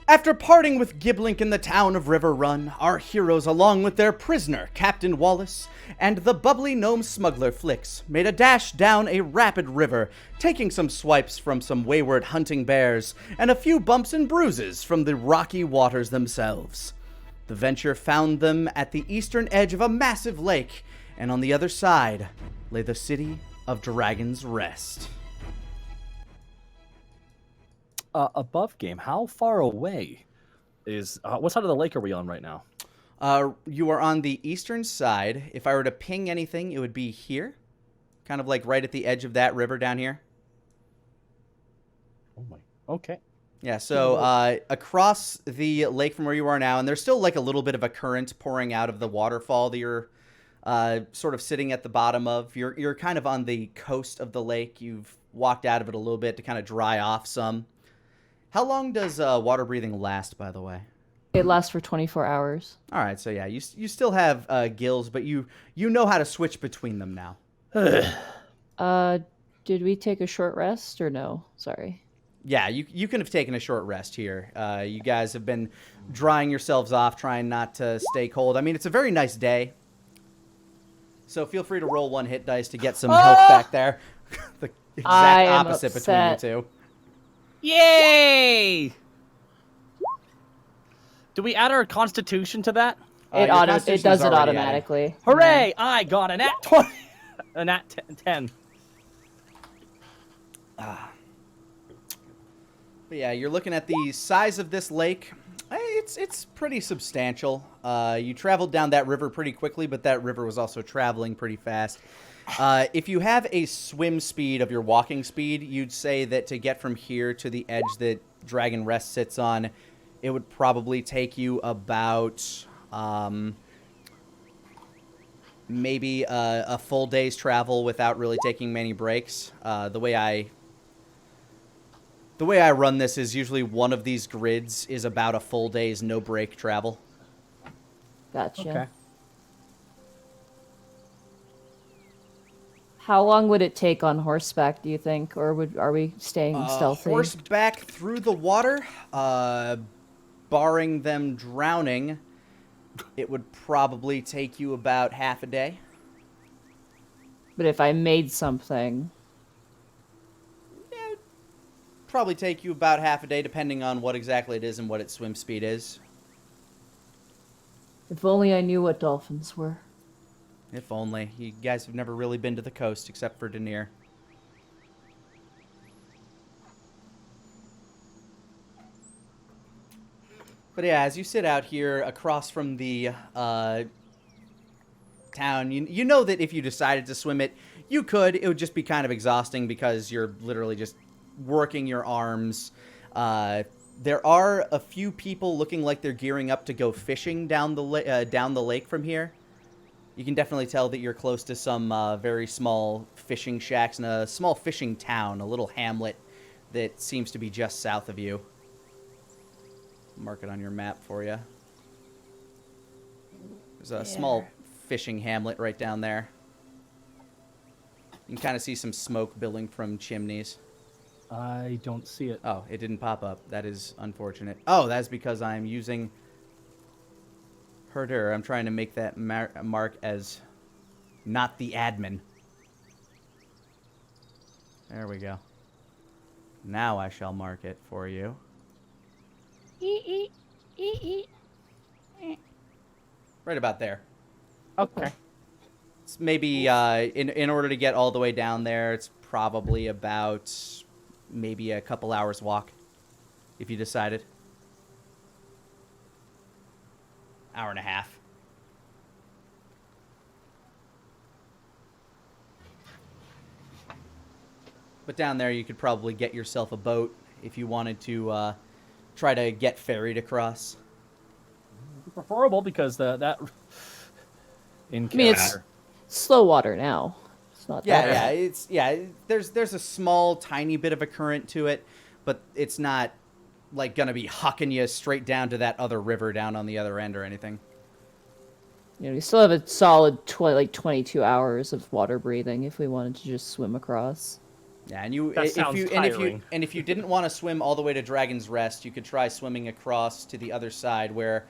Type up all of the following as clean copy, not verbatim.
After parting with Giblink in the town of River Run, our heroes, along with their prisoner, Captain Wallace, and the bubbly gnome smuggler Flix, made a dash down a rapid river, taking some swipes from some wayward hunting bears, and a few bumps and bruises from the rocky waters themselves. The venture found them at the eastern edge of a massive lake, and on the other side lay the city of Dragon's Rest. Above game, how far away is... what side of the lake are we on right now? You are on the eastern side. If I were to ping anything, it would be here. Kind of like right at the edge of that river down here. Oh my... Okay. Yeah, so across the lake from where you are now, and there's still like a little bit of a current pouring out of the waterfall that you're sort of sitting at the bottom of. You're kind of on the coast of the lake. You've walked out of it a little bit to kind of dry off some. How long does water breathing last, by the way? It lasts for 24 hours. All right, so yeah, you still have gills, but you know how to switch between them now. Did we take a short rest or no? Sorry. Yeah, you can have taken a short rest here. You guys have been drying yourselves off, trying not to stay cold. I mean, it's a very nice day. So feel free to roll one hit dice to get some health back there. The exact opposite between you two. Yay! Do we add our constitution to that? It does it automatically. Added. Hooray! I got a nat 20. A nat 10. But yeah, you're looking at the size of this lake. It's pretty substantial. You traveled down that river pretty quickly, but that river was also traveling pretty fast. If you have a swim speed of your walking speed, you'd say that to get from here to the edge that Dragon Rest sits on, it would probably take you about maybe a full day's travel without really taking many breaks. The way I run this is usually one of these grids is about a full day's no break travel. Gotcha. Okay. How long would it take on horseback, do you think? Or are we staying stealthy? Horseback through the water, barring them drowning, it would probably take you about half a day. But if I made something... it'd probably take you about half a day, depending on what exactly it is and what its swim speed is. If only I knew what dolphins were. If only. You guys have never really been to the coast, except for Denier. But yeah, as you sit out here across from the town, you know that if you decided to swim it, you could. It would just be kind of exhausting because you're literally just working your arms. There are a few people looking like they're gearing up to go fishing down the lake from here. You can definitely tell that you're close to some very small fishing shacks and a small fishing town, a little hamlet that seems to be just south of you. Mark it on your map for you. There's a small fishing hamlet right down there. You can kind of see some smoke billowing from chimneys. I don't see it. Oh, it didn't pop up. That is unfortunate. Oh, that's because I'm using... Herder. I'm trying to make that mark as not the admin. There we go. Now I shall mark it for you. Right about there. Okay. It's maybe in order to get all the way down there, it's probably about maybe a couple hours walk if you decided. Hour and a half. But down there you could probably get yourself a boat if you wanted to try to get ferried across. Preferable because that in it's slow water now. It's not that there's a small tiny bit of a current to it, but it's not like gonna be hucking you straight down to that other river down on the other end or anything. You know, we still have a solid 22 hours of water breathing if we wanted to just swim across. Yeah, and you That if sounds you tiring. and if you didn't want to swim all the way to Dragon's Rest, you could try swimming across to the other side where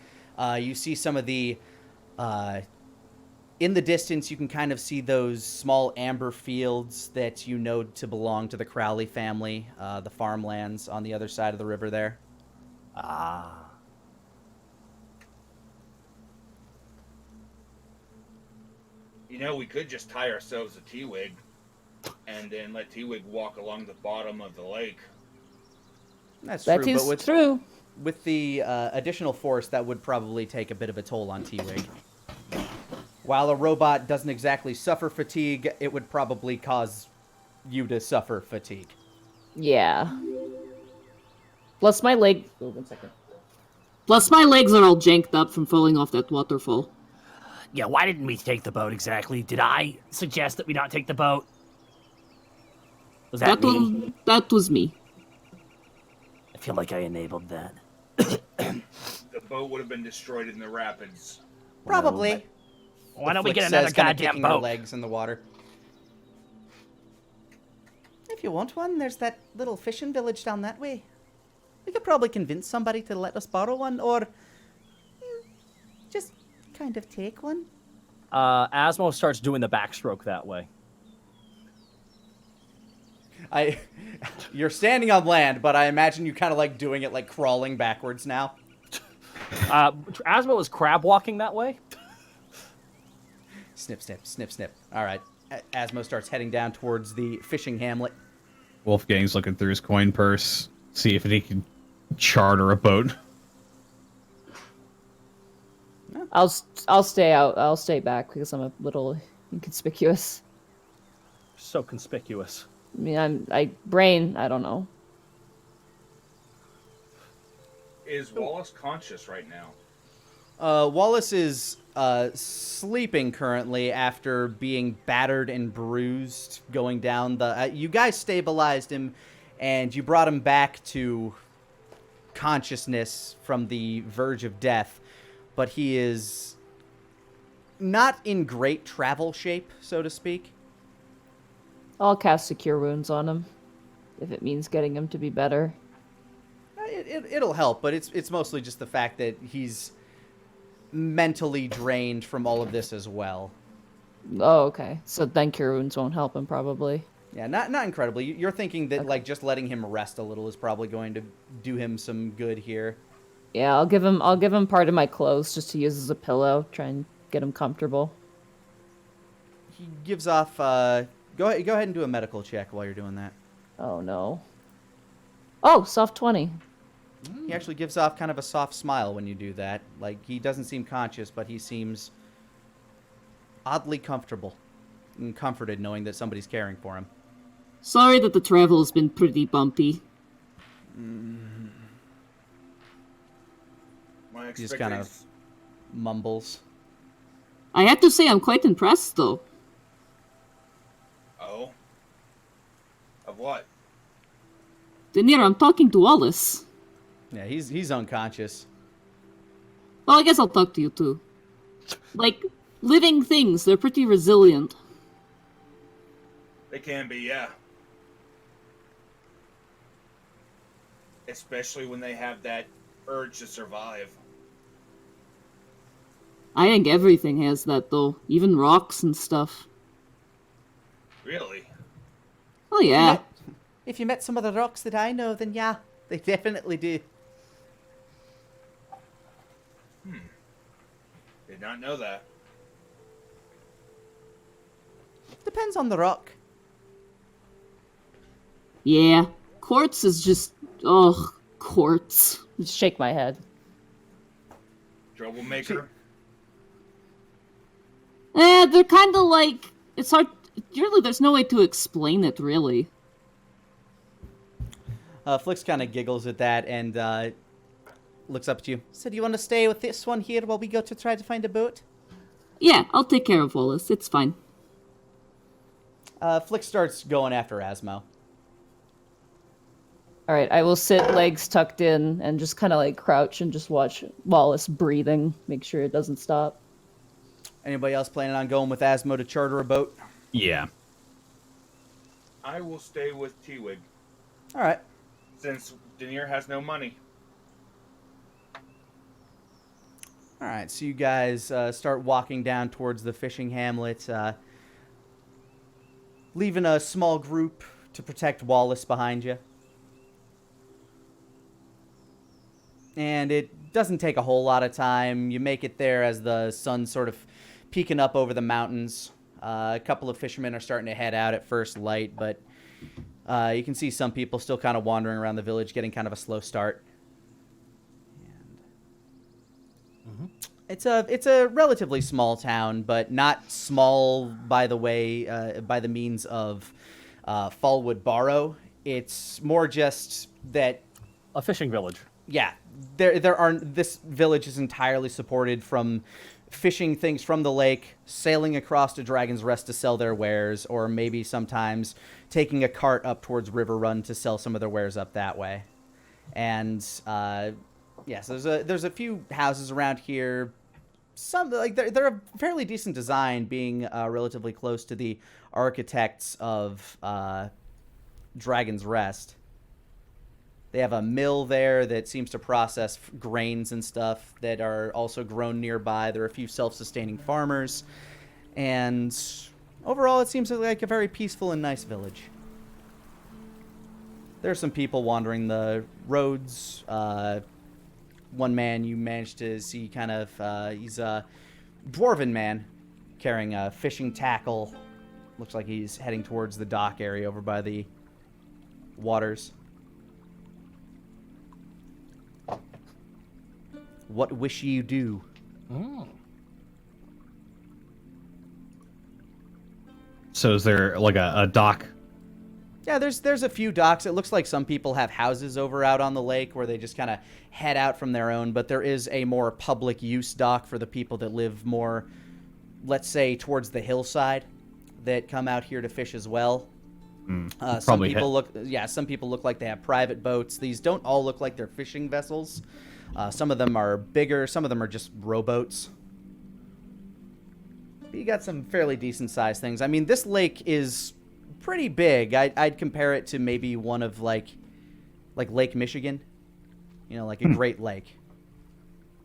you see some of the in the distance you can kind of see those small amber fields that you know to belong to the Crowley family, the farmlands on the other side of the river there. Ah. You know, we could just tie ourselves to T-Wig and then let T-Wig walk along the bottom of the lake. That's That true, is but true. with the additional force, that would probably take a bit of a toll on T-Wig. While a robot doesn't exactly suffer fatigue, it would probably cause you to suffer fatigue. Yeah. Plus my leg. Oh, 1 second. Plus, my legs are all janked up from falling off that waterfall. Yeah, why didn't we take the boat exactly? Did I suggest that we not take the boat? Was that me? That was me. I feel like I enabled that. The boat would have been destroyed in the rapids. Probably. Why don't we Flick get another says, kinda goddamn kicking her boat? legs in the water. If you want one, there's that little fishing village down that way. We could probably convince somebody to let us borrow one, or just kind of take one. Asmo starts doing the backstroke that way. You're standing on land, but I imagine you kind of like doing it like crawling backwards now. Asmo is crab walking that way. Snip, snip, snip, snip. All right. Asmo starts heading down towards the fishing hamlet. Wolfgang's looking through his coin purse, see if he can charter a boat. I'll stay out. I'll stay back because I'm a little inconspicuous. So conspicuous. I mean, I don't know. Is Wallace conscious right now? Wallace is sleeping currently after being battered and bruised going down the... you guys stabilized him, and you brought him back to consciousness from the verge of death, but he is not in great travel shape, so to speak. I'll cast a Cure Wounds on him if it means getting him to be better. It'll help, but it's mostly just the fact that he's mentally drained from all of this as well. Oh, okay. So then Cure Wounds won't help him, probably. Yeah, not incredibly. You're thinking that like just letting him rest a little is probably going to do him some good here. Yeah, I'll give him part of my clothes just to use as a pillow. Try and get him comfortable. He gives off. Go ahead and do a medical check while you're doing that. Oh no. Oh, soft 20. He actually gives off kind of a soft smile when you do that. Like, he doesn't seem conscious, but he seems oddly comfortable and comforted knowing that somebody's caring for him. Sorry that the travel has been pretty bumpy. My He just kind of mumbles. I have to say I'm quite impressed, though. Oh? Of what? Denier, I'm talking to Wallace. Yeah, he's unconscious. Well, I guess I'll talk to you, too. Like, living things, they're pretty resilient. They can be, yeah. Especially when they have that urge to survive. I think everything has that, though. Even rocks and stuff. Really? Oh, yeah. If you met some of the rocks that I know, then yeah, they definitely do. Did not know that. Depends on the rock. Yeah. Quartz is just... Ugh, quartz. Just shake my head. Troublemaker? They're kind of like... It's hard... Really, there's no way to explain it, really. Flix kind of giggles at that and looks up at you. So do you want to stay with this one here while we go to try to find a boat? Yeah, I'll take care of Wallace. It's fine. Flix starts going after Asmo. All right, I will sit legs tucked in and just kind of like crouch and just watch Wallace breathing, make sure it doesn't stop. Anybody else planning on going with Asmo to charter a boat? Yeah. I will stay with T-Wig, All right. since Denier has no money. All right, so you guys start walking down towards the fishing hamlet, leaving a small group to protect Wallace behind you. And it doesn't take a whole lot of time. You make it there as the sun's sort of peeking up over the mountains. A couple of fishermen are starting to head out at first light, but you can see some people still kind of wandering around the village, getting kind of a slow start. It's a relatively small town, but not small by the way by the means of Fallwood Barrow. It's more just that A fishing village. yeah, there aren't. This village is entirely supported from fishing things from the lake, sailing across to Dragon's Rest to sell their wares, or maybe sometimes taking a cart up towards River Run to sell some of their wares up that way. And yes, there's a few houses around here. Some like they're a fairly decent design, being relatively close to the architects of Dragon's Rest. They have a mill there that seems to process grains and stuff that are also grown nearby. There are a few self-sustaining farmers. And overall, it seems like a very peaceful and nice village. There are some people wandering the roads. One man you managed to see kind of, he's a dwarven man carrying a fishing tackle. Looks like he's heading towards the dock area over by the waters. What wish you do? So is there like a dock? Yeah, there's a few docks. It looks like some people have houses over out on the lake where they just kind of head out from their own, but there is a more public use dock for the people that live more, let's say, towards the hillside that come out here to fish as well. Some people look like they have private boats. These don't all look like they're fishing vessels. Some of them are bigger. Some of them are just rowboats. But you got some fairly decent sized things. I mean, this lake is pretty big. I'd compare it to maybe one of like Lake Michigan. You know, like a Great Lake.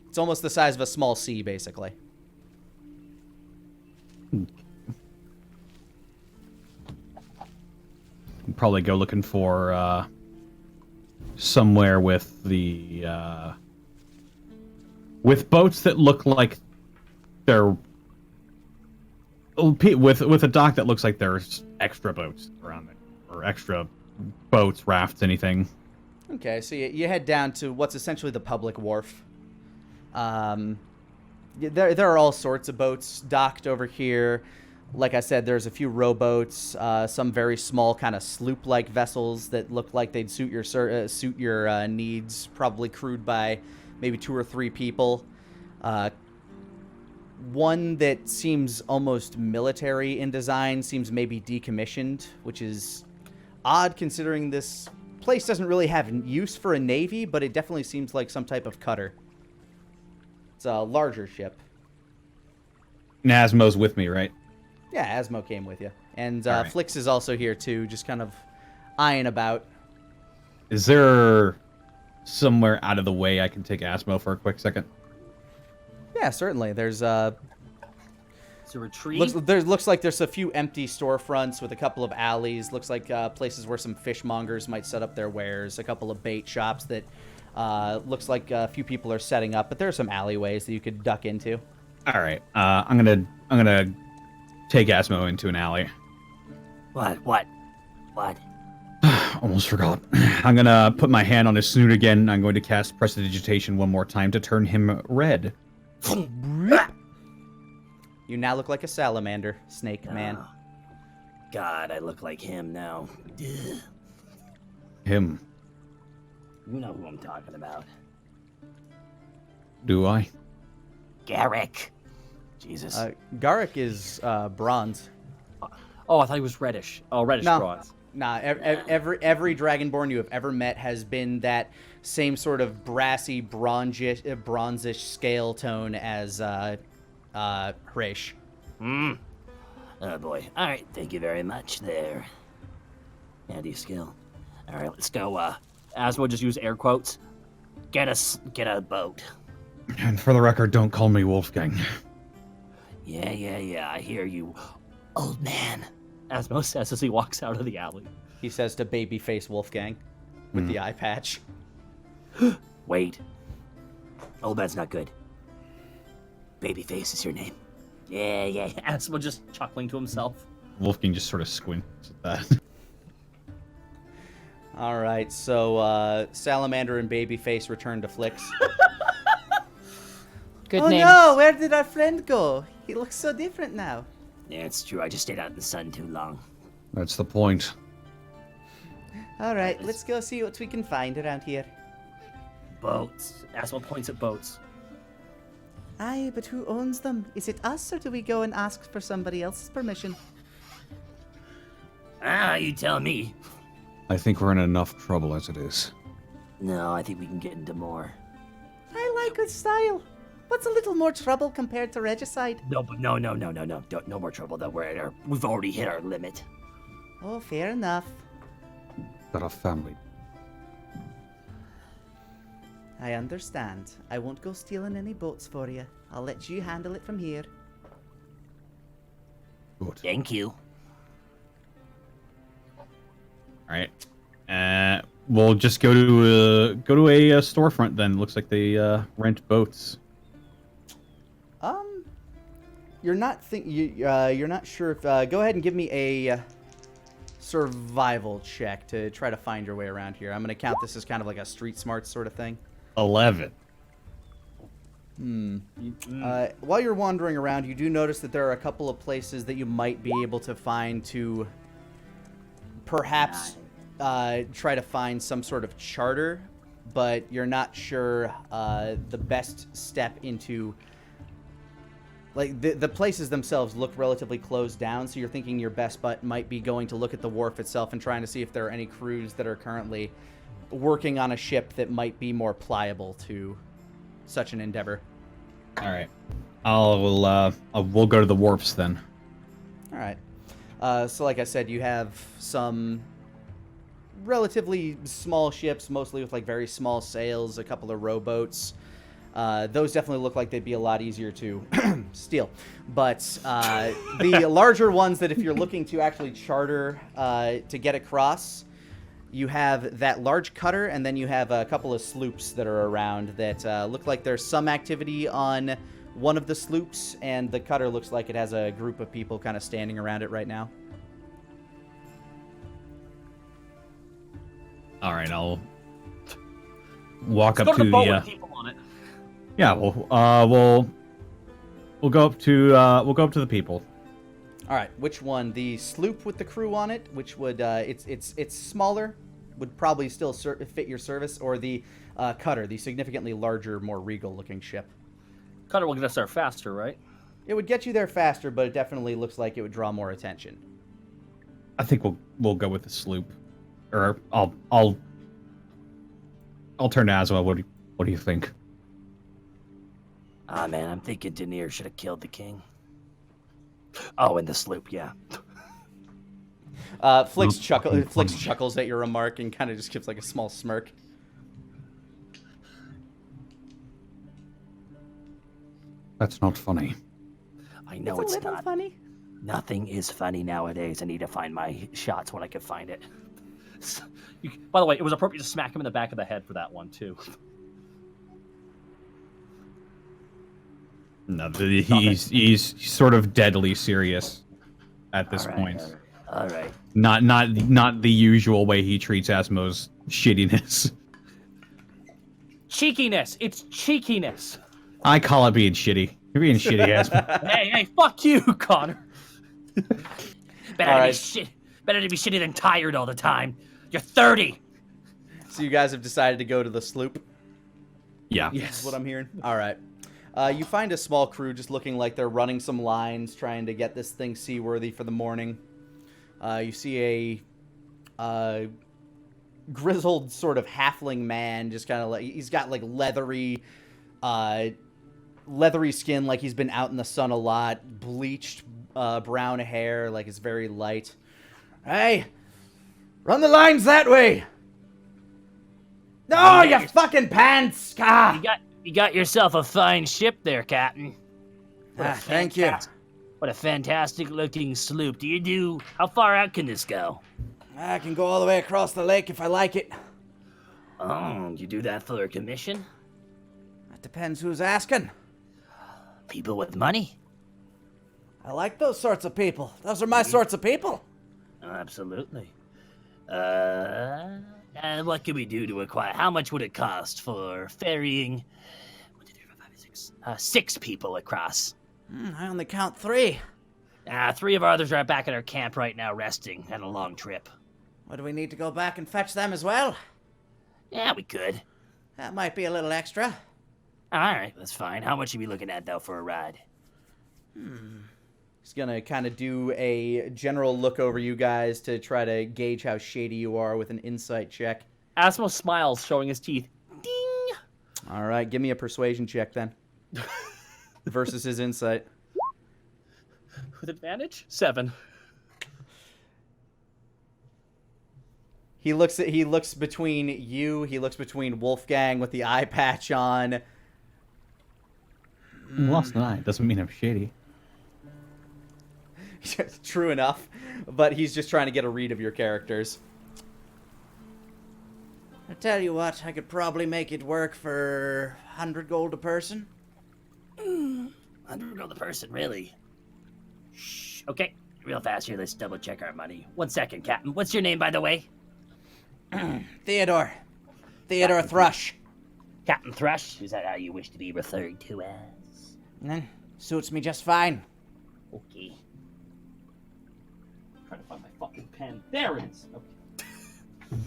It's almost the size of a small sea, basically. Probably go looking for somewhere with the with boats that look like they're with a dock that looks like there's extra boats around it, or extra boats, rafts, anything. Okay, so you head down to what's essentially the public wharf. There are all sorts of boats docked over here. Like I said, there's a few rowboats, some very small kind of sloop-like vessels that look like they'd suit your needs, probably crewed by maybe 2 or 3 people. One that seems almost military in design seems maybe decommissioned, which is odd considering this place doesn't really have use for a navy, but it definitely seems like some type of cutter. It's a larger ship. Nasmo's with me, right? Yeah, Asmo came with you. And All right. Flix is also here too, just kind of eyeing about. Is there somewhere out of the way I can take Asmo for a quick second? Yeah, certainly. There's It's a retreat. looks like there's a few empty storefronts with a couple of alleys. Looks like places where some fishmongers might set up their wares. A couple of bait shops that looks like a few people are setting up. But there are some alleyways that you could duck into. All right. I'm gonna take Asmo into an alley. What? Almost forgot. I'm gonna put my hand on his snoot again. I'm going to cast Prestidigitation one more time to turn him red. You now look like a salamander, snake man. Oh, God, I look like him now. Ugh. Him. You know who I'm talking about. Do I? Garrick. Jesus. Garrick is bronze. Oh, I thought he was reddish. Oh, reddish No. bronze. Nah, every Dragonborn you have ever met has been that same sort of brassy, bronzish scale tone as Hrish. Oh boy. All right. Thank you very much. There. Handy skill. All right, let's go. Asmo just use air quotes. Get a boat. And for the record, don't call me Wolfgang. Yeah. I hear you, old man. Asmo says as he walks out of the alley. He says to babyface Wolfgang with the eye patch. Wait. Old man's not good. Babyface is your name. Yeah. Asmo just chuckling to himself. Wolfgang just sort of squints at that. All right, so Salamander and Babyface return to Flix. Good Oh name. no, where did our friend go? He looks so different now. Yeah, it's true. I just stayed out in the sun too long. That's the point. All right, let's go see what we can find around here. Boats. Asmo points at boats. Aye, but who owns them? Is it us, or do we go and ask for somebody else's permission? You tell me. I think we're in enough trouble as it is. No, I think we can get into more. I like his style. What's a little more trouble compared to regicide? No, but no. No more trouble though. We've already hit our limit. Oh, fair enough. Got a family. I understand. I won't go stealing any boats for you. I'll let you handle it from here. Good. Thank you. All right. We'll just go to a storefront then. Looks like they rent boats. You're not sure if. Go ahead and give me a survival check to try to find your way around here. I'm gonna count this as kind of like a street smart sort of thing. 11. While you're wandering around, you do notice that there are a couple of places that you might be able to find to perhaps try to find some sort of charter, but you're not sure the best step into... Like, the places themselves look relatively closed down, so you're thinking your best bet might be going to look at the wharf itself and trying to see if there are any crews that are currently working on a ship that might be more pliable to such an endeavor. All right. We'll go to the wharfs then. All right. So like I said, you have some relatively small ships, mostly with like very small sails, a couple of rowboats. Those definitely look like they'd be a lot easier to steal. But the larger ones that if you're looking to actually charter to get across, you have that large cutter, and then you have a couple of sloops that are around that look like there's some activity on one of the sloops, and the cutter looks like it has a group of people kind of standing around it right now. All right, I'll walk Let's up go to the boat the. with people on it. Yeah, we'll go up to the people. All right, which one? The sloop with the crew on it, which would it's smaller, would probably still fit your service, or the cutter, the significantly larger, more regal-looking ship. Cutter will get us there faster, right? It would get you there faster, but it definitely looks like it would draw more attention. I think we'll go with the sloop, or I'll turn to Aswa. What do you think? Ah, man, I'm thinking Denier should have killed the king. Oh, and the sloop, yeah. Flix chuckles at your remark and kind of just gives like a small smirk. That's not funny. I know it's a little not. funny. Nothing is funny nowadays. I need to find my shots when I can find it. By the way, it was appropriate to smack him in the back of the head for that one, too. No, he's sort of deadly serious at this point. All right. Not the usual way he treats Asmo's shittiness. Cheekiness! It's cheekiness! I call it being shitty. You're being shitty, Asmo. Hey, fuck you, Connor! Better to be shitty than tired all the time. You're 30! So you guys have decided to go to the sloop? Yeah. Is what I'm hearing. All right. You find a small crew just looking like they're running some lines, trying to get this thing seaworthy for the morning. You see a grizzled sort of halfling man, just kind of like, he's got like leathery skin, like he's been out in the sun a lot, bleached brown hair, like it's very light. Hey, Run the lines that way! No, you fucking pants! Ah! You got yourself a fine ship there, Captain. Thank you. What a fantastic looking sloop. How far out can this go? I can go all the way across the lake if I like it. Oh, you do that for a commission? That depends who's asking. People with money? I like those sorts of people. Those are my sorts of people. Oh, absolutely. And what can we do to acquire? How much would it cost for ferrying 1, 2, 3, 4, 5, 6, 6 people across? I only count 3. 3 of our others are back at our camp right now, resting. Had a long trip. What, do we need to go back and fetch them as well? Yeah, we could. That might be a little extra. All right, that's fine. How much are we looking at though for a ride? He's gonna kind of do a general look over you guys to try to gauge how shady you are with an insight check. Asmo smiles, showing his teeth. Ding! All right, give me a persuasion check then. Versus his insight. With advantage? 7. He looks between you. He looks between Wolfgang with the eye patch on. Lost an eye doesn't mean I'm shady. True enough, but he's just trying to get a read of your characters. I tell you what, I could probably make it work for 100 gold a person. 100 gold a person, really? Shh. Okay, real fast here. Let's double check our money. 1 second, Captain. What's your name, by the way? Theodore Thrush. Captain Thrush. Is that how you wish to be referred to as? Suits me just fine. Okay. Trying to find my fucking pen. There it is. Okay.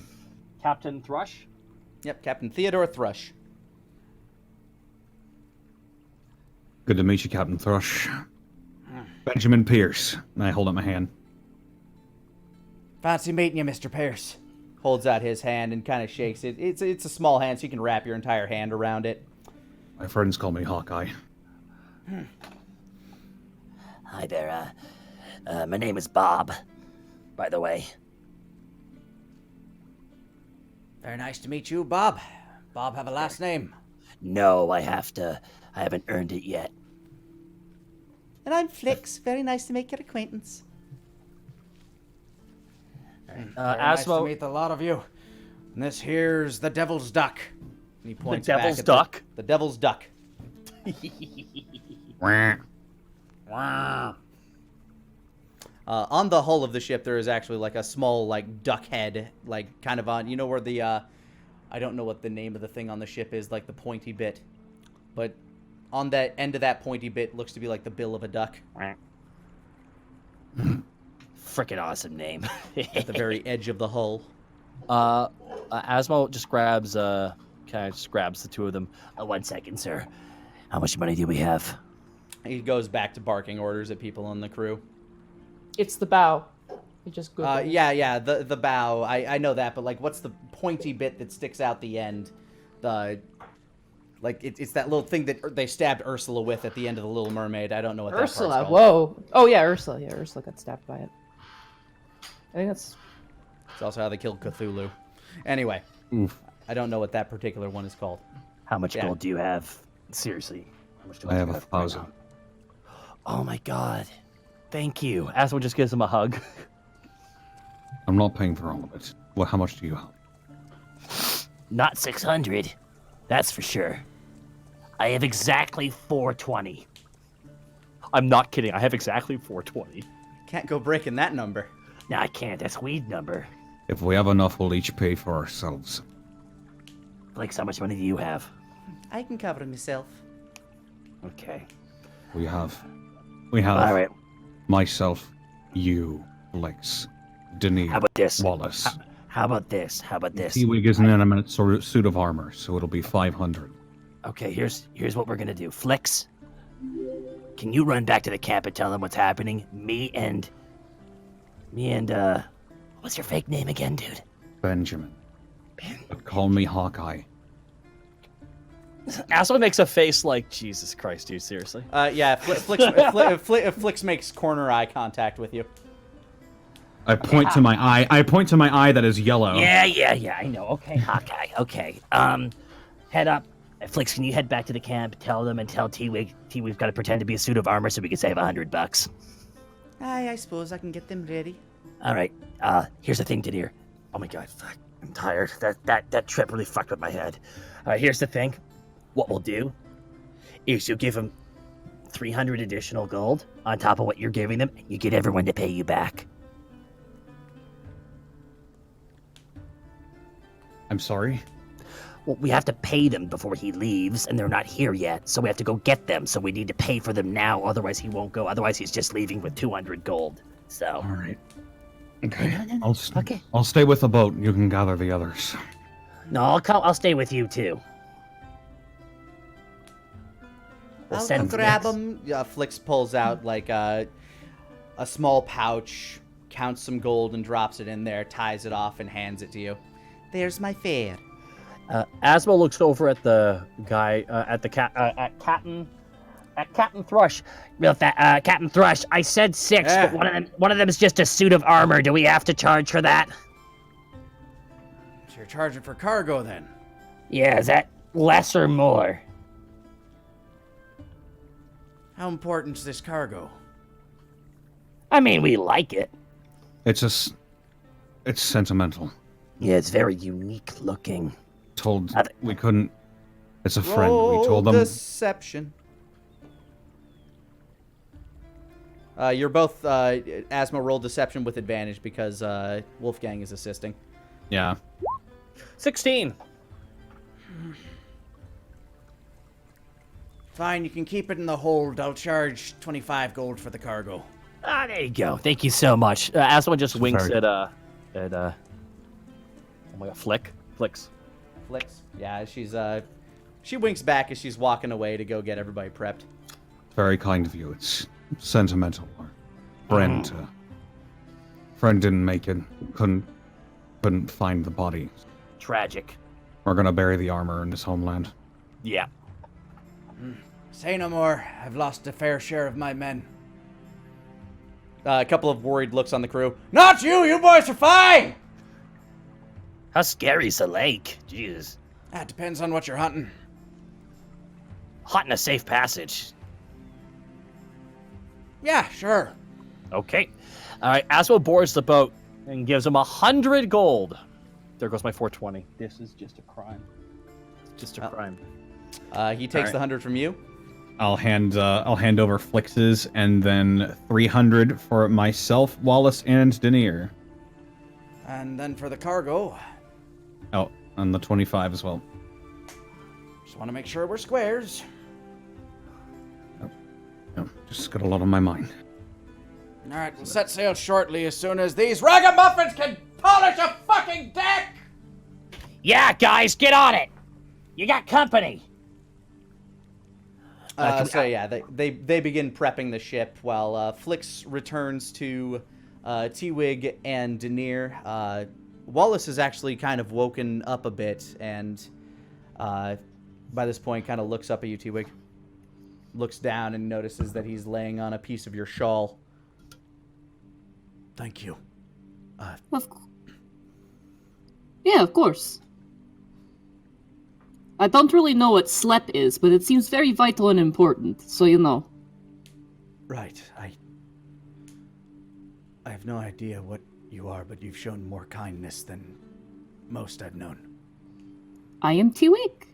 Captain Thrush. Yep, Captain Theodore Thrush. Good to meet you, Captain Thrush. Benjamin Pierce. I hold up my hand. Fancy meeting you, Mr. Pierce. Holds out his hand and kind of shakes it. It's a small hand, so you can wrap your entire hand around it. My friends call me Hawkeye. Hi there, my name is Bob, by the way. Very nice to meet you, Bob. Bob have a last name. No, I haven't earned it yet. And I'm Flix. Very nice to make your acquaintance. Very nice to Asmo, meet a lot of you. And this here's the Devil's Duck. And he the points back Devil's at Duck. The Devil's Duck. On the hull of the ship, there is actually like a small like duck head, like kind of on. You know where the I don't know what the name of the thing on the ship is, like the pointy bit, but on that end of that pointy bit looks to be like the bill of a duck. Frickin' awesome name. At the very edge of the hull. Asmo just grabs just grabs the two of them. 1 second, sir. How much money do we have? He goes back to barking orders at people on the crew. It's the bow. You just Google it. Yeah, the bow. I know that, but like, what's the pointy bit that sticks out the end? It's that little thing that they stabbed Ursula with at the end of The Little Mermaid. I don't know what that part's Ursula. called. Whoa. Oh yeah, Ursula. Yeah, Ursula got stabbed by it. I think that's. It's also how they killed Cthulhu. Anyway, I don't know what that particular one is called. How much gold do you have? Seriously. How much do I have you 1,000. right now? Oh my god. Thank you. Asmo just gives him a hug. I'm not paying for all of it. Well, how much do you have? Not 600. That's for sure. I have exactly 420. I'm not kidding. I have exactly 420. Can't go breaking that number. No, I can't. That's weed number. If we have enough, we'll each pay for ourselves. Like, how much money do you have? I can cover it myself. Okay. We have All right. myself, you, Lex, Denise, How about this? Wallace. How about this? How about this? T-Wig is an animate suit of armor, so it'll be 500. Okay, here's what we're gonna do. Flix, can you run back to the camp and tell them what's happening? Me and what's your fake name again, dude? Benjamin. But call me Hawkeye. Asmo makes a face like, Jesus Christ, dude, seriously. Yeah, Flix makes corner eye contact with you. I point to my eye. I point to my eye that is yellow. Yeah, I know. Okay, Hawkeye. Okay. Head up. Flix, can you head back to the camp? Tell them and tell T-Wig. T-Wig's got to pretend to be a suit of armor so we can save $100. I suppose I can get them ready. All right. Here's the thing, Didier. Oh my God, fuck. I'm tired. That trip really fucked with my head. All right, here's the thing. What we'll do is you give them 300 additional gold on top of what you're giving them, and you get everyone to pay you back. I'm sorry. Well, we have to pay them before he leaves, and they're not here yet, so we have to go get them. So we need to pay for them now, otherwise he won't go. Otherwise, he's just leaving with 200 gold. So. All right. Okay. No. I'll stay with the boat. You can gather the others. No, I'll stay with you too. I'll grab them. Flix pulls out like a small pouch, counts some gold and drops it in there, ties it off and hands it to you. There's my fare. Asmo looks over at the guy at Captain Thrush. Captain Thrush, I said 6, Yeah. but one of them is just a suit of armor. Do we have to charge for that? So you're charging for cargo then? Yeah, is that less or more? How important is this cargo? I mean, we like it. It's sentimental. Yeah, it's very unique looking. Told we couldn't. It's a friend. Roll We told them. deception. You're both Asmo roll deception with advantage because Wolfgang is assisting. Yeah. 16. Fine, you can keep it in the hold. I'll charge 25 gold for the cargo. There you go. Thank you so much. Asmo just winks Sorry. at oh my God, Flix. Flix. Yeah, she winks back as she's walking away to go get everybody prepped. Very kind of you. It's sentimental. Our friend didn't make it. Couldn't find the body. Tragic. We're gonna bury the armor in his homeland. Yeah. Say no more. I've lost a fair share of my men. A couple of worried looks on the crew. Not you! You boys are fine! How scary is the lake? Jesus. That depends on what you're hunting. Hot in a safe passage. Yeah, sure. Okay. All right, Asmo boards the boat and gives him 100 gold. There goes my 420. This is just a crime. It's just a crime. He takes Alright. the 100 from you. I'll hand over Flix's and then 300 for myself, Wallace, and Denier. And then for the cargo, Oh, and the 25 as well. just want to make sure we're squares. No, just got a lot on my mind. All right, we'll set sail shortly as soon as these ragamuffins can polish a fucking deck! Yeah, guys, get on it. You got company. So yeah, they begin prepping the ship while Flix returns to T-Wig and Denier. Wallace is actually kind of woken up a bit and by this point kind of looks up at you, T-Wig. Looks down and notices that he's laying on a piece of your shawl. Thank you. Yeah, of course. I don't really know what SLEP is, but it seems very vital and important, so you know. Right, I have no idea what you are, but you've shown more kindness than most I've known. I am T-Wig.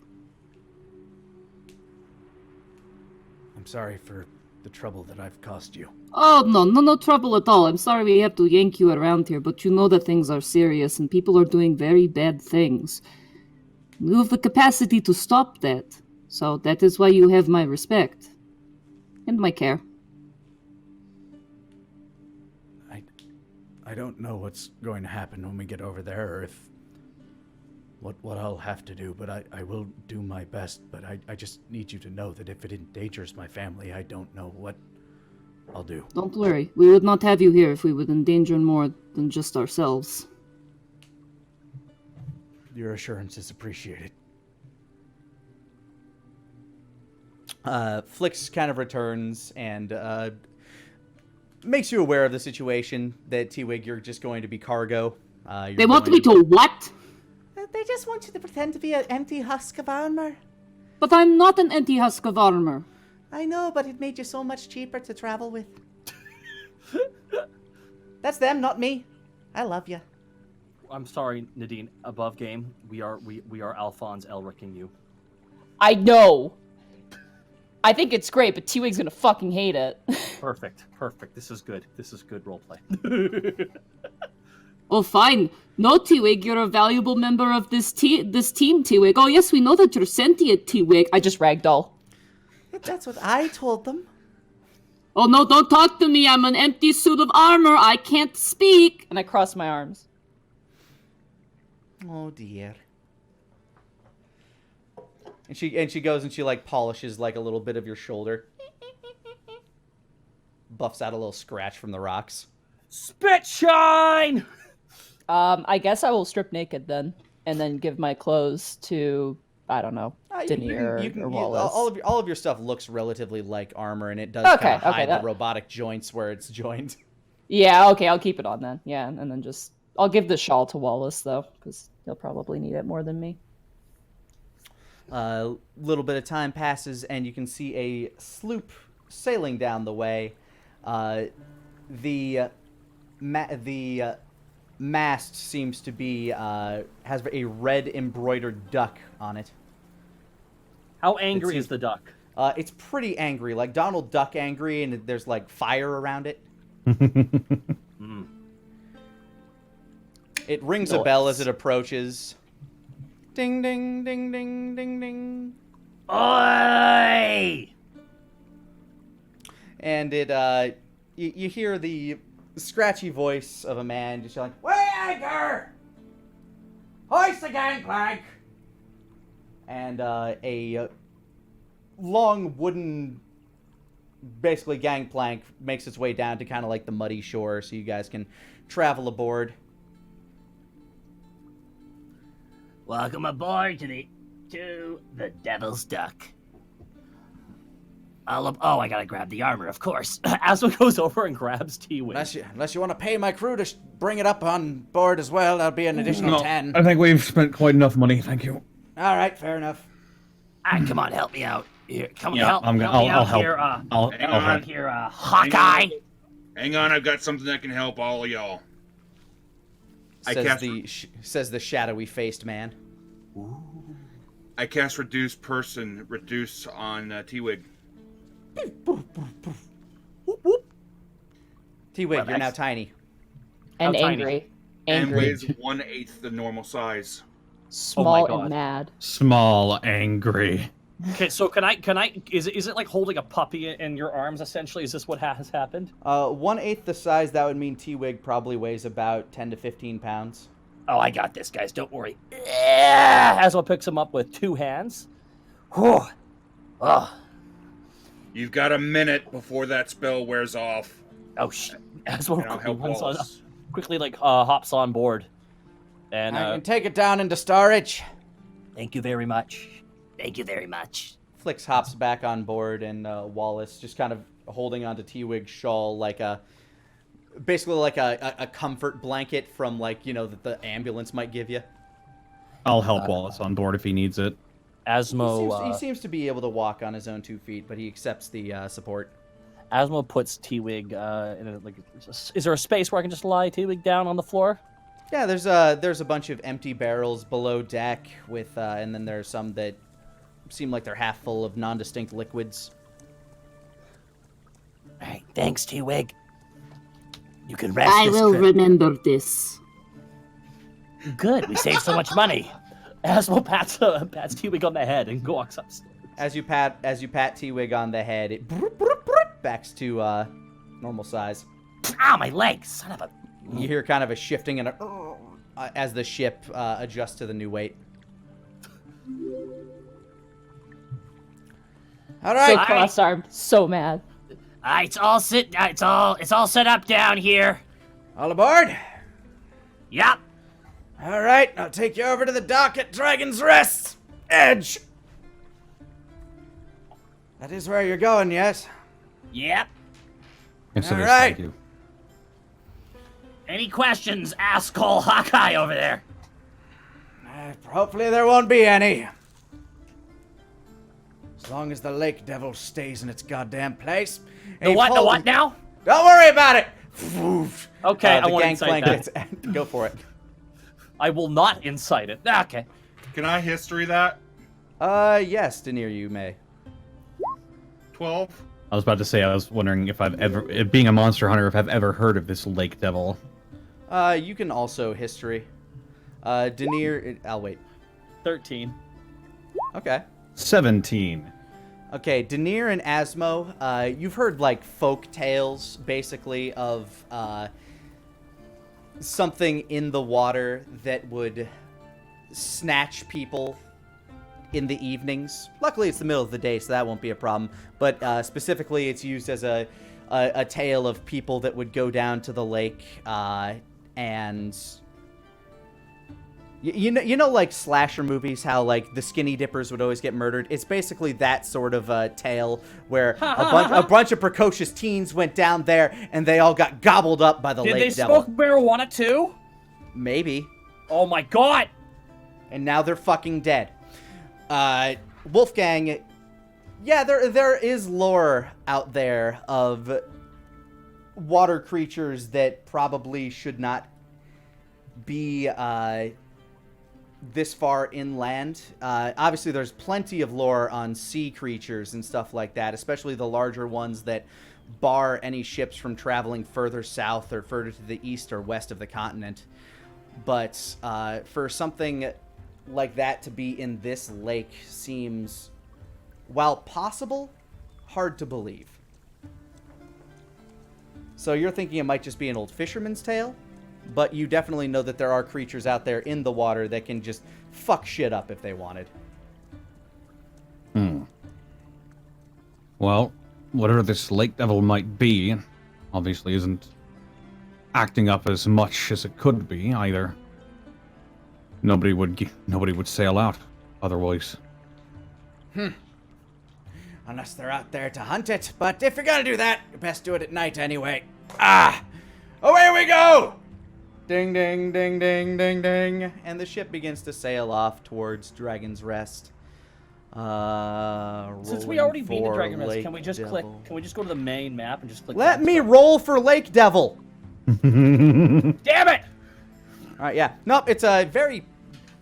I'm sorry for the trouble that I've caused you. Oh, no trouble at all. I'm sorry we have to yank you around here, but you know that things are serious and people are doing very bad things. You have the capacity to stop that, so that is why you have my respect. And my care. I don't know what's going to happen when we get over there, or if what I'll have to do, but I will do my best. But I just need you to know that if it endangers my family, I don't know what I'll do. Don't worry, we would not have you here if we would endanger more than just ourselves. Your assurance is appreciated. Flix kind of returns and makes you aware of the situation that T-Wig, you're just going to be cargo. They want me to what? They just want you to pretend to be an empty husk of armor. But I'm not an empty husk of armor. I know, but it made you so much cheaper to travel with. That's them, not me. I love you. I'm sorry, Nadine. Above game, we are Alphonse Elricking you. I know. I think it's great, but T-Wig's gonna fucking hate it. Perfect. This is good. This is good roleplay. Oh, fine. No, T-Wig, you're a valuable member of this team, T-Wig. Oh, yes, we know that you're sentient, T-Wig. I just ragdoll. That's what I told them. Oh, no, don't talk to me. I'm an empty suit of armor. I can't speak. And I cross my arms. Oh, dear. And she goes and she, like, polishes, like, a little bit of your shoulder. Buffs out a little scratch from the rocks. Spit shine! I guess I will strip naked then, and then give my clothes to, I don't know, Denier or Wallace. All of your stuff looks relatively like armor, and it does kind of hide the robotic joints where it's joined. Yeah, okay, I'll keep it on then. Yeah, and then just... I'll give the shawl to Wallace, though, because he'll probably need it more than me. A little bit of time passes, and you can see a sloop sailing down the way. The mast seems to be has a red embroidered duck on it. How angry is the duck? It's pretty angry, like Donald Duck angry, and there's like fire around it. It rings a bell as it approaches. Ding, ding, ding, ding, ding, ding. Oi! And it, you hear the scratchy voice of a man just yelling, "Weigh anchor! Hoist the gangplank!" And a long wooden, basically gangplank makes its way down to kind of like the muddy shore so you guys can travel aboard. Welcome aboard to the Devil's Duck. Oh, I gotta grab the armor, of course. Asmo goes over and grabs T-Wig. Unless you want to pay my crew to bring it up on board as well, that'll be an additional 10. I think we've spent quite enough money, thank you. All right, fair enough. Come on, help me out. Here, come Yeah, help. I'll me help. out here. I'll help. Here, Hawkeye. Hang on, I've got something that can help all of y'all. Says the shadowy-faced man. I cast reduce on T-Wig. T-Wig, you're now tiny. And How angry. tiny? And Angry. weighs 1/8 the normal size. Small God. and mad. Small, angry. Okay, so can I? Is it like holding a puppy in your arms? Essentially, is this what has happened? 1/8 the size. That would mean T-Wig probably weighs about 10 to 15 pounds. Oh, I got this, guys. Don't worry. Asmo picks him up with two hands. Whew. Oh, You've got a minute before that spell wears off. Asmo And I'll help Wallace. quickly hops on board, and I can take it down into storage. thank you very much. Thank you very much. Flix hops back on board, and Wallace just kind of holding onto T-Wig's shawl like basically like a comfort blanket from like, you know, that the ambulance might give you. I'll help Wallace on board if he needs it. Asmo He seems to be able to walk on his own 2 feet, but he accepts the support. Asmo puts T-Wig in a, like. Is there a space where I can just lie T-Wig down on the floor? Yeah, there's a bunch of empty barrels below deck with, and then there's some that seem like they're half full of non-distinct liquids. All right, thanks, T-Wig. You can rest I this will trip. remember this. Good, we saved so much money. Asmo pats T-Wig on the head and walks upstairs. As you pat T-Wig on the head, it backs to normal size. Ow, my leg, son of a... You hear kind of a shifting and as the ship adjusts to the new weight. All right. So cross-armed, so mad. It's all set up down here. All aboard? Yep. All right, I'll take you over to the dock at Dragon's Rest. Edge. That is where you're going, yes? Yep. Yes, it All is. right. Thank you. Any questions? Ask Cole Hawkeye over there. Hopefully there won't be any. As long as the lake devil stays in its goddamn place. The what now? Don't worry about it. Okay, I the want to incite gangplank that. gets go for it. I will not incite it. Okay. Can I history that? Yes, Denier, you may. 12. I was about to say, I was wondering if I've ever, being a monster hunter, if I've ever heard of this lake devil. You can also history. Denier, I'll wait. 13. Okay. 17. Okay, Denier and Asmo, you've heard, like, folk tales, basically, of, something in the water that would snatch people in the evenings. Luckily, it's the middle of the day, so that won't be a problem. But, specifically, it's used as a tale of people that would go down to the lake, and... You know, like, slasher movies, how, like, the skinny dippers would always get murdered? It's basically that sort of tale where a bunch of precocious teens went down there and they all got gobbled up by the lake devil. Did they smoke marijuana too? Maybe. Oh my god! And now they're fucking dead. Wolfgang, yeah, there is lore out there of water creatures that probably should not be, this far inland. Obviously, there's plenty of lore on sea creatures and stuff like that, especially the larger ones that bar any ships from traveling further south or further to the east or west of the continent. But for something like that to be in this lake seems, while possible, hard to believe. So you're thinking it might just be an old fisherman's tale? But you definitely know that there are creatures out there in the water that can just fuck shit up if they wanted. Well, whatever this lake devil might be, obviously isn't acting up as much as it could be either. Nobody would sail out otherwise. Unless they're out there to hunt it. But if you're gonna do that, you best do it at night anyway. Away we go! Ding, ding, ding, ding, ding, ding. And the ship begins to sail off towards Dragon's Rest. Since we already beat the Dragon Rest, can we just click? Can we just go to the main map and just click? Let me roll for Lake Devil. Damn it! All right, yeah. Nope, it's a very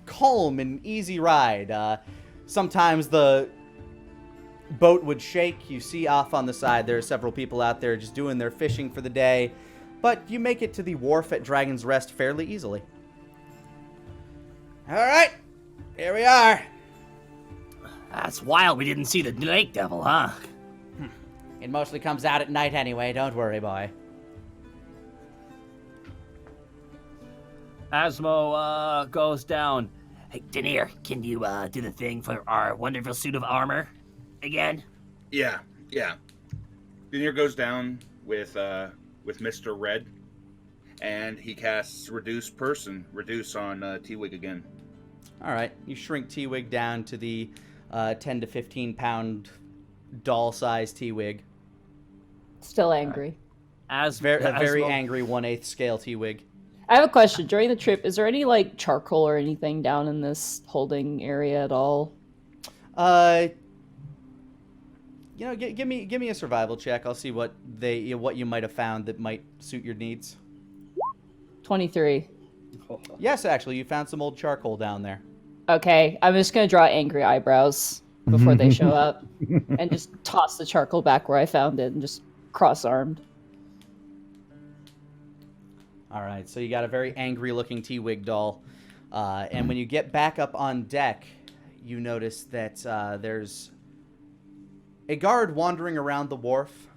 calm and easy ride. Sometimes the boat would shake. You see off on the side there are several people out there just doing their fishing for the day. But you make it to the wharf at Dragon's Rest fairly easily. All right, here we are. That's wild. We didn't see the lake devil, huh? It mostly comes out at night anyway. Don't worry, boy. Asmo goes down. Hey, Denier, can you do the thing for our wonderful suit of armor again? Yeah. Denier goes down with Mr. Red, and he casts Reduce on T-Wig again. All right, you shrink T-Wig down to the 10 to 15 pound doll-sized T-Wig. Still angry. Very angry 1/8 scale T-Wig. I have a question. During the trip, is there any, like, charcoal or anything down in this holding area at all? You know, give me a survival check. I'll see what you might have found that might suit your needs. 23. Yes, actually, you found some old charcoal down there. Okay, I'm just gonna draw angry eyebrows before they show up, and just toss the charcoal back where I found it, and just cross-armed. All right, so you got a very angry-looking T-Wig doll, and when you get back up on deck, you notice that there's a guard wandering around the wharf.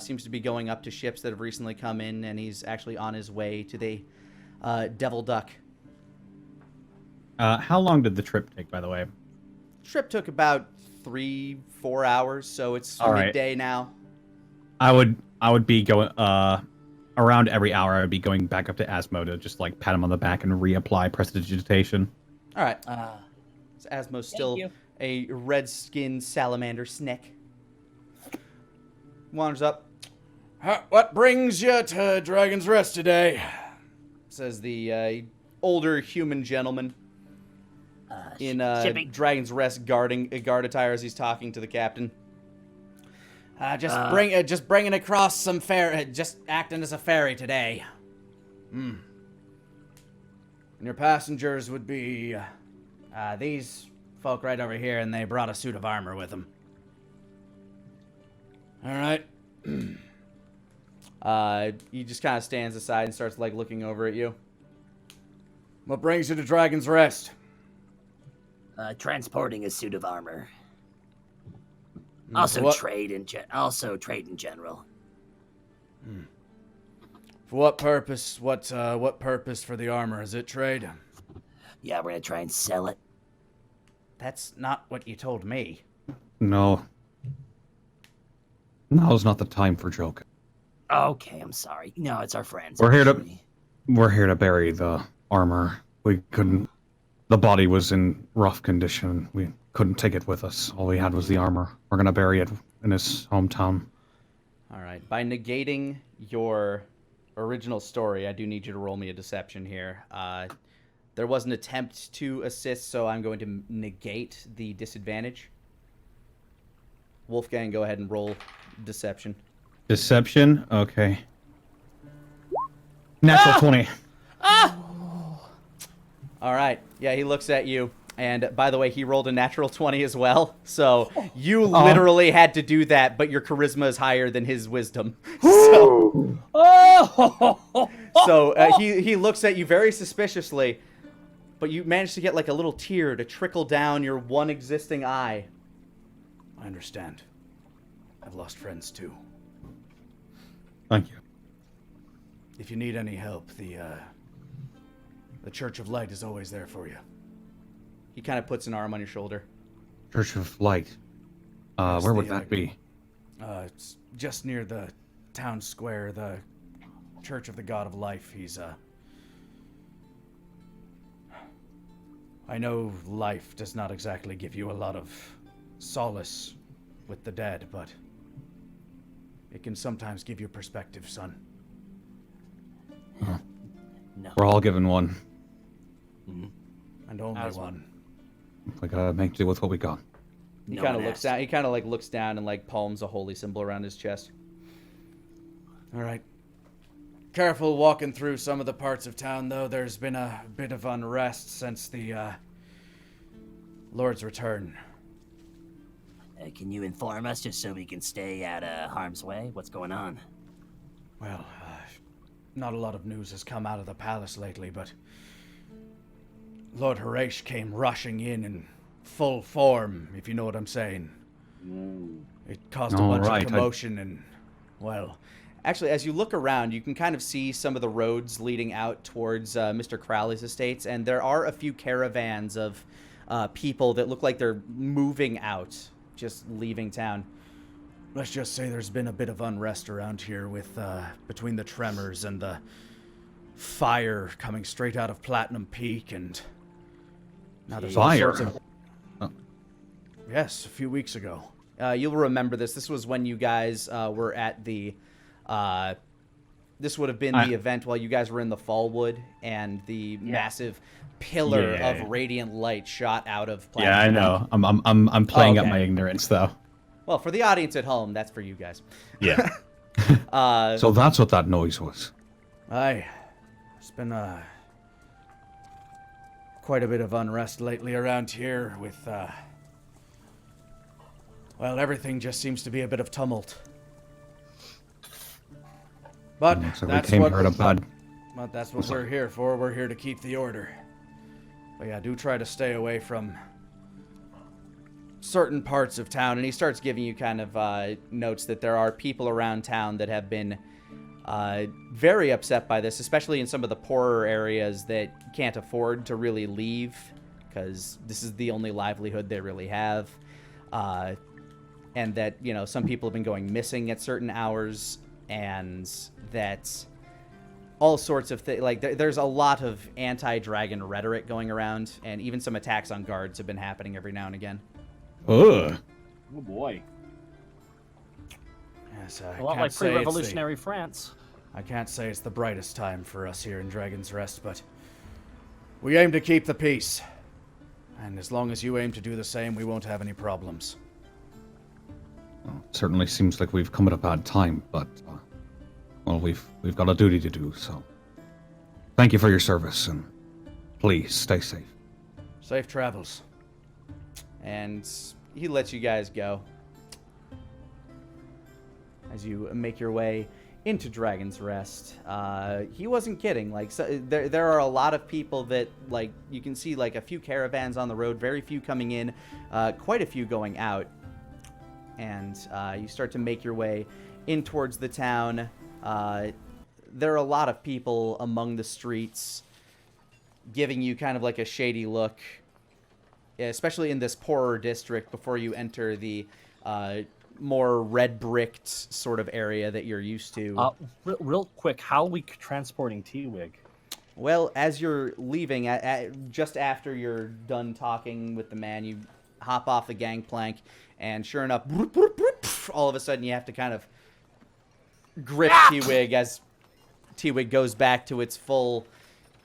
Seems to be going up to ships that have recently come in, and he's actually on his way to the Devil Duck. How long did the trip take, by the way? Trip took about 3-4 hours, so it's All right. midday now. I would be going around every hour. I would be going back up to Asmo to just like pat him on the back and reapply prestidigitation. All right. So Asmo's still a red-skinned salamander snake. Wanders up. What brings you to Dragon's Rest today? Says the older human gentleman in shipping. Dragon's Rest guard attire as he's talking to the captain. Just bringing across some just acting as a ferry today. And your passengers would be these folk right over here, and they brought a suit of armor with them. All right. He just kind of stands aside and starts like looking over at you. What brings you to Dragon's Rest? Transporting a suit of armor. Mm, Also what- trade in general. For what purpose? What purpose for the armor? Is it trade? Yeah, we're gonna try and sell it. That's not what you told me. No. Now's not the time for joking. Okay, I'm sorry. No, it's our friends. We're here to- actually. We're here to bury the armor. We couldn't. The body was in rough condition. We couldn't take it with us. All we had was the armor. We're gonna bury it in his hometown. All right. By negating your original story, I do need you to roll me a deception here. There was an attempt to assist, so I'm going to negate the disadvantage. Wolfgang, go ahead and roll deception. Deception? Okay. Natural 20. All right. Yeah, he looks at you. And by the way, he rolled a natural 20 as well. So you literally had to do that, but your charisma is higher than his wisdom. So, he looks at you very suspiciously, but you managed to get like a little tear to trickle down your one existing eye. I understand. I've lost friends too. Thank you. If you need any help, the Church of Light is always there for you. He kind of puts an arm on your shoulder. Church of Light. Yes, Where would the, that be? It's just near the town square, the Church of the God of Life. I know life does not exactly give you a lot of solace with the dead, but it can sometimes give you perspective, son. No. We're all given one. And only one. We gotta make do with what we got. He No kind of one looks asked. down. He kind of like looks down and like palms a holy symbol around his chest. All right. Careful walking through some of the parts of town, though. There's been a bit of unrest since the Lord's return. Can you inform us just so we can stay out of harm's way? What's going on? Well, not a lot of news has come out of the palace lately, but Lord Horace came rushing in full form, if you know what I'm saying. It caused a All bunch right, of commotion and, well, actually, as you look around, you can kind of see some of the roads leading out towards Mr. Crowley's estates, and there are a few caravans of people that look like they're moving out, just leaving town. Let's just say there's been a bit of unrest around here with between the tremors and the fire coming straight out of Platinum Peak, and now there's all Fire? sorts of... Yes, a few weeks ago. You'll remember this. This was when you guys were at the... this would have been the event while you guys were in the Fallwood, and the massive pillar of radiant light shot out of Platinum Yeah, I Peak. know. I'm playing up okay. my ignorance though. Well, for the audience at home, that's for you guys. Yeah. Uh, So that's what that noise was. Aye. There's been quite a bit of unrest lately around here with, well, everything just seems to be a bit of tumult. But So we that's came what, here to bud. but that's what we're here for. We're here to keep the order. But yeah, do try to stay away from certain parts of town. And he starts giving you kind of notes that there are people around town that have been very upset by this, especially in some of the poorer areas that can't afford to really leave because this is the only livelihood they really have. And that, you know, some people have been going missing at certain hours, and that all sorts of things, like there's a lot of anti-dragon rhetoric going around, and even some attacks on guards have been happening every now and again. Ugh. Oh boy. Yes, A lot like pre-revolutionary France. I can't say it's the brightest time for us here in Dragon's Rest, but we aim to keep the peace. And as long as you aim to do the same, we won't have any problems. Well, it certainly seems like we've come at a bad time, but well, we've got a duty to do. So, thank you for your service, and please stay safe. Safe travels. And he lets you guys go as you make your way into Dragon's Rest. He wasn't kidding. Like, so, there are a lot of people that, like, you can see, like, a few caravans on the road, very few coming in, quite a few going out. And you start to make your way in towards the town. There are a lot of people among the streets giving you kind of like a shady look, especially in this poorer district before you enter the more red-bricked sort of area that you're used to. Real quick, how are we transporting T-Wig? Well, as you're leaving, just after you're done talking with the man, you hop off the gangplank, and sure enough, all of a sudden you have to kind of grip T-Wig as T-Wig goes back to its full,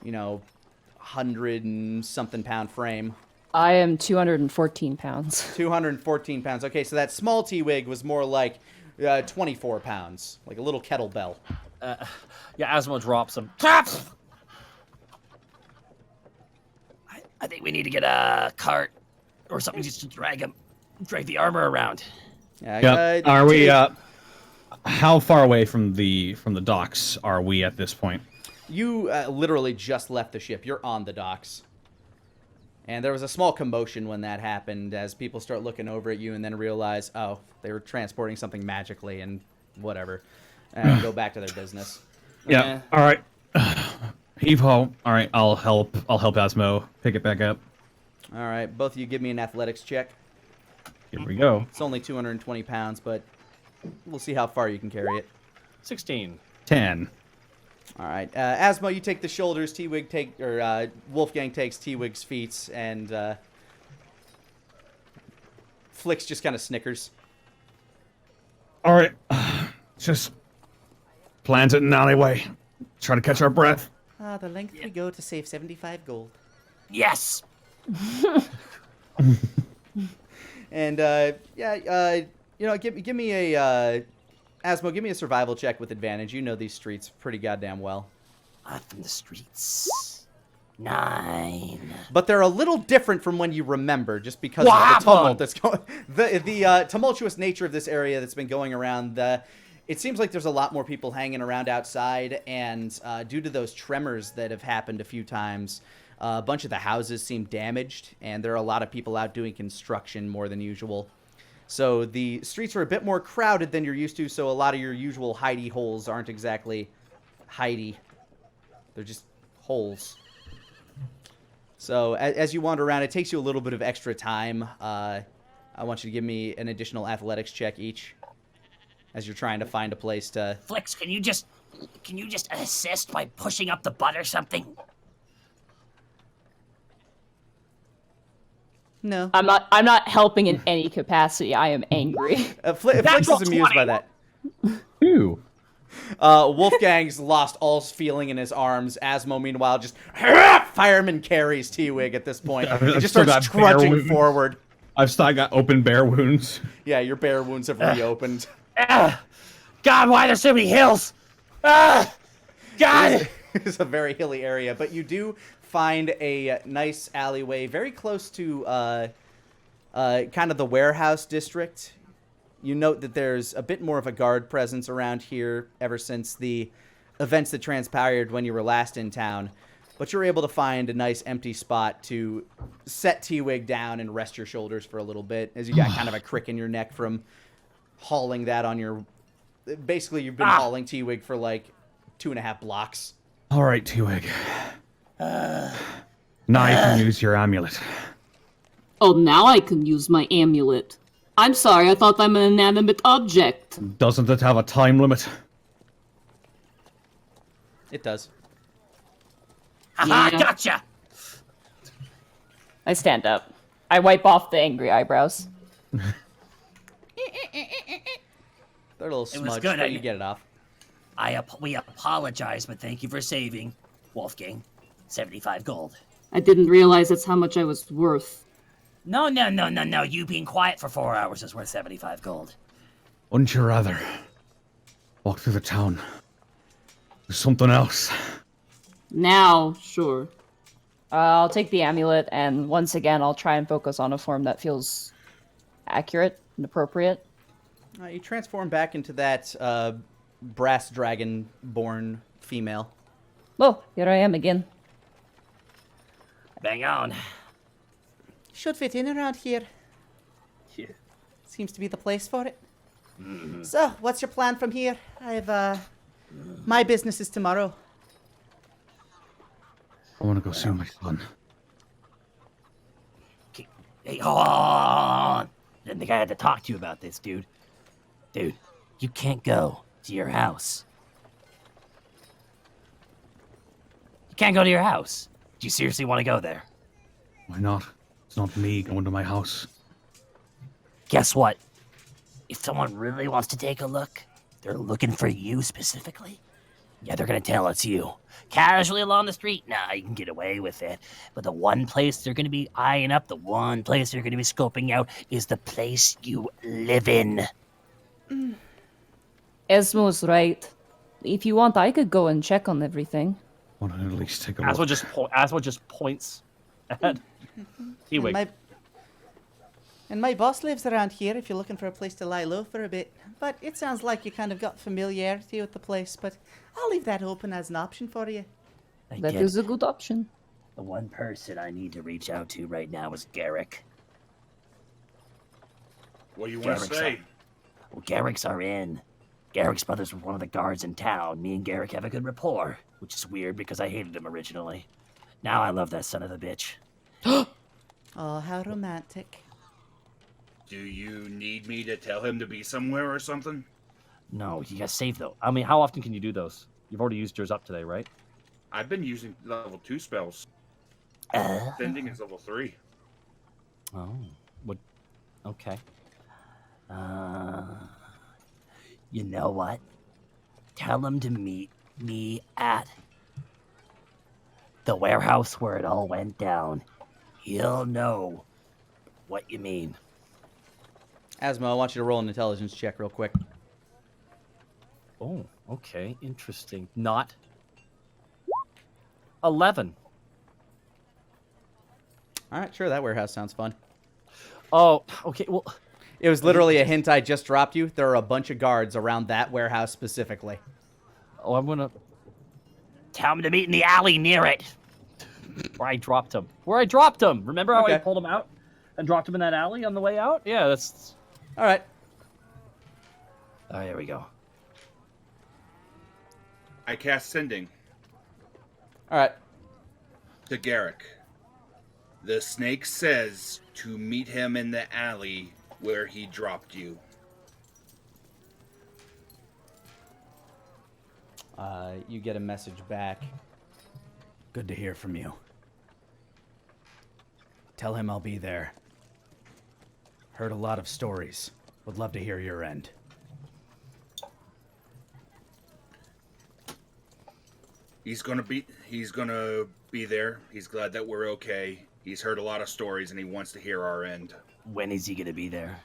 100-and-something pound frame. I am 214 pounds. 214 pounds. Okay, so that small T-Wig was more like 24 pounds, like a little kettlebell. Yeah, Asmo drops him. I think we need to get a cart or something just to drag the armor around. Yeah. Are we? How far away from the docks are we at this point? You literally just left the ship. You're on the docks. And there was a small commotion when that happened as people start looking over at you and then realize, oh, they were transporting something magically and whatever. And go back to their business. Yeah. All right. Heave ho. All right. I'll help Asmo pick it back up. All right. Both of you give me an athletics check. Here we go. It's only 220 pounds, but we'll see how far you can carry it. 16. 10. All right. Asmo, you take the shoulders. Wolfgang takes T-Wig's feet, and Flix just kind of snickers. All right. Just plans it in an alleyway. Try to catch our breath. The length we go to save 75 gold. Yes. And give me a Asmo, give me a survival check with advantage. You know these streets pretty goddamn well. From the streets. 9. But they're a little different from when you remember, just because of the tumult that's going. The tumultuous nature of this area that's been going around. It seems like there's a lot more people hanging around outside, and due to those tremors that have happened a few times, a bunch of the houses seem damaged, and there are a lot of people out doing construction more than usual. So the streets are a bit more crowded than you're used to, so a lot of your usual hidey holes aren't exactly hidey. They're just holes. So as you wander around, it takes you a little bit of extra time. I want you to give me an additional athletics check each as you're trying to find a place to... Flix, can you just assist by pushing up the butt or something? No. I'm not helping in any capacity. I am angry. Flix is amused by that. Ew. Wolfgang's lost all feeling in his arms. Asmo, meanwhile, just fireman carries T-Wig at this point. He just starts trudging forward. I've still got open bear wounds. Yeah, your bear wounds have reopened. God, why are there so many hills? God! It's a very hilly area, but you do find a nice alleyway very close to kind of the warehouse district. You note that there's a bit more of a guard presence around here ever since the events that transpired when you were last in town. But you're able to find a nice empty spot to set T-Wig down and rest your shoulders for a little bit, as you got kind of a crick in your neck from hauling that on your... Basically, you've been hauling T-Wig for like 2.5 blocks. All right, T-Wig. Now you can use your amulet. Oh, now I can use my amulet. I'm sorry, I thought I'm an inanimate object. Doesn't it have a time limit? It does. Haha, gotcha! I stand up. I wipe off the angry eyebrows. They're a little It was smudged, good. but you get it off. We apologize, but thank you for saving Wolfgang. 75 gold. I didn't realize that's how much I was worth. No. You being quiet for 4 hours is worth 75 gold. Wouldn't you rather walk through the town? Do something else. Now, sure. I'll take the amulet, and once again, I'll try and focus on a form that feels accurate and appropriate. You transform back into that brass dragon-born female. Oh, here I am again. Bang on. Should fit in around here. Yeah. Seems to be the place for it. So, what's your plan from here? My business is tomorrow. I want to go see my son. Hey, hold on. Didn't think I had to talk to you about this, dude. Dude, you can't go to your house. You can't go to your house. Do you seriously want to go there? Why not? It's not me going to my house. Guess what? If someone really wants to take a look, they're looking for you specifically. Yeah, they're gonna tell it's you. Casually along the street, nah, you can get away with it. But the one place they're gonna be eyeing up, the one place they're gonna be scoping out is the place you live in. Esmo's right. If you want, I could go and check on everything. I want to at least take a Asmo look. just points at T-Wig. And my boss lives around here if you're looking for a place to lie low for a bit. But it sounds like you kind of got familiarity with the place, but I'll leave that open as an option for you. That is a good option. The one person I need to reach out to right now is Garrick. What do you want to say? Well, Garrick's our in. Garrick's brothers were one of the guards in town. Me and Garrick have a good rapport, which is weird because I hated him originally. Now I love that son of a bitch. Oh, how romantic. Do you need me to tell him to be somewhere or something? No, you gotta save though. I mean, how often can you do those? You've already used yours up today, right? I've been using level 2 spells. Sending is level 3. Oh, what? Okay. You know what? Tell him to meet me at the warehouse where it all went down. He'll know what you mean. Asmo, I want you to roll an intelligence check real quick. Oh, okay, interesting. Not 11. All right, sure, that warehouse sounds fun. Oh, okay. Well, It was literally a hint I just dropped you. There are a bunch of guards around that warehouse specifically. oh, I'm gonna. Tell him to meet in the alley near it. Where I dropped him. Remember how I Okay. pulled him out and dropped him in that alley on the way out? Yeah, that's. All right. Oh, here we go. I cast Sending All right. to Garrick. The snake says to meet him in the alley where he dropped you. You get a message back. Good to hear from you. Tell him I'll be there. Heard a lot of stories. Would love to hear your end. He's gonna be there. He's glad that we're okay. He's heard a lot of stories and he wants to hear our end. When is he gonna be there?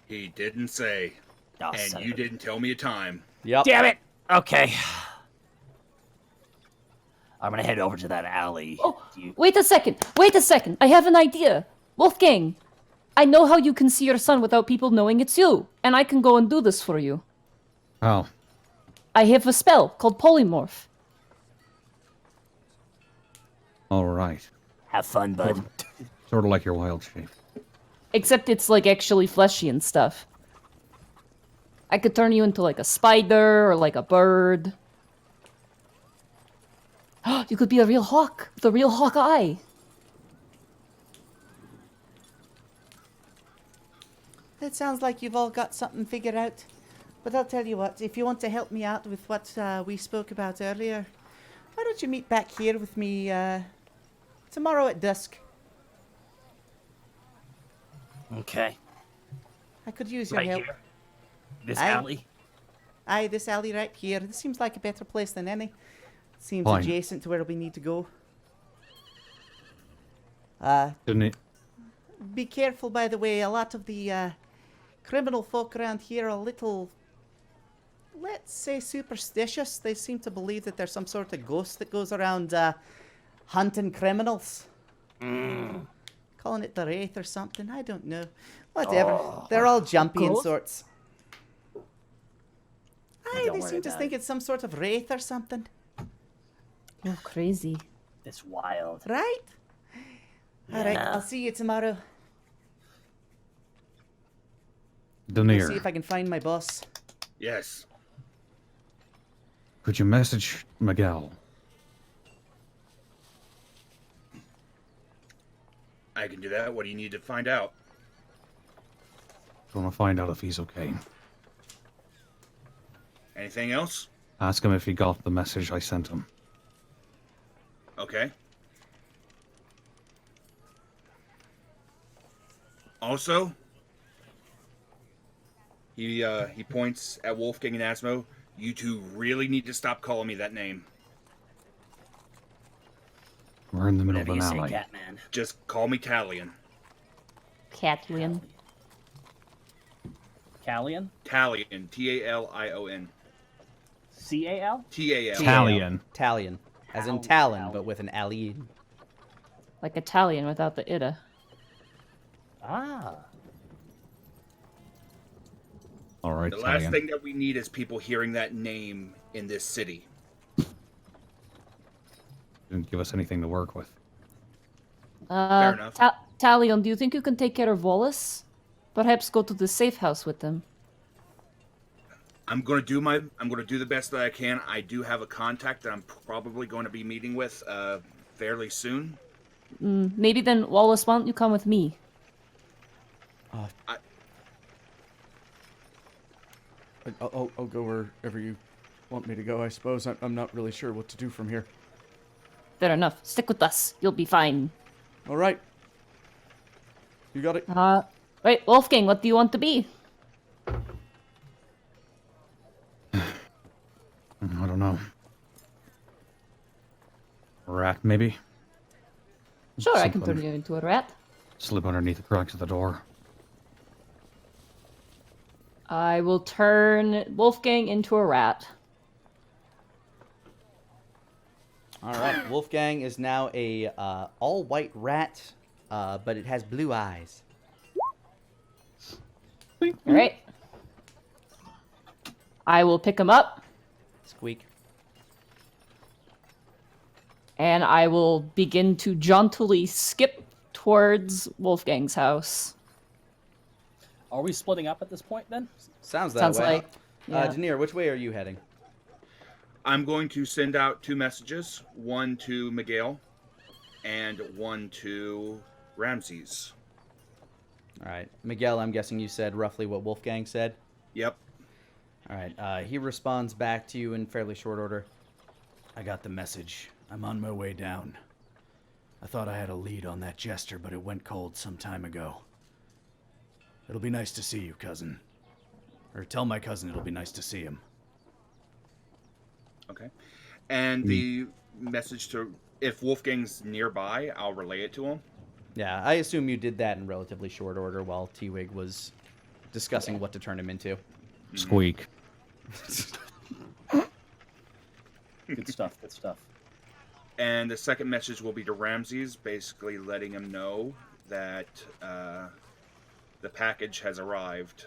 He didn't say. Oh, And son you of a- didn't tell me a time. Yep. Damn it! Okay. I'm gonna head over to that alley. Oh, You- wait a second. I have an idea. Wolfgang, I know how you can see your son without people knowing it's you, and I can go and do this for you. Oh, I have a spell called Polymorph. all right. Have fun, bud. Sort of like your wild shape. Except it's like actually fleshy and stuff. I could turn you into like a spider or like a bird. You could be a real hawk with a real hawk eye. It sounds like you've all got something figured out. But I'll tell you what, if you want to help me out with what we spoke about earlier, why don't you meet back here with me tomorrow at dusk? Okay. I could use your Right help. here. This Aye. alley. Aye, this alley right here. This seems like a better place than any. Seems Fine. adjacent to where we need to go. Didn't it? Be careful, by the way. A lot of the criminal folk around here are a little, let's say, superstitious. They seem to believe that there's some sort of ghost that goes around hunting criminals. Calling it the Wraith or something. I don't know. Whatever. They're all jumpy and ghost? sorts. Aye, Don't they worry seem to about think it. it's some sort of Wraith or something. You're crazy. It's wild. Right? Alright, Yeah. I'll see you tomorrow. See Denier, if I can find my boss. Yes. could you message Miguel? I can do that. What do you need to find out? I want to find out if he's okay. Anything else? Ask him if he got the message I sent him. Okay. Also, he points at Wolfgang and Asmo. You two really need to stop calling me that name. We're in the middle Whatever of you an say, alley. Catman. Just call me Talion. Catlian. Callian? Talion. Talion. C-A-L? Tal. Italian. Talion. As in Tal- Talon, Tal- but with an alien. Like Italian without the ida. Ah. All right, The last Italian. thing that we need is people hearing that name in this city. Didn't give us anything to work with. Fair enough. Talion, do you think you can take care of Wallace? Perhaps go to the safe house with them. I'm gonna do the best that I can. I do have a contact that I'm probably going to be meeting with fairly soon. Maybe then, Wallace, why don't you come with me? I'll go wherever you want me to go, I suppose. I'm not really sure what to do from here. Fair enough. Stick with us. You'll be fine. All right. You got it. Wait, Wolfgang, what do you want to be? I don't know. Rat, maybe? Sure, I can Something. turn you into a rat. Slip underneath the cracks of the door. I will turn Wolfgang into a rat. All right. Wolfgang is now a all-white rat, but it has blue eyes. All right. I will pick him up, Squeak. and I will begin to jauntily skip towards Wolfgang's house. Are we splitting up at this point then? Sounds that Sounds way. like. Yeah. Denier, which way are you heading? I'm going to send out 2 messages, one to Miguel and one to Rameses. All right. Miguel, I'm guessing you said roughly what Wolfgang said. Yep. All right. He responds back to you in fairly short order. I got the message. I'm on my way down. I thought I had a lead on that jester, but it went cold some time ago. It'll be nice to see you, cousin. Or tell my cousin it'll be nice to see him. Okay. And the message to, if Wolfgang's nearby, I'll relay it to him. Yeah, I assume you did that in relatively short order while T-Wig was discussing what to turn him into. Squeak. Good stuff, good stuff. And the second message will be to Rameses, basically letting him know that the package has arrived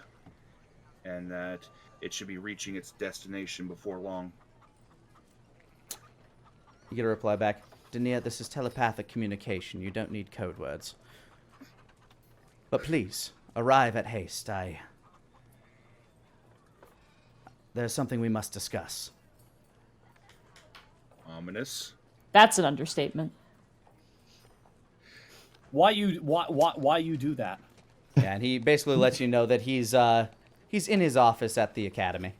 and that it should be reaching its destination before long. You get a reply back. Denia, this is telepathic communication. You don't need code words. But please, arrive at haste. There's something we must discuss. Ominous. That's an understatement. Why you do that? Yeah, and he basically lets you know that he's in his office at the academy.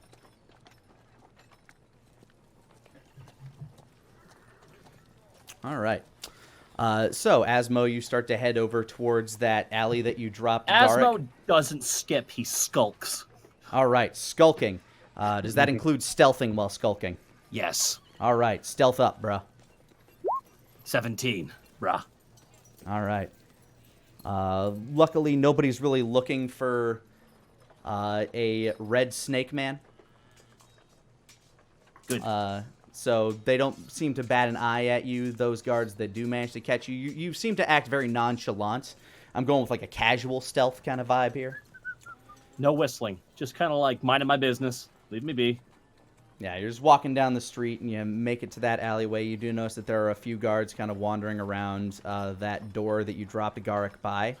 All right. So, Asmo, you start to head over towards that alley that you dropped Garrick. Asmo doesn't skip, he skulks. All right, skulking. Does that include stealthing while skulking? Yes. All right, stealth up, bruh. 17, bruh. All right. Luckily, nobody's really looking for a red snake man. Good. So they don't seem to bat an eye at you, those guards that do manage to catch you. You seem to act very nonchalant. I'm going with like a casual stealth kind of vibe here. No whistling. Just kind of like minding my business. Leave me be. Yeah, you're just walking down the street and you make it to that alleyway. You do notice that there are a few guards kind of wandering around that door that you dropped Garrick by.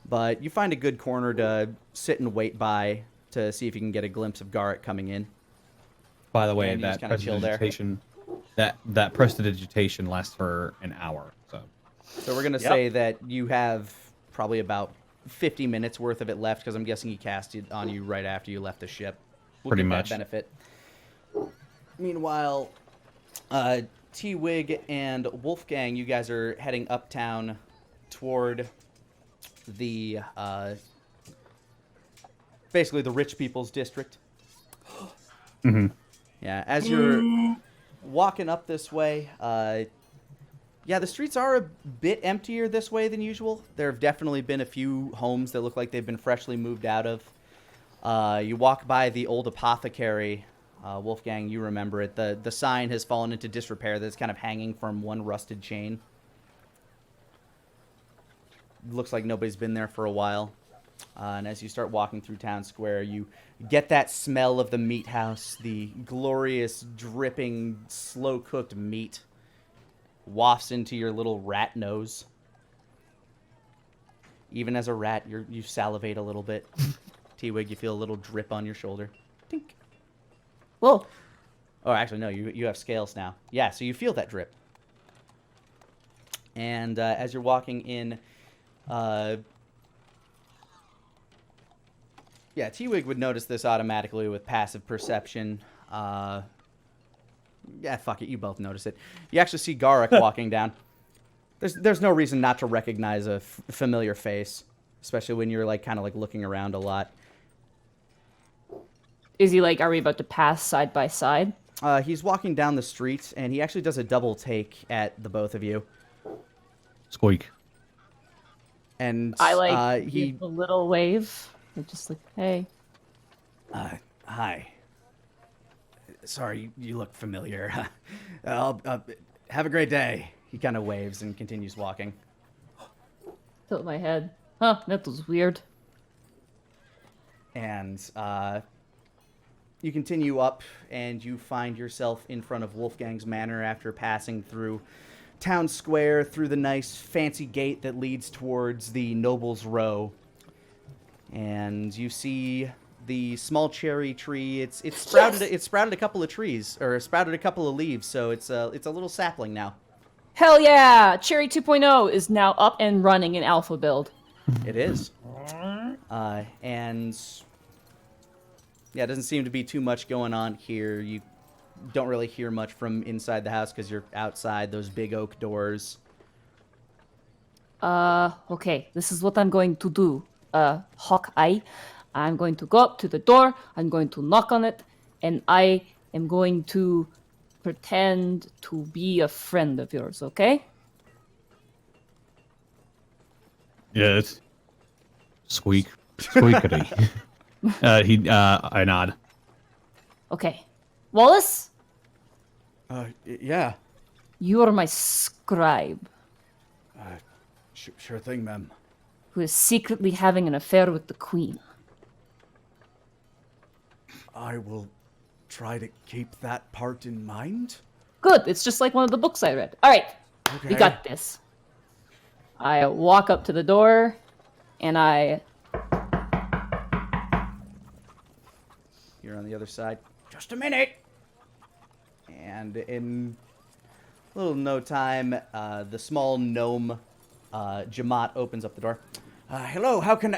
But you find a good corner to sit and wait by to see if you can get a glimpse of Garrick coming in. By the way, And you just that kinda chill there. prestidigitation, that prestidigitation lasts for an hour. So we're going to say that you have probably about 50 minutes worth of it left, because I'm guessing he cast it on you right after you left the ship. We'll Pretty get much. that benefit. Meanwhile, T-Wig and Wolfgang, you guys are heading uptown toward the, basically the rich people's district. Mm-hmm. Yeah, as you're walking up this way, yeah, the streets are a bit emptier this way than usual. There have definitely been a few homes that look like they've been freshly moved out of. You walk by the old apothecary. Wolfgang, you remember it. The sign has fallen into disrepair that's kind of hanging from one rusted chain. Looks like nobody's been there for a while. And as you start walking through town square, you get that smell of the meat house, the glorious, dripping, slow-cooked meat wafts into your little rat nose. Even as a rat, you salivate a little bit. T-Wig, you feel a little drip on your shoulder. Tink. Whoa. Oh, actually, no, you have scales now. Yeah, so you feel that drip. And as you're walking in, yeah, T-Wig would notice this automatically with passive perception. Yeah, fuck it, you both notice it. You actually see Garrick walking down. There's no reason not to recognize a familiar face, especially when you're like kind of like looking around a lot. Is he like, are we about to pass side by side? He's walking down the street, and he actually does a double take at the both of you. Squeak. And I like he give a little wave. I'm just like, hey. Hi. Sorry, you look familiar. Have a great day. He kind of waves and continues walking. Tilt my head. Huh, that was weird. And you continue up, and you find yourself in front of Wolfgang's manor after passing through town square, through the nice fancy gate that leads towards the Nobles Row. And you see the small cherry tree. It's sprouted. It's sprouted a couple of trees, or sprouted a couple of leaves. So it's a little sapling now. Hell yeah! Cherry 2.0 is now up and running in alpha build. It is. And yeah, it doesn't seem to be too much going on here. You don't really hear much from inside the house because you're outside those big oak doors. Okay, this is what I'm going to do. Hawkeye, I'm going to go up to the door, I'm going to knock on it, and I am going to pretend to be a friend of yours, okay? Yeah, it's squeak. Squeakity. I nod. Okay. Wallace, Yeah. you are my scribe, Sure thing, ma'am. who is secretly having an affair with the queen. I will try to keep that part in mind. Good, it's just like one of the books I read. Alright, we Okay. got this. I walk up to the door, and You're on the other side. Just a minute. And in a little no time, the small gnome Jamat opens up the door. Hello, how can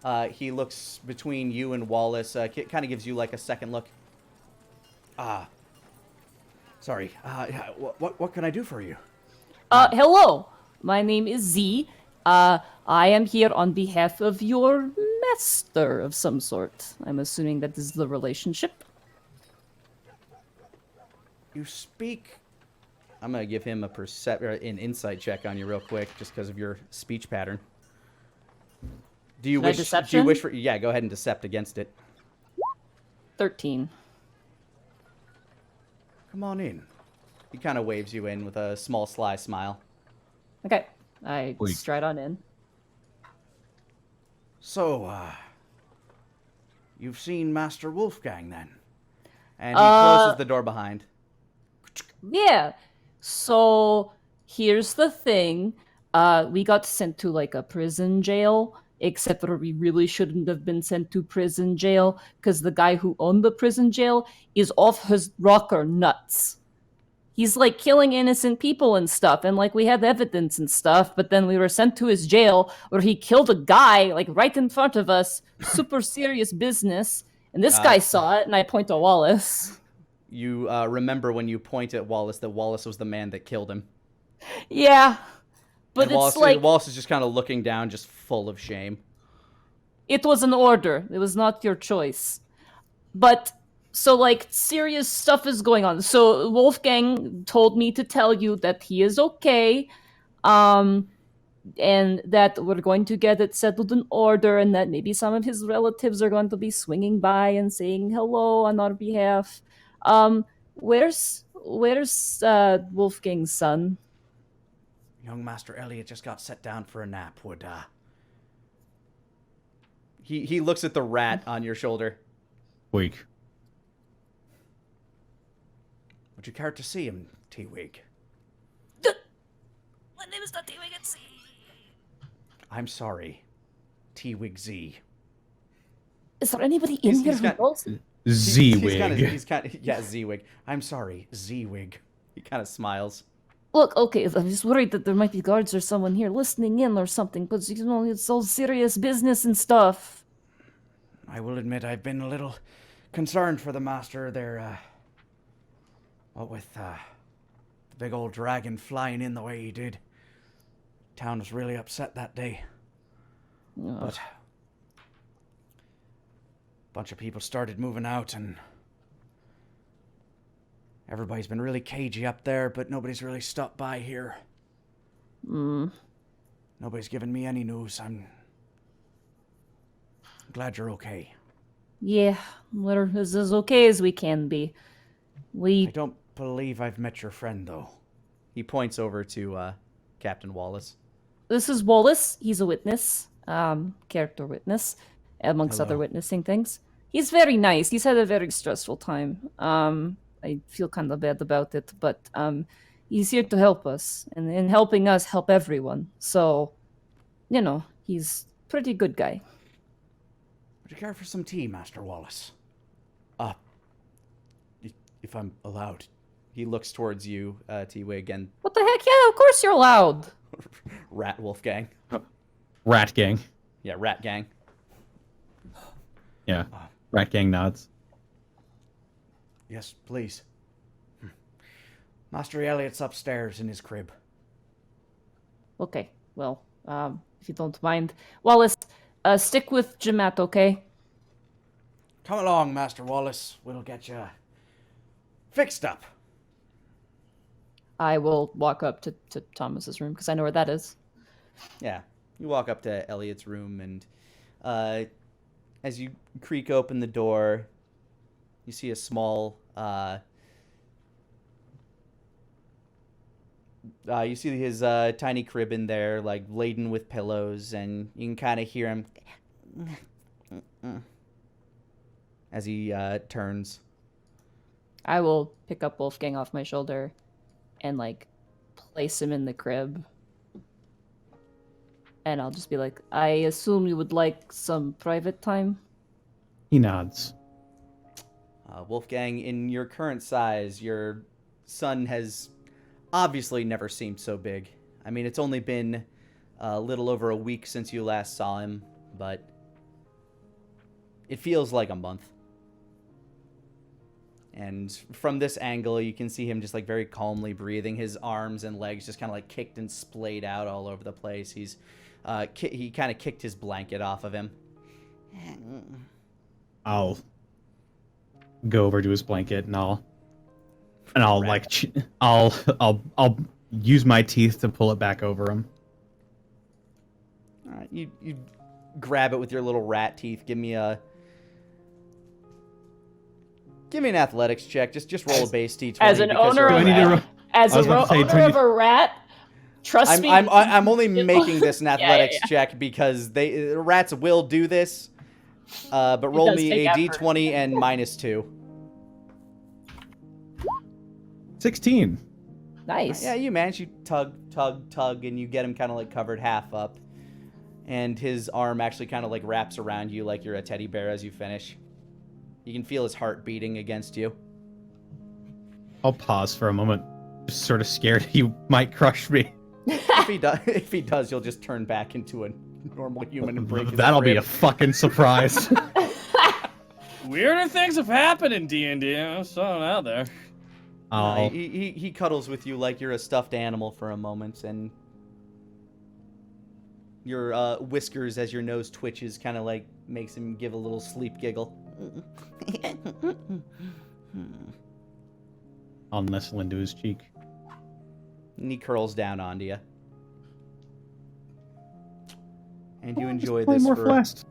I... he looks between you and Wallace, kind of gives you like a second look. Sorry, what can I do for you? hello, my name is Z. I am here on behalf of your master of some sort. I'm assuming that is the relationship. You speak. I'm gonna give him an insight check on you real quick, just because of your speech pattern. Do you Should I wish? Do you deception? wish for? Yeah, go ahead and decept against it. 13. Come on in. He kind of waves you in with a small sly smile. Okay, I Wait. stride on in. So, you've seen Master Wolfgang then? And he closes the door behind. Yeah. So here's the thing. We got sent to like a prison jail, except for we really shouldn't have been sent to prison jail because the guy who owned the prison jail is off his rocker nuts. He's like killing innocent people and stuff, and like we had evidence and stuff, but then we were sent to his jail where he killed a guy like right in front of us. Super serious business. And this guy saw it, and I point to Wallace. You remember when you point at Wallace that Wallace was the man that killed him. Yeah. But And it's Wallace, like Wallace is just kind of looking down, just full of shame. it was an order. It was not your choice. But so like serious stuff is going on. So Wolfgang told me to tell you that he is okay. And that we're going to get it settled in order, and that maybe some of his relatives are going to be swinging by and saying hello on our behalf. Where's Wolfgang's son? Young Master Elliot just got set down for a nap. He looks at the rat on your shoulder. Weak. Would you care to see him, T-Wig? My name is not T-Wig, it's I'm sorry. T-Wig Z. Is there anybody in here he's who got- knows? Z-Wig. He's kind of yeah, Z-Wig. I'm sorry, Z-Wig. He kind of smiles. Look, okay, I'm just worried that there might be guards or someone here listening in or something, because, you know, it's all serious business and stuff. I will admit I've been a little concerned for the Master there, what with, the big old dragon flying in the way he did. Town was really upset that day. Ugh. But a bunch of people started moving out, and everybody's been really cagey up there, but nobody's really stopped by here. Nobody's given me any news. I'm glad you're okay. Yeah, we're as okay as we can be. I don't believe I've met your friend, though. He points over to Captain Wallace. This is Wallace. He's a witness, character witness, amongst other Hello. witnessing things. He's very nice. He's had a very stressful time. I feel kind of bad about it, but he's here to help us, and in helping us, help everyone. So, you know, he's a pretty good guy. Would you care for some tea, Master Wallace? If I'm allowed. He looks towards you, T-Wig, and What the heck? Yeah, of course you're allowed. Rat Wolfgang. Rat Gang. Yeah, Rat Gang. Yeah. Rat Gang nods. Yes, please. Master Elliot's upstairs in his crib. Okay, well, if you don't mind. Wallace, stick with Jamat, okay? Come along, Master Wallace. We'll get you fixed up. I will walk up to Thomas's room, because I know where that is. Yeah. You walk up to Elliot's room, and as you creak open the door, you see a small you see his tiny crib in there, like laden with pillows, and you can kind of hear him as he turns. I will pick up Wolfgang off my shoulder and, like, place him in the crib. And I'll just be like, I assume you would like some private time? He nods. Wolfgang, in your current size, your son has obviously never seemed so big. I mean, it's only been a little over a week since you last saw him, but it feels like a month. And from this angle, you can see him just like very calmly breathing. His arms and legs just kind of like kicked and splayed out all over the place. He kind of kicked his blanket off of him. I'll go over to his blanket and I'll like I'll use my teeth to pull it back over him. All right, you grab it with your little rat teeth. Give me an athletics check. Just roll a base D20. As an owner Do I of need to ro- as I was a about to say, do I owner need- of a rat, trust me. I'm only making this an Yeah, athletics yeah. check because rats will do this. But roll does me take a effort. D20 and -2. 16. Nice. Yeah, you manage. You tug, and you get him kind of like covered half up. And his arm actually kind of like wraps around you like you're a teddy bear as you finish. You can feel his heart beating against you. I'll pause for a moment, just sort of scared he might crush me. If he does, you'll just turn back into a normal human and break his That'll be a rib. fucking surprise. Weirder things have happened in D&D. I'm just throwing it out there. He cuddles with you like you're a stuffed animal for a moment, and your whiskers as your nose twitches kind of like makes him give a little sleep giggle. I'll nestle into his cheek. And he curls down onto you. And you enjoy Play this more for Fast.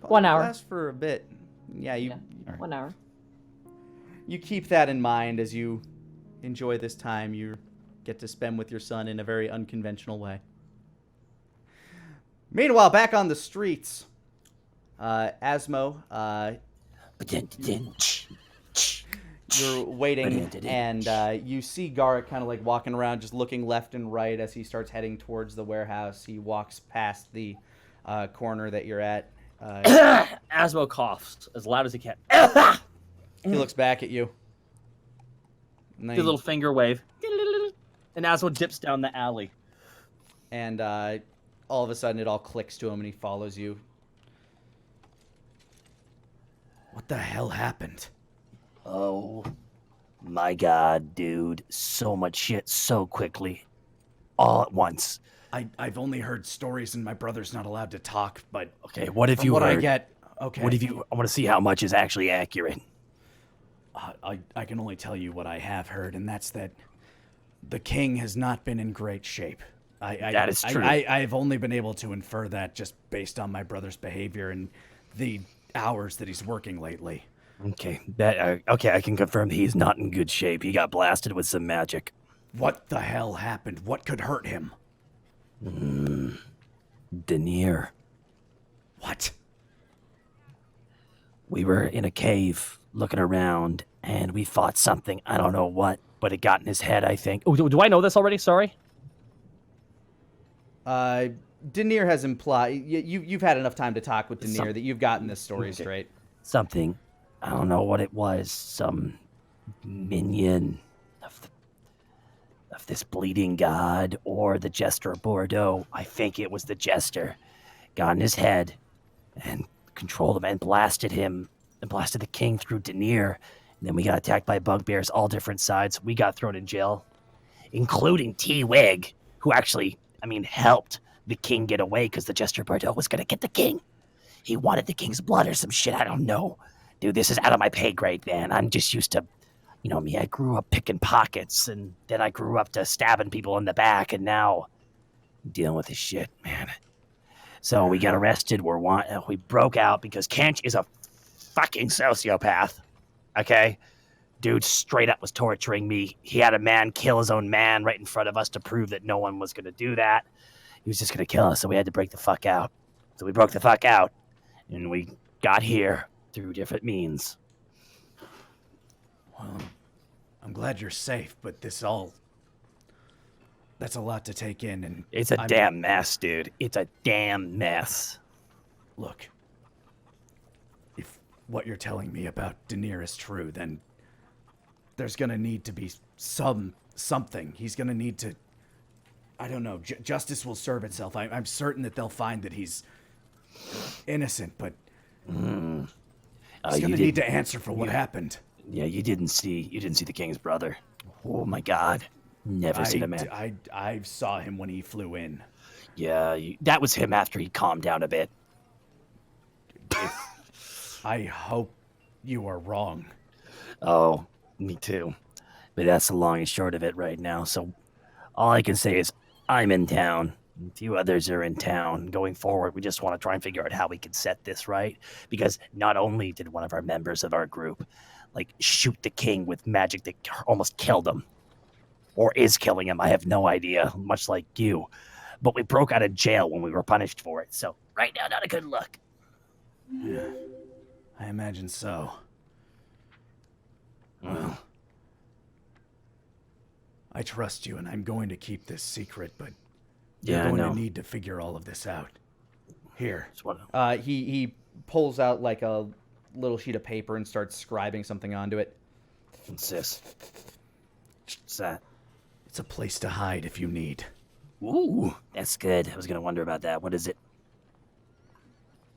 1 hour. Last for a bit. Yeah, you 1 hour. you keep that in mind as you enjoy this time you get to spend with your son in a very unconventional way. Meanwhile, back on the streets, Asmo, you're waiting, and you see Garrett kind of like walking around, just looking left and right as he starts heading towards the warehouse. He walks past the corner that you're at. Asmo coughs as loud as he can. He looks back at you. And then Do a little finger wave. And Asmo dips down the alley. and all of a sudden it all clicks to him, and he follows you. What the hell happened? Oh my god, dude. So much shit so quickly. All at once. I've only heard stories and my brother's not allowed to talk, but Okay, what if from you what heard? I get, okay. What if you... I want to see how much is actually accurate. I can only tell you what I have heard, and that's that the king has not been in great shape. That is true. I've only been able to infer that just based on my brother's behavior and the hours that he's working lately. Okay, okay, I can confirm he's not in good shape. He got blasted with some magic. What the hell happened? What could hurt him? Denier. What? We were in a cave looking around, and we fought something. I don't know what, but it got in his head, I think. Oh, do I know this already? Sorry. Denier has implied you've had enough time to talk with Denier Some- that you've gotten this story Okay. straight. Something. I don't know what it was. Some minion of this bleeding god, or the Jester of Bordeaux. I think it was the Jester. Got in his head and controlled him and blasted him and blasted the king through Denier. And then we got attacked by bugbears, all different sides. We got thrown in jail, including T-Wig, who actually, helped the king get away because the Jester of Bordeaux was going to get the king. He wanted the king's blood or some shit. I don't know. Dude, this is out of my pay grade, man. I'm just used to, me. I grew up picking pockets, and then I grew up to stabbing people in the back, and now I'm dealing with this shit, man. So we got arrested. We broke out because Kench is a fucking sociopath. Okay? Dude straight up was torturing me. He had a man kill his own man right in front of us to prove that no one was going to do that. He was just going to kill us, so we had to break the fuck out. So we broke the fuck out, and we got here through different means. Well, I'm glad you're safe, but that's a lot to take in, and It's a damn mess, dude. It's a damn mess. Look, if what you're telling me about Denier is true, then there's gonna need to be something. He's gonna need to, I don't know, justice will serve itself. I'm certain that they'll find that he's innocent, but he's gonna need to answer for what happened. Yeah, you didn't see the king's brother. Oh my god. Never seen a man. I saw him when he flew in. Yeah, that was him after he calmed down a bit. I hope you are wrong. Oh, me too. But that's the long and short of it right now. So all I can say is I'm in town. A few others are in town. Going forward, we just want to try and figure out how we can set this right. Because not only did one of our members of our group, shoot the king with magic that almost killed him, or is killing him, I have no idea, much like you. But we broke out of jail when we were punished for it. So right now, not a good look. Yeah, I imagine so. Well, I trust you, and I'm going to keep this secret, but you're going to need to figure all of this out. Here. He pulls out like a little sheet of paper and starts scribing something onto it. What's this? What's that? It's a place to hide if you need. Ooh, that's good. I was gonna wonder about that. What is it?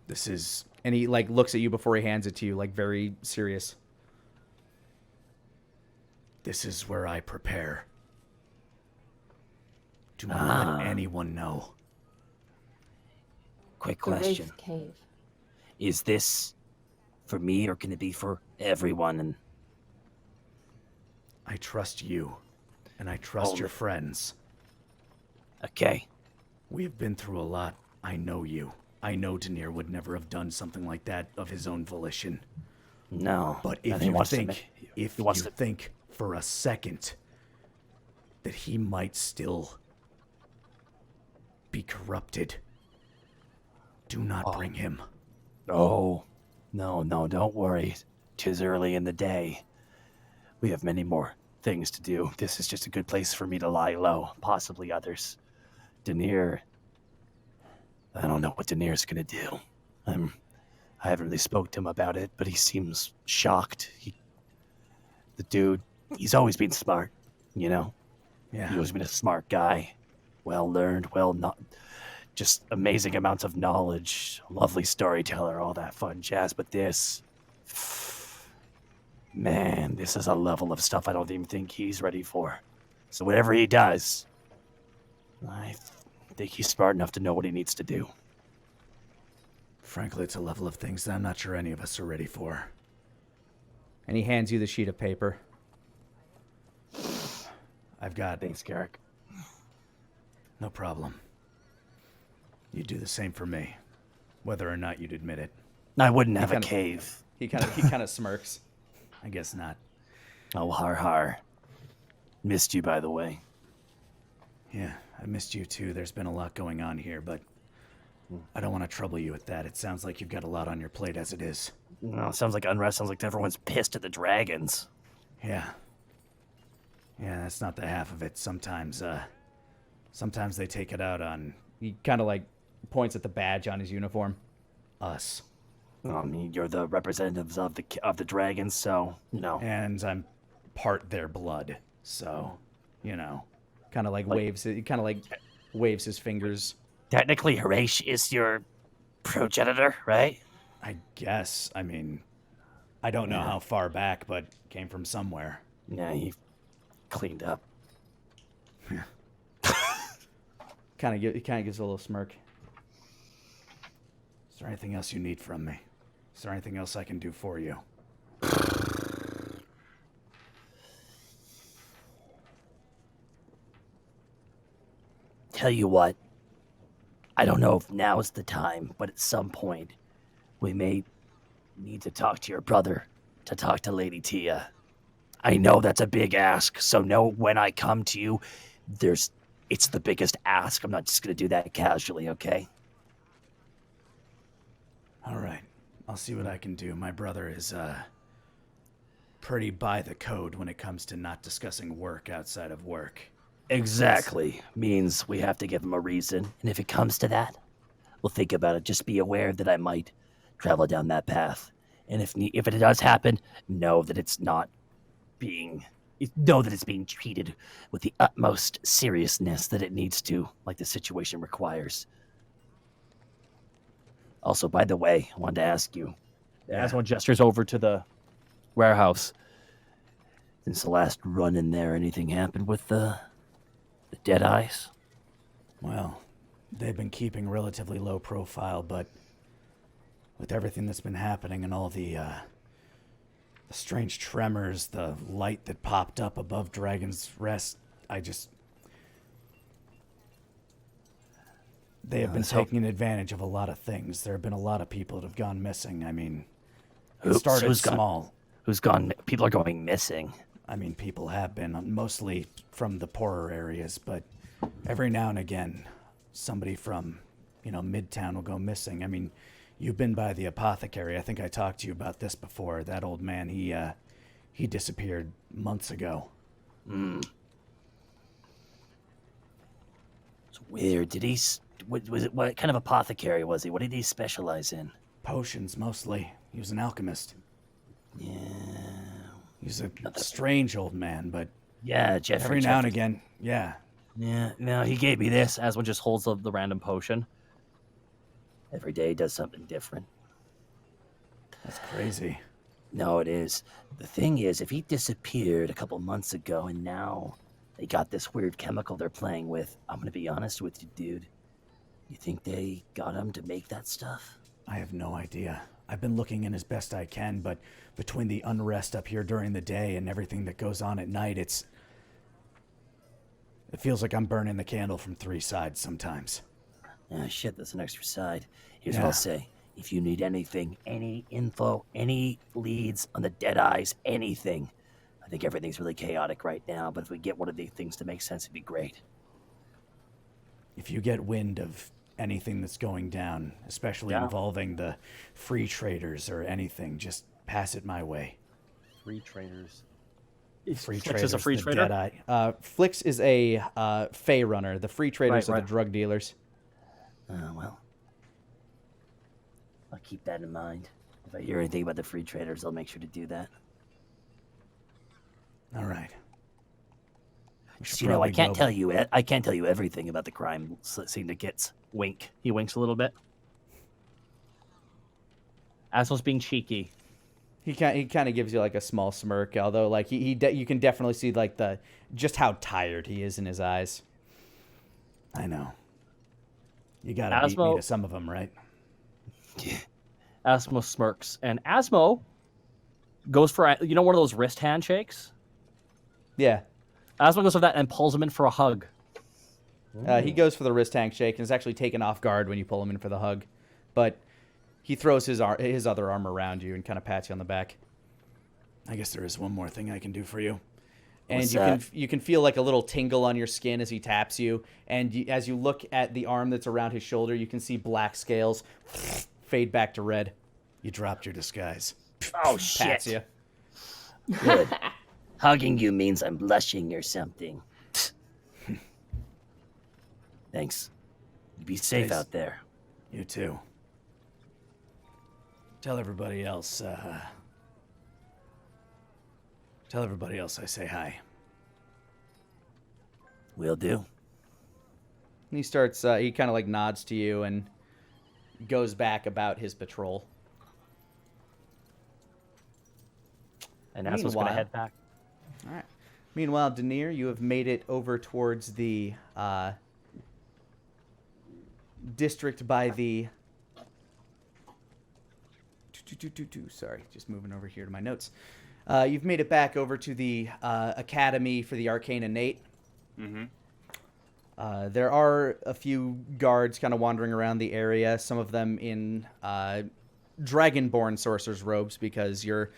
This is... And he looks at you before he hands it to you, very serious. This is where I prepare. Do not let anyone know. Quick The question. Wraith Cave. Is this for me or can it be for everyone? And I trust you, and I trust your friends. Okay. We have been through a lot. I know you. I know Daenerys would never have done something like that of his own volition. No. But if you think for a second that he might still be corrupted, do not bring him. Oh, no, don't worry. 'Tis early in the day. We have many more things to do. This is just a good place for me to lie low. Possibly others. Daenerys. I don't know what Daenerys gonna do. I haven't really spoke to him about it, but he seems shocked. The dude, he's always been smart, Yeah. He's always been a smart guy. Well learned, just amazing amounts of knowledge, lovely storyteller, all that fun jazz. But this, man, this is a level of stuff I don't even think he's ready for. So whatever he does, I think he's smart enough to know what he needs to do. Frankly, it's a level of things that I'm not sure any of us are ready for. And he hands you the sheet of paper. I've got... Thanks, Garrick. No problem. You do the same for me, whether or not you'd admit it. I wouldn't have a cave. He kind of smirks. I guess not. Oh, har. Missed you, by the way. Yeah, I missed you too. There's been a lot going on here, but I don't want to trouble you with that. It sounds like you've got a lot on your plate as it is. No, it sounds like unrest. Sounds like everyone's pissed at the dragons. Yeah. Yeah, that's not the half of it. Sometimes they take it out on... He kind of points at the badge on his uniform. Us. I mean, you're the representatives of the dragons, so, And I'm part their blood, so, Kind of waves it. He kind of waves his fingers. Technically, Harash is your progenitor, right? I guess. I mean, I don't know how far back, but came from somewhere. Yeah, he cleaned up. He kind of gives a little smirk. Is there anything else you need from me? Is there anything else I can do for you? Tell you what, I don't know if now is the time, but at some point, we may need to talk to your brother, to talk to Lady Tia. I know that's a big ask, so know when I come to you, it's the biggest ask. I'm not just going to do that casually, okay? All right. I'll see what I can do. My brother is, pretty by the code when it comes to not discussing work outside of work. Exactly. Means we have to give him a reason. And if it comes to that, we'll think about it. Just be aware that I might travel down that path. And if it does happen, know that it's being treated with the utmost seriousness that it needs to, like the situation requires. Also, by the way, I wanted to ask you. As one gestures over to the warehouse. Since the last run in there, anything happened with the dead eyes? Well, they've been keeping relatively low profile, but with everything that's been happening and all the strange tremors, the light that popped up above Dragon's Rest, they have been taking advantage of a lot of things. There have been a lot of people that have gone missing. I mean, it started small. Who's gone? People are going missing. I mean, people have been, mostly from the poorer areas, but every now and again, somebody from, Midtown will go missing. I mean, you've been by the apothecary. I think I talked to you about this before. That old man, he disappeared months ago. It's weird. What kind of apothecary was he? What did he specialize in? Potions, mostly. He was an alchemist. Yeah. He's a strange old man, but yeah, Jeffrey. Every now and again, yeah. Yeah, no, he gave me this. Asmo just holds the random potion. Every day he does something different. That's crazy. No, it is. The thing is, if he disappeared a couple months ago and now they got this weird chemical they're playing with, I'm going to be honest with you, dude. You think they got him to make that stuff? I have no idea. I've been looking in as best I can, but between the unrest up here during the day and everything that goes on at night, it feels like I'm burning the candle from 3 sides sometimes. Ah, shit, that's an extra side. Here's what I'll say. If you need anything, any info, any leads on the Deadeyes, anything, I think everything's really chaotic right now, but if we get one of these things to make sense, it'd be great. If you get wind of anything that's going down, especially involving the free traders or anything, just pass it my way. Free traders. Flix is a free trader? Deadeye. Flix is a Fey runner. The free traders are the drug dealers. Well, I'll keep that in mind. If I hear anything about the free traders, I'll make sure to do that. All right. I can't tell you. I can't tell you everything about the crime syndicates. Wink. He winks a little bit. Asmo's being cheeky. He kind of gives you like a small smirk, although like you can definitely see like just how tired he is in his eyes. I know. You gotta beat me to some of them, right? Yeah. Asmo smirks, and Asmo goes for one of those wrist handshakes. Yeah. Asmo goes for that and pulls him in for a hug. He goes for the wrist handshake and is actually taken off guard when you pull him in for the hug, but he throws his other arm around you and kind of pats you on the back. I guess there is one more thing I can do for you. And you can feel like a little tingle on your skin as he taps you. And as you look at the arm that's around his shoulder, you can see black scales fade back to red. You dropped your disguise. Oh, shit. Pats you. Good. Hugging you means I'm blushing or something. Thanks. Be safe out there. You too. Tell everybody else I say hi. Will do. And he starts, he kind of like nods to you and goes back about his patrol. And Asmo's going to head back. All right. Meanwhile, Denier, you have made it over towards the district by the... Sorry, just moving over here to my notes. You've made it back over to the Academy for the Arcane Innate. Mm-hmm. There are a few guards kind of wandering around the area, some of them in Dragonborn sorcerer's robes, because your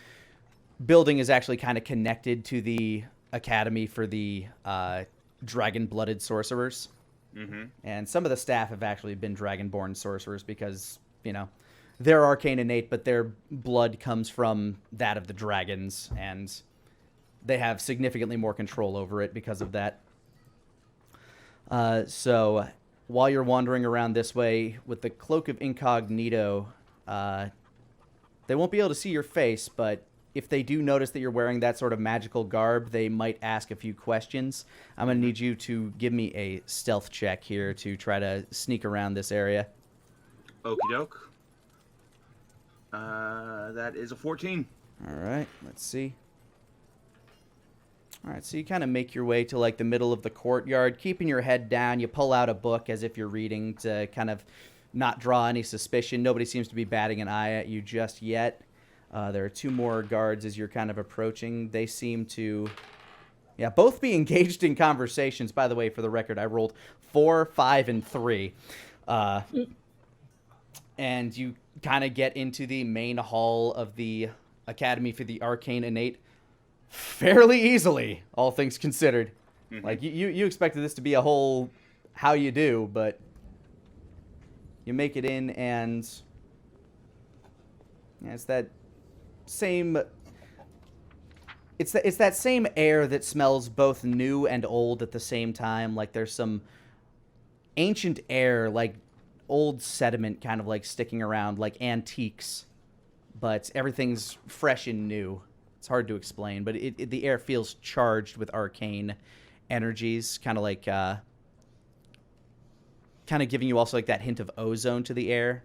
building is actually kind of connected to the Academy for the Dragon-blooded sorcerers. Mm-hmm. And some of the staff have actually been Dragonborn sorcerers because, they're arcane innate, but their blood comes from that of the dragons, and they have significantly more control over it because of that. So while you're wandering around this way with the Cloak of Incognito, they won't be able to see your face, but if they do notice that you're wearing that sort of magical garb, they might ask a few questions. I'm going to need you to give me a stealth check here to try to sneak around this area. Okie doke. That is a 14. All right, let's see. All right, so you kind of make your way to like the middle of the courtyard, keeping your head down. You pull out a book as if you're reading to kind of not draw any suspicion. Nobody seems to be batting an eye at you just yet. There are 2 more guards as you're kind of approaching. They seem to, both be engaged in conversations. By the way, for the record, I rolled 4, 5, and 3. And you kind of get into the main hall of the Academy for the Arcane Innate fairly easily, all things considered. Mhm. Like, you expected this to be a whole how you do, but you make it in, and it's that same... It's that same air that smells both new and old at the same time. Like, there's some ancient air, like old sediment kind of like sticking around, like antiques. But everything's fresh and new. It's hard to explain, but the air feels charged with arcane energies, kind of like... kind of giving you also like that hint of ozone to the air.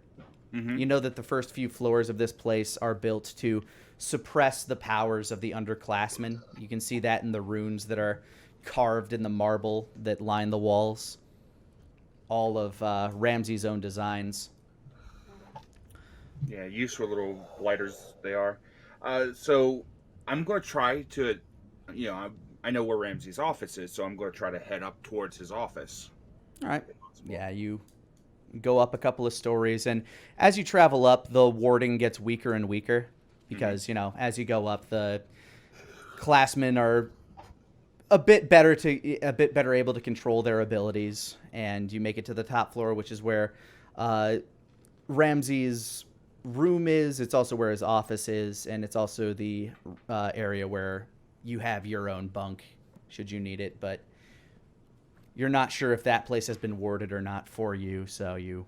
Mm-hmm. You know that the first few floors of this place are built to suppress the powers of the underclassmen. You can see that in the runes that are carved in the marble that line the walls. All of Ramses' own designs. Yeah, useful little lighters they are. So I'm going to try to, I know where Ramses' office is, so I'm going to try to head up towards his office. All right. Yeah, you go up a couple of stories, and as you travel up, the warding gets weaker and weaker because, as you go up, the classmen are a bit better able to control their abilities, and you make it to the top floor, which is where Ramses' room is. It's also where his office is, and it's also the area where you have your own bunk should you need it, but you're not sure if that place has been warded or not for you, so you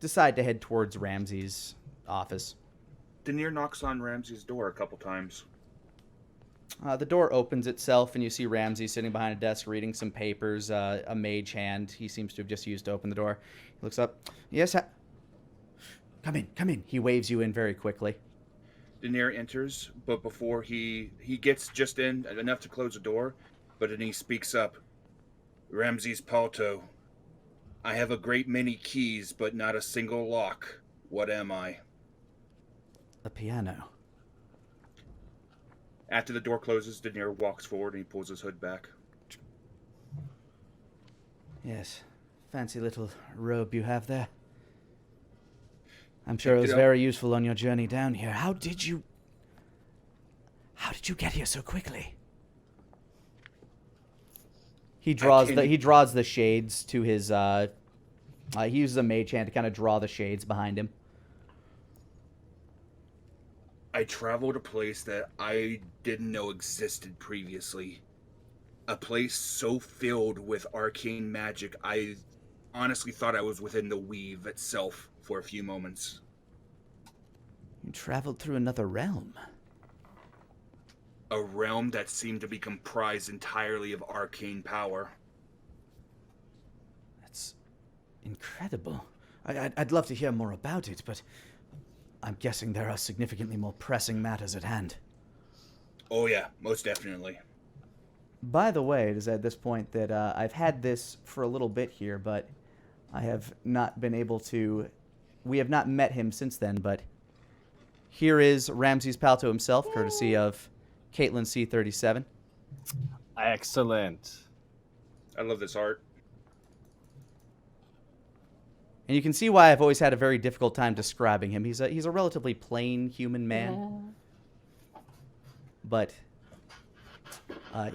decide to head towards Ramses' office. Denier knocks on Ramses' door a couple times. The door opens itself, and you see Ramses sitting behind a desk reading some papers, a mage hand he seems to have just used to open the door. He looks up. Yes, come in. He waves you in very quickly. Denier enters, but before he gets just in enough to close the door, but then he speaks up. Ramses Palto, I have a great many keys, but not a single lock. What am I? A piano. After the door closes, Denier walks forward and he pulls his hood back. Yes. Fancy little robe you have there. I'm sure it was very useful on your journey down here. How did you get here so quickly? He draws the shades to his he uses a mage hand to kind of draw the shades behind him. I traveled a place that I didn't know existed previously. A place so filled with arcane magic, I honestly thought I was within the weave itself for a few moments. You traveled through another realm. A realm that seemed to be comprised entirely of arcane power. That's incredible. I'd love to hear more about it, but I'm guessing there are significantly more pressing matters at hand. Oh yeah, most definitely. By the way, it is at this point that I've had this for a little bit here, but I have not been able to... We have not met him since then, but here is Ramses Palto himself, courtesy of Caitlin C37. Excellent. I love this art. And you can see why I've always had a very difficult time describing him. He's a relatively plain human man. Yeah. But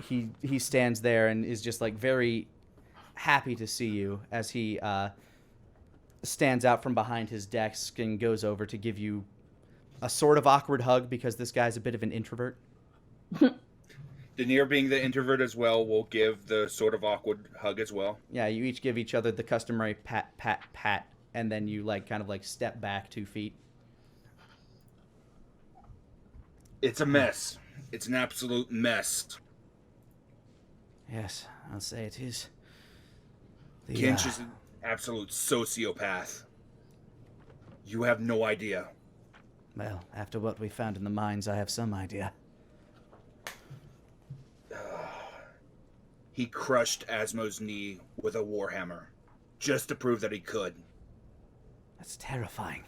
he stands there and is just like very happy to see you as he stands out from behind his desk and goes over to give you a sort of awkward hug because this guy's a bit of an introvert. Denier, being the introvert as well, will give the sort of awkward hug as well. Yeah, you each give each other the customary pat, pat, pat, and then you kind of step back 2 feet. It's a mess. It's an absolute mess. Yes, I'll say it is. Kinch is an absolute sociopath. You have no idea. Well, after what we found in the mines, I have some idea. He crushed Asmo's knee with a warhammer, just to prove that he could. That's terrifying.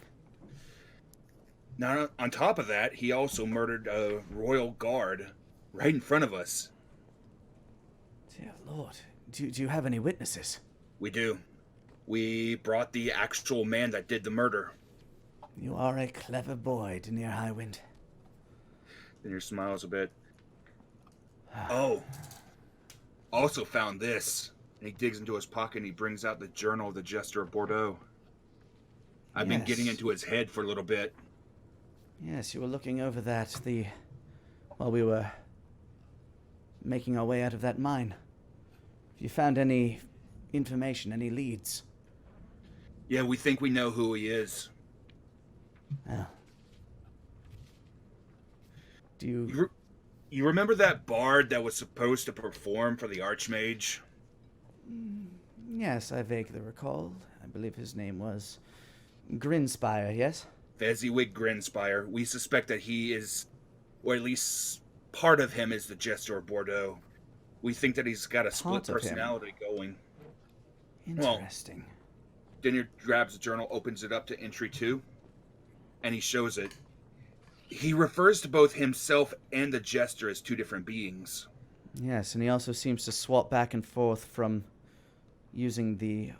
Now, on top of that, he also murdered a royal guard right in front of us. Dear Lord. Do you have any witnesses? We do. We brought the actual man that did the murder. You are a clever boy, Denier Highwind. Then he smiles a bit. Oh. Also found this. And he digs into his pocket and he brings out the journal of the Jester of Bordeaux. I've been getting into his head for a little bit. Yes, you were looking over that while we were making our way out of that mine. Have you found any information, any leads? Yeah, we think we know who he is. Oh. Do you... You remember that bard that was supposed to perform for the Archmage? Yes, I vaguely recall. I believe his name was Grinspire, yes? Fezziwig Grinspire. We suspect that he is, or at least part of him is the Jester of Bordeaux. We think that he's got a split personality going. Interesting. Well, Dinner grabs the journal, opens it up to entry 2, and he shows it. He refers to both himself and the Jester as two different beings. Yes, and he also seems to swap back and forth from using the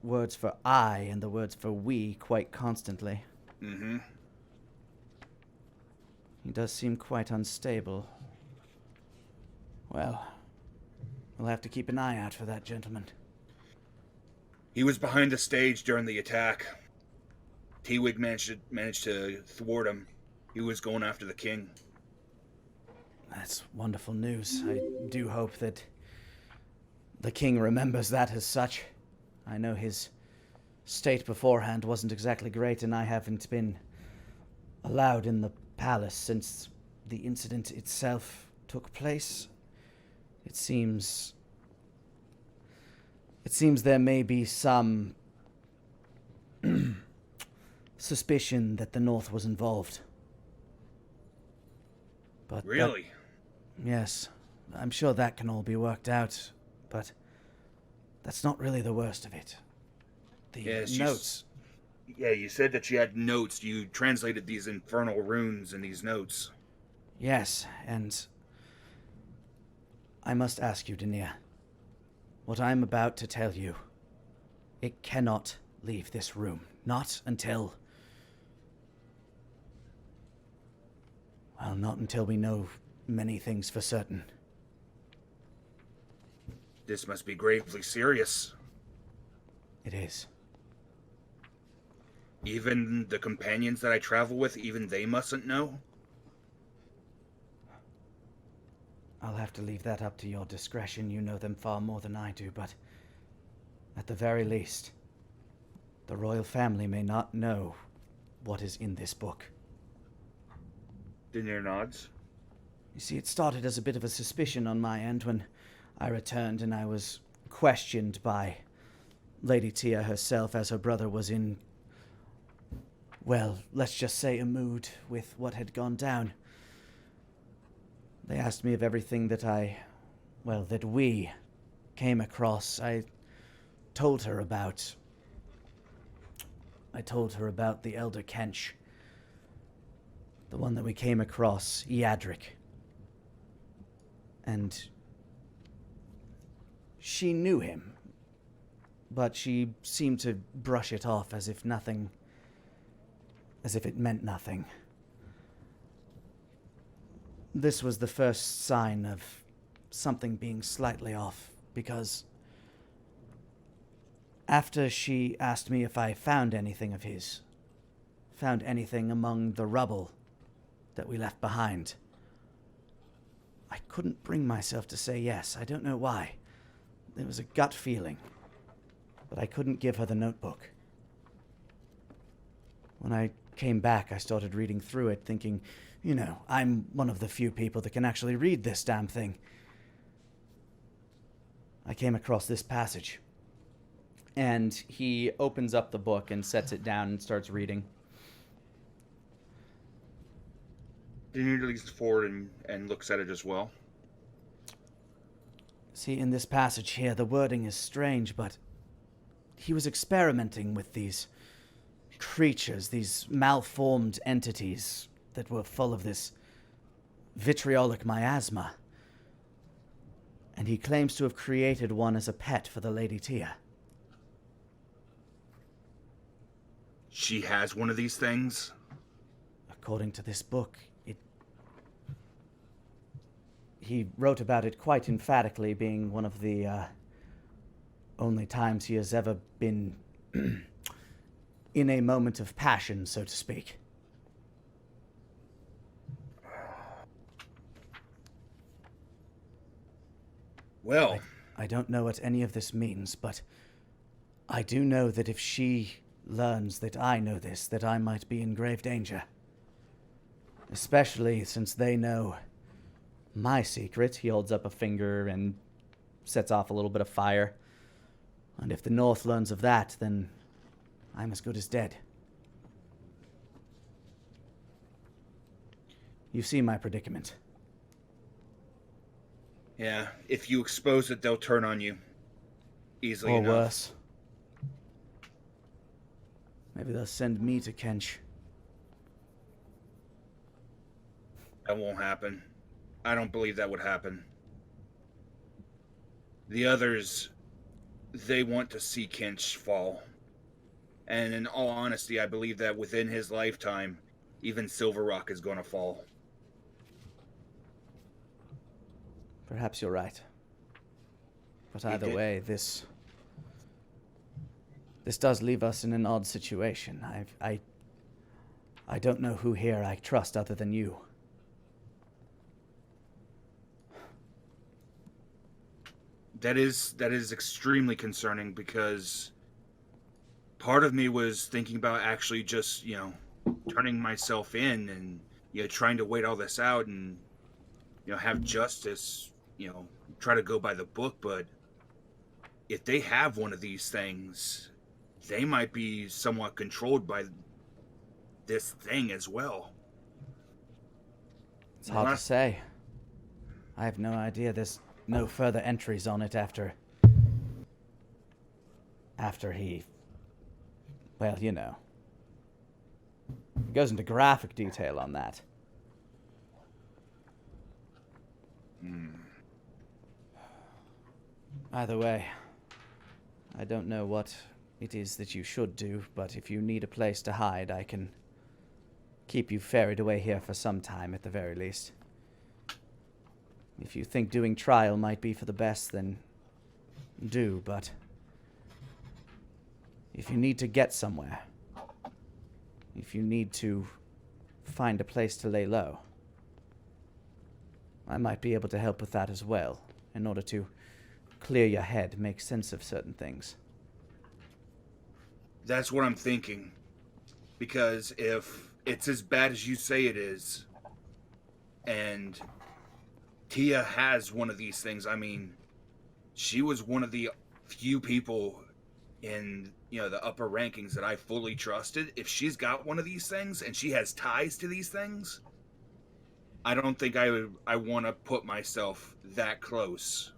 words for I and the words for we quite constantly. Mm-hmm. He does seem quite unstable. Well, we'll have to keep an eye out for that gentleman. He was behind the stage during the attack. T-Wig managed to thwart him. He was going after the king. That's wonderful news. I do hope that the king remembers that as such. I know his state beforehand wasn't exactly great, and I haven't been allowed in the palace since the incident itself took place. It seems there may be some suspicion that the North was involved. But really? Yes, I'm sure that can all be worked out, but that's not really the worst of it. The notes. Yeah, you said that you had notes. You translated these infernal runes in these notes. Yes, and I must ask you, Denia, what I'm about to tell you, it cannot leave this room. Not until... Well, not until we know many things for certain. This must be gravely serious. It is. Even the companions that I travel with, even they mustn't know? I'll have to leave that up to your discretion. You know them far more than I do, but at the very least, the royal family may not know what is in this book. Denier nods. You see, it started as a bit of a suspicion on my end when I returned and I was questioned by Lady Tia herself as her brother was in, well, let's just say a mood with what had gone down. They asked me of everything that that we came across. I told her about the Elder Kench, the one that we came across, Eadric. And she knew him, but she seemed to brush it off as if it meant nothing. This was the first sign of something being slightly off, because after she asked me if I found anything of his, found anything among the rubble that we left behind, I couldn't bring myself to say yes. I don't know why. There was a gut feeling, but I couldn't give her the notebook. When I came back, I started reading through it, thinking, I'm one of the few people that can actually read this damn thing. I came across this passage. And he opens up the book and sets it down and starts reading. Denier leans forward and looks at it as well. See, in this passage here, the wording is strange, but he was experimenting with these creatures, these malformed entities that were full of this vitriolic miasma. And he claims to have created one as a pet for the Lady Tia. She has one of these things? According to this book, he wrote about it quite emphatically, being one of the only times he has ever been in a moment of passion, so to speak. Well, I don't know what any of this means, but I do know that if she learns that I know this, that I might be in grave danger. Especially since they know my secret. He holds up a finger and sets off a little bit of fire. And if the North learns of that, then I'm as good as dead. You see my predicament. yeah, if you expose it, they'll turn on you. Easily Or enough. worse. Maybe they'll send me to Kench. That won't happen. I don't believe that would happen. The others, they want to see Kinch fall. And in all honesty, I believe that within his lifetime, even Silver Rock is going to fall. Perhaps you're right. But either way, this does leave us in an odd situation. I don't know who here I trust other than you. That is extremely concerning, because part of me was thinking about actually just, turning myself in and, trying to wait all this out and, have justice, try to go by the book. But if they have one of these things, they might be somewhat controlled by this thing as well. It's hard to say. I have no idea. There's no further entries on it after he, well, He goes into graphic detail on that. Either way, I don't know what it is that you should do, but if you need a place to hide, I can keep you ferried away here for some time at the very least. If you think doing trial might be for the best, then do, but if you need to get somewhere, if you need to find a place to lay low, I might be able to help with that as well, in order to clear your head, make sense of certain things. That's what I'm thinking. Because if it's as bad as you say it is, and Tia has one of these things, I mean, she was one of the few people in, the upper rankings that I fully trusted. If she's got one of these things and she has ties to these things, I don't think I want to put myself that close.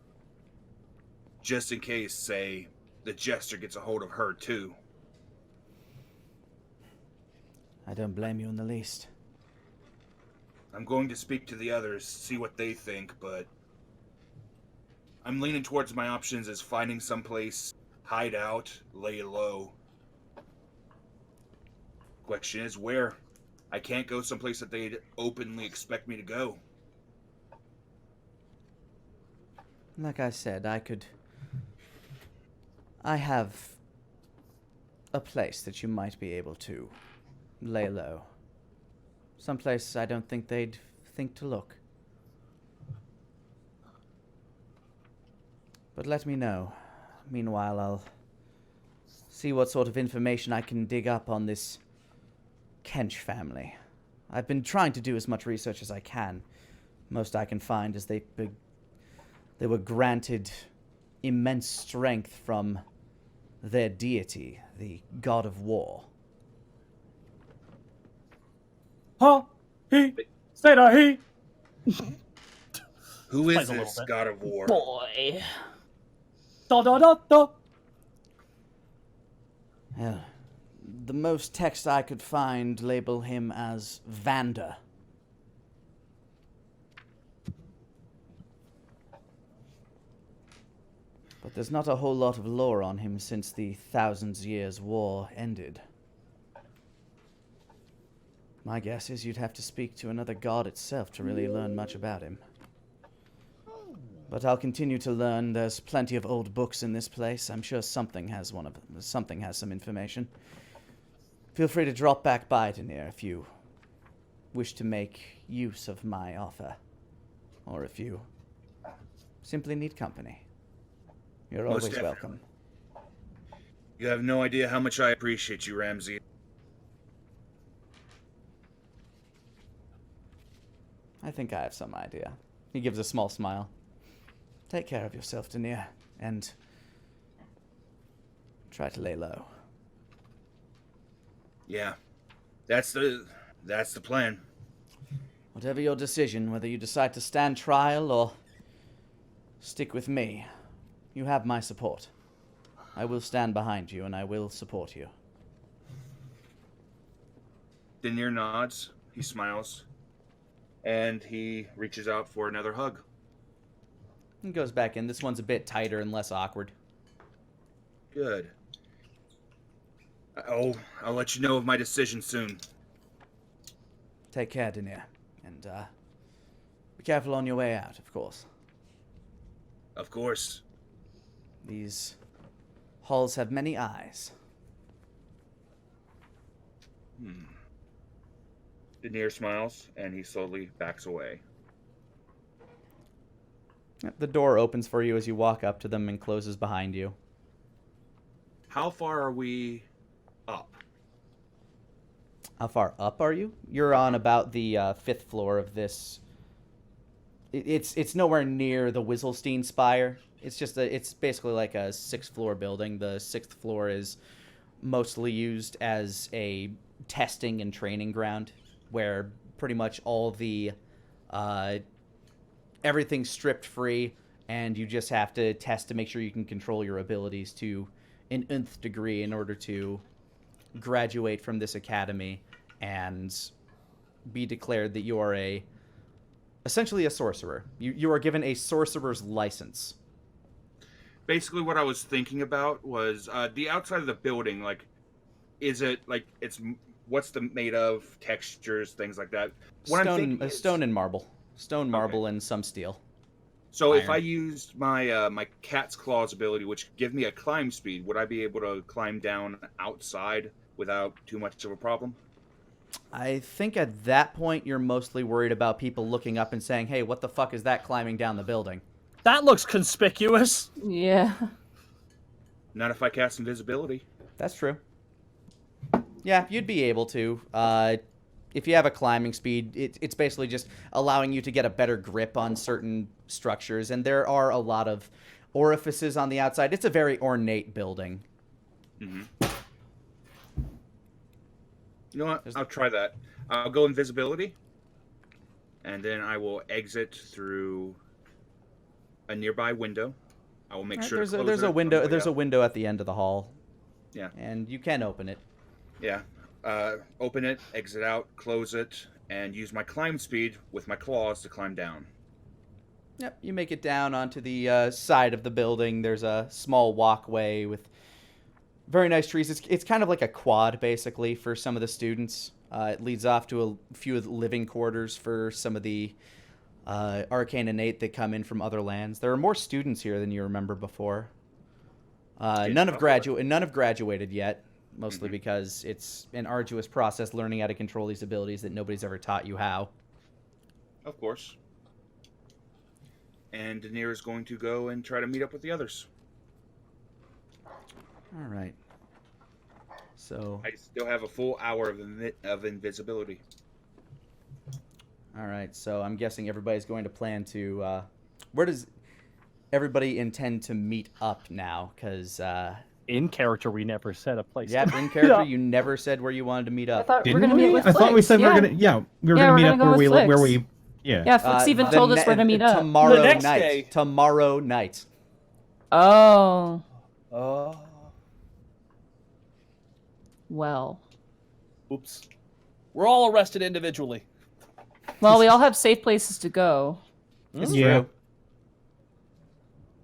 Just in case, say, the Jester gets a hold of her too. I don't blame you in the least. I'm going to speak to the others, see what they think, but I'm leaning towards my options as finding someplace, hide out, lay low. Question is where? I can't go someplace that they'd openly expect me to go. Like I said, I have a place that you might be able to lay low. Someplace I don't think they'd think to look. But let me know. Meanwhile, I'll see what sort of information I can dig up on this Kench family. I've been trying to do as much research as I can. Most I can find is they were granted immense strength from their deity, the god of war. Huh? He? Say that he? Who is Plays a little this bit. god of war? Boy. Da da da da. Hell, the most text I could find label him as Vander. But there's not a whole lot of lore on him since the Thousands Years' War ended. My guess is you'd have to speak to another god itself to really learn much about him. But I'll continue to learn. There's plenty of old books in this place. I'm sure something has some information. Feel free to drop back by, Danir, if you wish to make use of my offer. Or if you simply need company. You're Most always definitely. welcome. You have no idea how much I appreciate you, Ramsey. I think I have some idea. He gives a small smile. Take care of yourself, Danir, and try to lay low. Yeah, that's the plan. Whatever your decision, whether you decide to stand trial or stick with me, you have my support. I will stand behind you, and I will support you. Danir nods. He smiles, and he reaches out for another hug. He goes back in. This one's a bit tighter and less awkward. Good. I'll let you know of my decision soon. Take care, Danir, and be careful on your way out, of course. Of course. These halls have many eyes. Danir smiles, and he slowly backs away. The door opens for you as you walk up to them and closes behind you. How far are we up? How far up are you? You're on about the 5th floor of this. It's nowhere near the Wisselstein Spire. It's basically like a 6th floor building. The 6th floor is mostly used as a testing and training ground, where pretty much all the everything's stripped free, and you just have to test to make sure you can control your abilities to an nth degree in order to graduate from this academy and be declared that you are essentially a sorcerer. You are given a sorcerer's license. Basically, what I was thinking about was the outside of the building. Like, is it like what's the made of? Textures, things like that. What I'm thinking is, Stone and marble. Stone, marble, and some steel. so if iron. I used my my cat's claws ability, which give me a climb speed, would I be able to climb down outside without too much of a problem? I think at that point you're mostly worried about people looking up and saying, "Hey, what the fuck is that climbing down the building?" That looks conspicuous. Yeah. Not if I cast invisibility. That's true. Yeah, you'd be able to. If you have a climbing speed, it's basically just allowing you to get a better grip on certain structures, and there are a lot of orifices on the outside. It's a very ornate building. Mm-hmm. You know what? I'll try that. I'll go invisibility, and then I will exit through a nearby window. I will make sure to close there's it a on window. the way There's a up. window at the end of the hall. Yeah. And you can open it. Yeah. Open it, exit out, close it, and use my climb speed with my claws to climb down. Yep, you make it down onto the side of the building. There's a small walkway with very nice trees. It's kind of like a quad, basically, for some of the students. It leads off to a few of the living quarters for some of the arcane innate that come in from other lands. There are more students here than you remember before. None have graduated yet, mostly because it's an arduous process learning how to control these abilities that nobody's ever taught you how. Of course. And Danir is going to go and try to meet up with the others. All right. So, I still have a full hour of invisibility. all right. So I'm guessing everybody's going to plan to. Where does everybody intend to meet up now? Because In character, we never set a place. yeah, in character, you never said where you wanted to meet I up. thought we were Didn't gonna meet we? with I thought we Flix, said we yeah. were gonna. Yeah, we were Yeah, gonna we're meet gonna up go where with we where Flix. we. Yeah. Yeah, Flix even The told us where to meet up. Tomorrow The next night. day. Tomorrow night. Oh. Oh. well. Oops. We're all arrested individually. Well, we all have safe places to go. It's Yeah. true.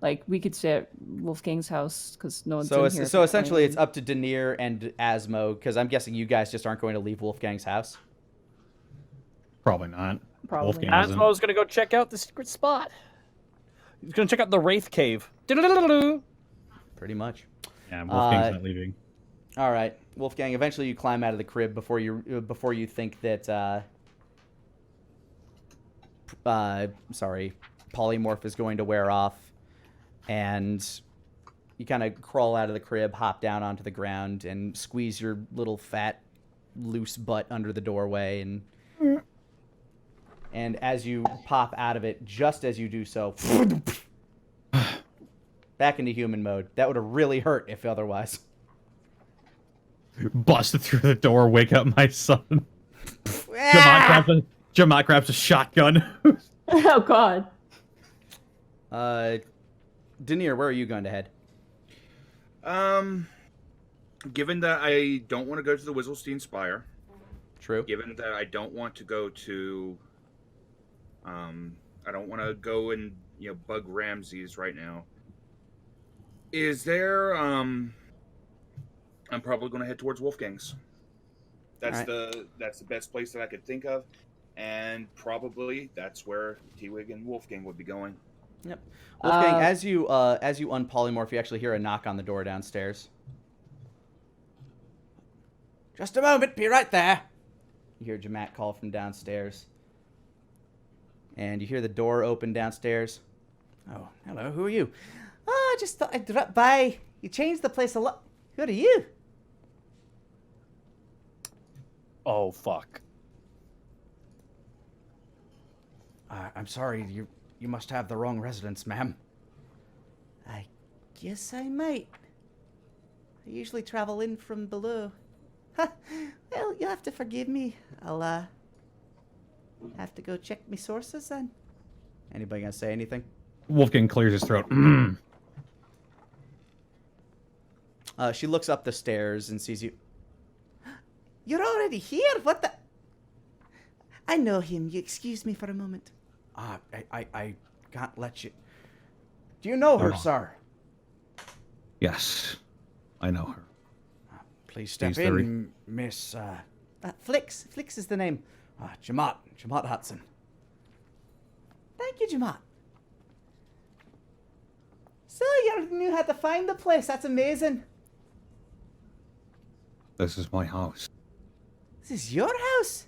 Like, we could stay at Wolfgang's house because no one's So in it's, here. so essentially, it's up to Denier and Asmo, because I'm guessing you guys just aren't going to leave Wolfgang's house. Probably not. Probably Wolfgang not. isn't. Asmo's gonna go check out the secret spot. He's gonna check out the Wraith Cave. Do-do-do-do-do. Pretty much. Yeah, Wolfgang's not leaving. All right, Wolfgang. Eventually, you climb out of the crib before you think that polymorph is going to wear off, and you kind of crawl out of the crib, hop down onto the ground, and squeeze your little fat, loose butt under the doorway, and as you pop out of it, just as you do so, back into human mode. That would have really hurt if otherwise. Busted through the door, wake up my son. Jamat grabs a shotgun. Oh, God. Denier, where are you going to head? Given that I don't want to go to the Wizzlestein Spire, True. given that I don't want to go to, I don't want to go and bug Rameses right now. Is there? I'm probably going to head towards Wolfgang's. That's Alright. that's the best place that I could think of, and probably that's where T-Wig and Wolfgang would be going. Yep. Wolfgang, as you unpolymorph, you actually hear a knock on the door downstairs. Just a moment, be right there. You hear Jamat call from downstairs. And you hear the door open downstairs. Oh, hello, who are you? Oh, I just thought I'd drop by. You changed the place a lot. Who are you? Oh, fuck. I'm sorry, you must have the wrong residence, ma'am. I guess I might. I usually travel in from below. Well, you'll have to forgive me. I'll, have to go check my sources then. Anybody gonna say anything? Wolfgang clears his throat. She looks up the stairs and sees you. You're already here? What the? I know him. You excuse me for a moment. I can't let you. Do you know her, Oh. sir? Yes, I know her. Please step She's in, very- Miss, Flix. Flix is the name. Jamat Hudson. Thank you, Jamat. So you knew how to find the place. That's amazing. This is my house. This is your house?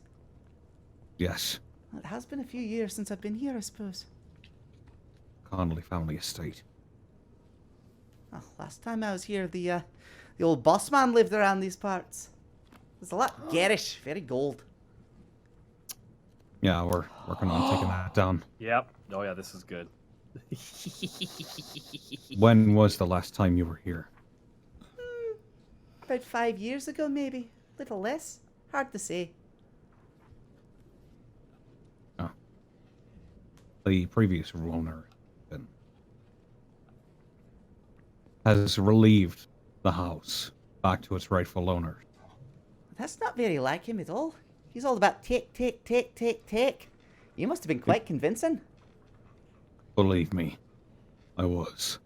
Yes, Well, it has been a few years since I've been here, I suppose. Connolly family estate. Well, last time I was here, the old boss man lived around these parts. It was a lot garish, very gold. Yeah, we're working on taking that down. Yep. Oh, yeah, this is good. When was the last time you were here? About 5 years ago, maybe. A little less. Hard to say. Oh. The previous owner then has relieved the house back to its rightful owner. That's not very like him at all. He's all about take, take, take, take, take. You must have been quite convincing. Believe me, I was.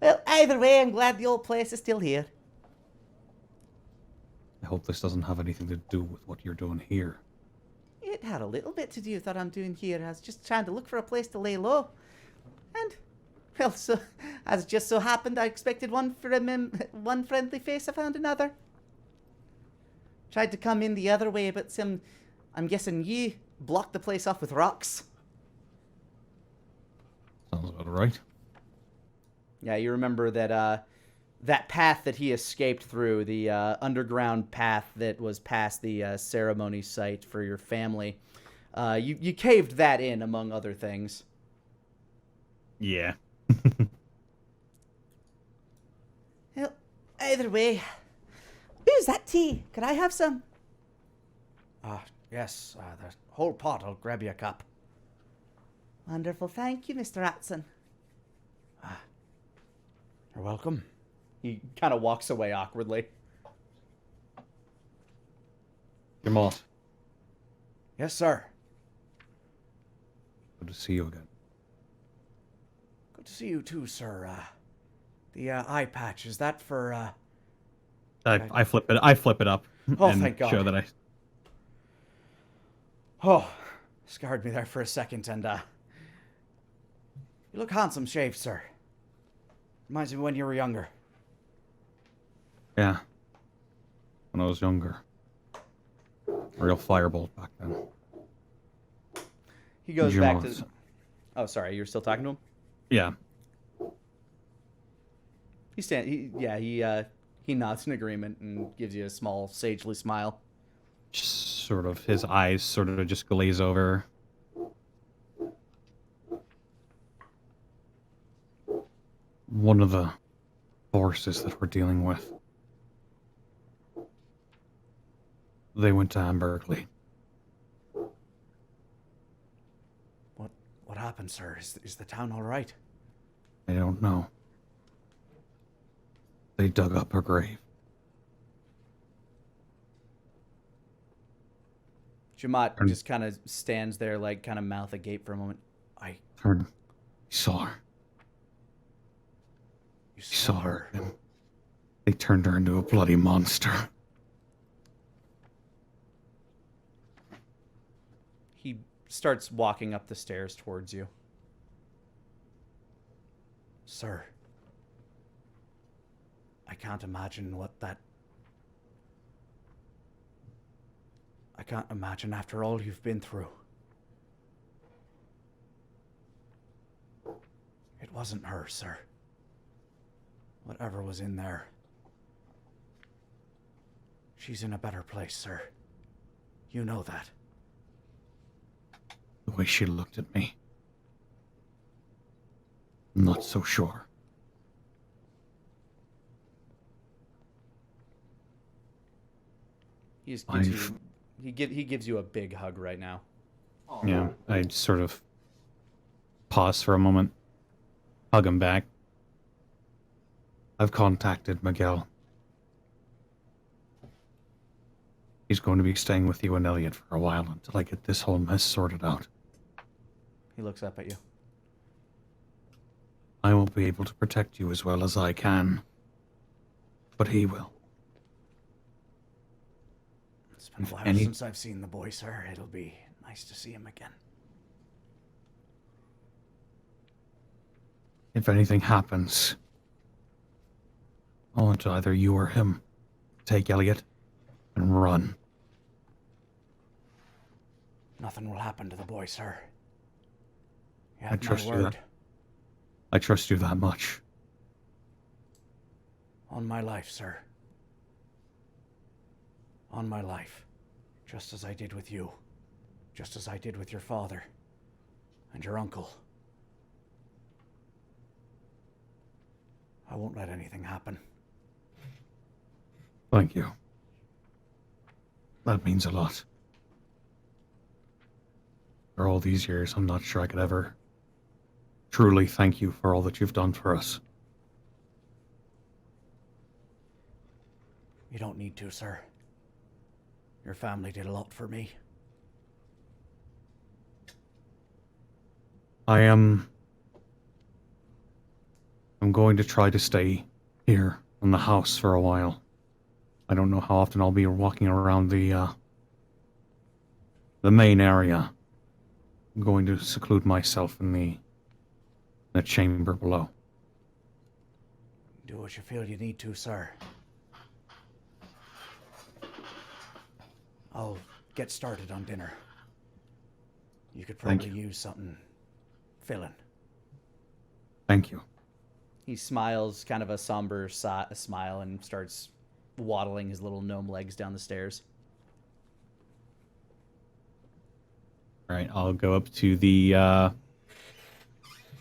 Well, either way, I'm glad the old place is still here. I hope this doesn't have anything to do with what you're doing here. It had a little bit to do with what I'm doing here. I was just trying to look for a place to lay low. And, well, so, as it just so happened, I expected one one friendly face, I found another. Tried to come in the other way, but I'm guessing you blocked the place off with rocks. Sounds about right. Yeah, you remember that that path that he escaped through, the underground path that was past the ceremony site for your family. You caved that in, among other things. Yeah. Well, either way. Who's that tea? Could I have some? Yes, the whole pot. I'll grab you a cup. Wonderful. Thank you, Mr. Atson. You're welcome. He kind of walks away awkwardly. Your moss. Yes, sir. Good to see you again. Good to see you too, sir. The eye patch, is that for I flip it up Oh, and thank God. show that I. Oh, scared me there for a second, and you look handsome shaved, sir. Reminds me of when you were younger. Yeah. When I was younger. Real firebolt back then. He goes Jim back was- to... Oh, sorry. You're still talking to him? Yeah. He nods in agreement and gives you a small, sagely smile. Just sort of his eyes sort of just glaze over. One of the forces that we're dealing with. They went to Amberley. What happened, sir? Is the town all right? I don't know. They dug up her grave. Jamat just kind of stands there, like, kind of mouth agape for a moment. Turned. He saw her. You He saw her. And they turned her into a bloody monster. He starts walking up the stairs towards you. Sir, I can't imagine I can't imagine after all you've been through. It wasn't her, sir. Whatever was in there. She's in a better place, sir. You know that. The way she looked at me. I'm not so sure. He just gives you, he gives you a big hug right now. Yeah, I sort of pause for a moment, hug him back. I've contacted Miguel. He's going to be staying with you and Elliot for a while until I get this whole mess sorted out. He looks up at you. I won't be able to protect you as well as I can, but he will. It's been a while Any- since I've seen the boy, sir. It'll be nice to see him again. If anything happens, I want either you or him take Elliot and run. Nothing will happen to the boy, sir. You I have trust my you word. that. I trust you that much. On my life, sir. On my life. Just as I did with you. Just as I did with your father. And your uncle. I won't let anything happen. Thank you. That means a lot. For all these years, I'm not sure I could ever truly thank you for all that you've done for us. You don't need to, sir. Your family did a lot for me. I'm going to try to stay here in the house for a while. I don't know how often I'll be walking around the main area. I'm going to seclude myself in the chamber below. Do what you feel you need to, sir. I'll get started on dinner. You could Thank probably use something filling. Thank you. He smiles, kind of a somber smile, and starts waddling his little gnome legs down the stairs. All right, I'll go up to the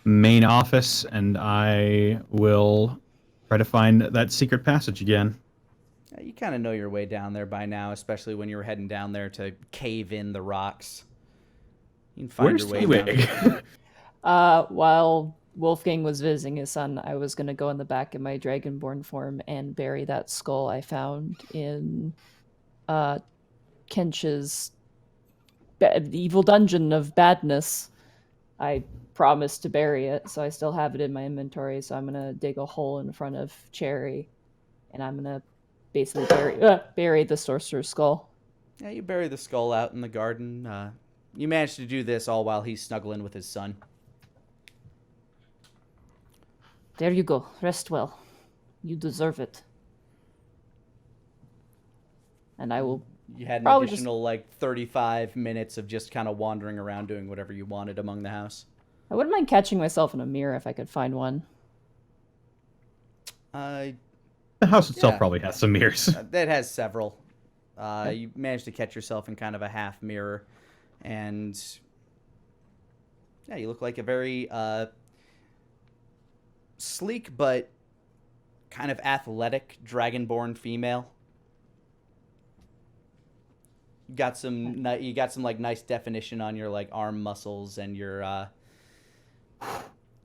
main office and I will try to find that secret passage again. You kind of know your way down there by now, especially when you were heading down there to cave in the rocks. You can find Where's your way down. Seawig? While Wolfgang was visiting his son, I was gonna go in the back in my dragonborn form and bury that skull I found in Kench's evil dungeon of badness. I promised to bury it, so I still have it in my inventory. So I'm gonna dig a hole in front of Cherry, and I'm gonna basically bury the sorcerer's skull. Yeah, you bury the skull out in the garden. You manage to do this all while he's snuggling with his son. There you go. Rest well. You deserve it. And I will. You had an Probably additional, 35 minutes of just kind of wandering around doing whatever you wanted among the house. I wouldn't mind catching myself in a mirror if I could find one. The house itself Yeah. probably has some mirrors. That has several. You managed to catch yourself in kind of a half mirror, and yeah, you look like a very sleek but kind of athletic dragonborn female. You got some nice definition on your arm muscles, and your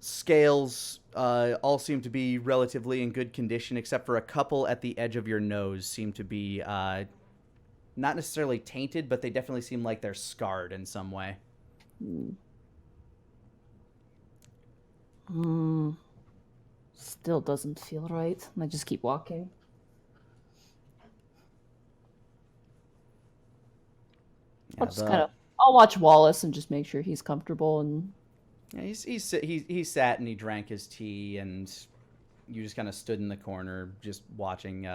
scales all seem to be relatively in good condition, except for a couple at the edge of your nose seem to be not necessarily tainted, but they definitely seem like they're scarred in some way. Still doesn't feel right. I just keep walking. Yeah, I'll watch Wallace and just make sure he's comfortable. And yeah, he sat and he drank his tea, and you just kind of stood in the corner just watching.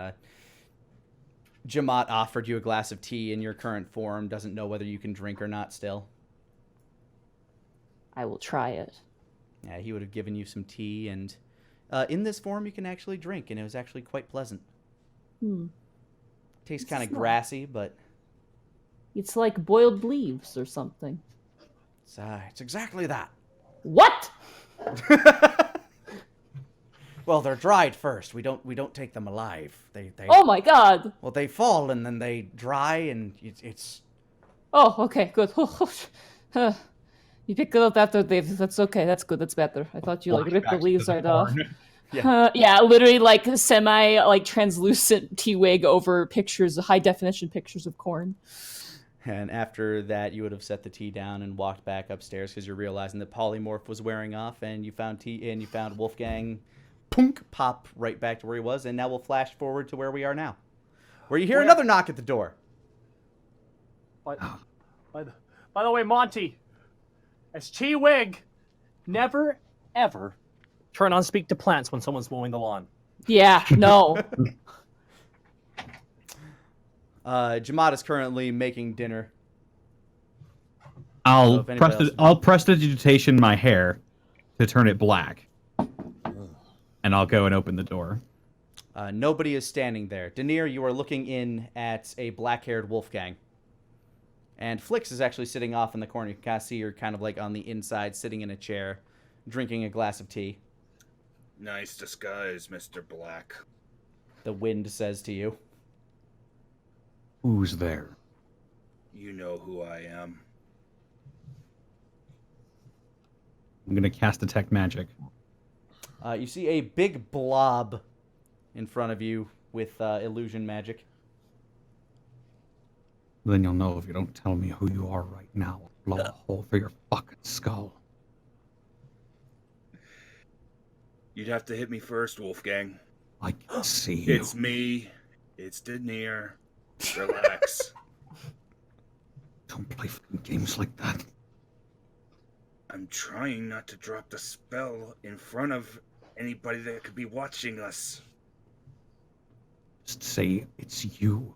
Jamat offered you a glass of tea in your current form, doesn't know whether you can drink or not still. I will try it. Yeah, he would have given you some tea, and in this form you can actually drink, and it was actually quite pleasant. Tastes kind of grassy, but It's like boiled leaves or something. it's exactly that. What? Well, they're dried first. We don't take them alive. They Oh my god. well, they fall and then they dry, and it's Oh, okay, good. You pick it up after they've. That's okay. That's good. That's better. I thought you ripped the Flashbacks to leaves the right off. barn. Yeah. Literally semi translucent tea wig over pictures, high definition pictures of corn. And after that, you would have set the tea down and walked back upstairs because you're realizing that polymorph was wearing off, and you found Wolfgang, pop right back to where he was, and now we'll flash forward to where we are now, where you hear another knock at the door. By the way, Monty, as Chi Wig, never ever turn on speak to plants when someone's mowing the lawn. Yeah, no. Jamat is currently making dinner. I'll if anybody prestidigitation my hair to turn it black, and I'll go and open the door. Nobody is standing there. Denier, you are looking in at a black-haired Wolfgang. And Flix is actually sitting off in the corner. You can kind of see her kind of on the inside, sitting in a chair, drinking a glass of tea. Nice disguise, Mr. Black. The wind says to you. Who's there? You know who I am. I'm gonna cast Detect Magic. You see a big blob in front of you with illusion magic. Then you'll know if you don't tell me who you are right now. I'll blow a hole through your fucking skull. You'd have to hit me first, Wolfgang. I can see you. It's me. It's Denier. Relax. Don't play fucking games like that. I'm trying not to drop the spell in front of anybody that could be watching us. Just say it's you.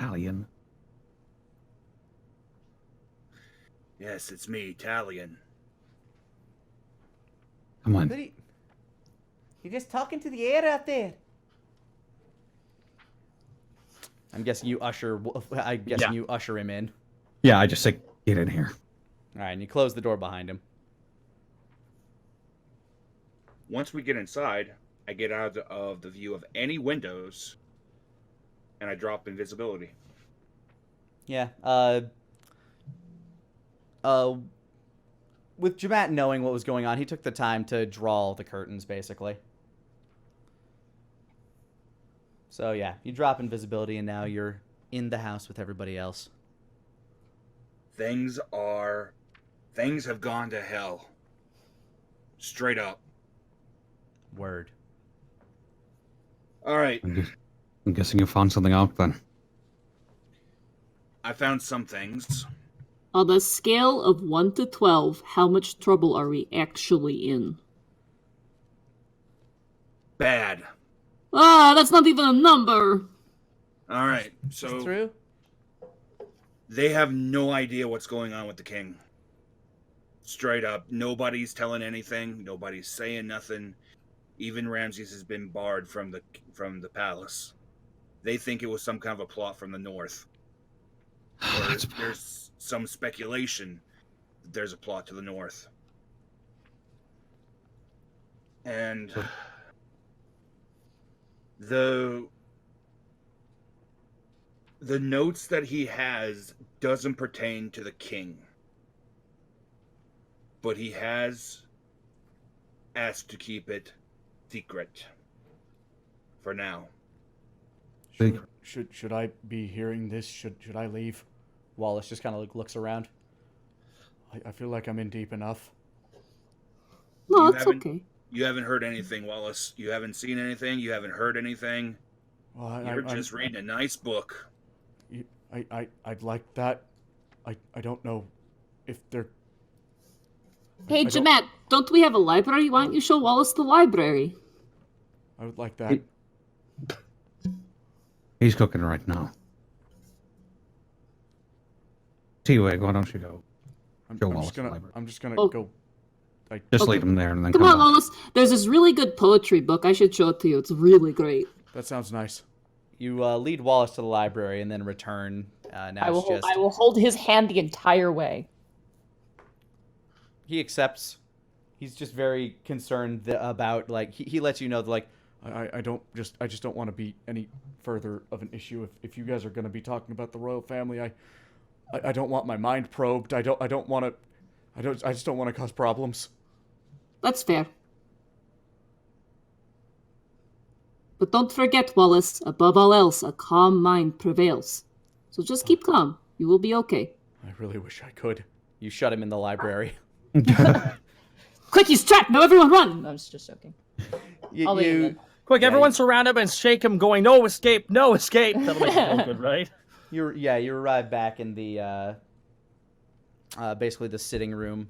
Alien. Yes, it's me, Talion. Come on. You're just talking to the air out there. I'm guessing you usher him in. Yeah, I just say, get in here. All right, and you close the door behind him. Once we get inside, I get out of the view of any windows, and I drop invisibility. Yeah. with Jamat knowing what was going on, he took the time to draw the curtains, basically. So yeah, you drop invisibility, and now you're in the house with everybody else. Things have gone to hell. Straight up. Word. All right. I'm guessing you found something out then. I found some things. On a scale of 1 to 12, how much trouble are we actually in? Bad. Ah, that's not even a number! All right. So Through? they have no idea what's going on with the king. Straight up. Nobody's telling anything. Nobody's saying nothing. Even Rameses has been barred from the palace. They think it was some kind of a plot from the north. Or there's some speculation that there's a plot to the north. And the notes that he has doesn't pertain to the king. But he has asked to keep it secret for now. Should I be hearing this? Should I leave? Wallace just kind of like looks around. I feel like I'm in deep enough. No, You it's haven't- okay. You haven't heard anything, Wallace. You haven't seen anything. You haven't heard anything. Well, You're just reading a nice book. I'd like that. I don't know if they're... Hey, I don't- Jamat, don't we have a library? Why don't you show Wallace the library? I would like that. He's cooking right now. T-Wig, why don't you go? I'm Show just Wallace the gonna library. I'm just gonna Oh. go. Just Okay. leave him there and then Come come on, back. Wallace. There's this really good poetry book. I should show it to you. It's really great. That sounds nice. You lead Wallace to the library and then return. Now I it's just... will hold his hand the entire way. He accepts. He's just very concerned about, like, he lets you know that, like, I just don't want to be any further of an issue. If you guys are gonna be talking about the royal family, I don't want my mind probed. I just don't want to cause problems. That's fair. But don't forget, Wallace, above all else, a calm mind prevails. So just keep calm. You will be okay. I really wish I could. you shut him in the library. Quick, he's trapped! Now everyone run! I was just joking. You, I'll leave him you, then. Quick, Yeah, everyone surround him and shake him, going, "No escape, no escape." That'll make him feel good, right? you arrive back in the basically the sitting room.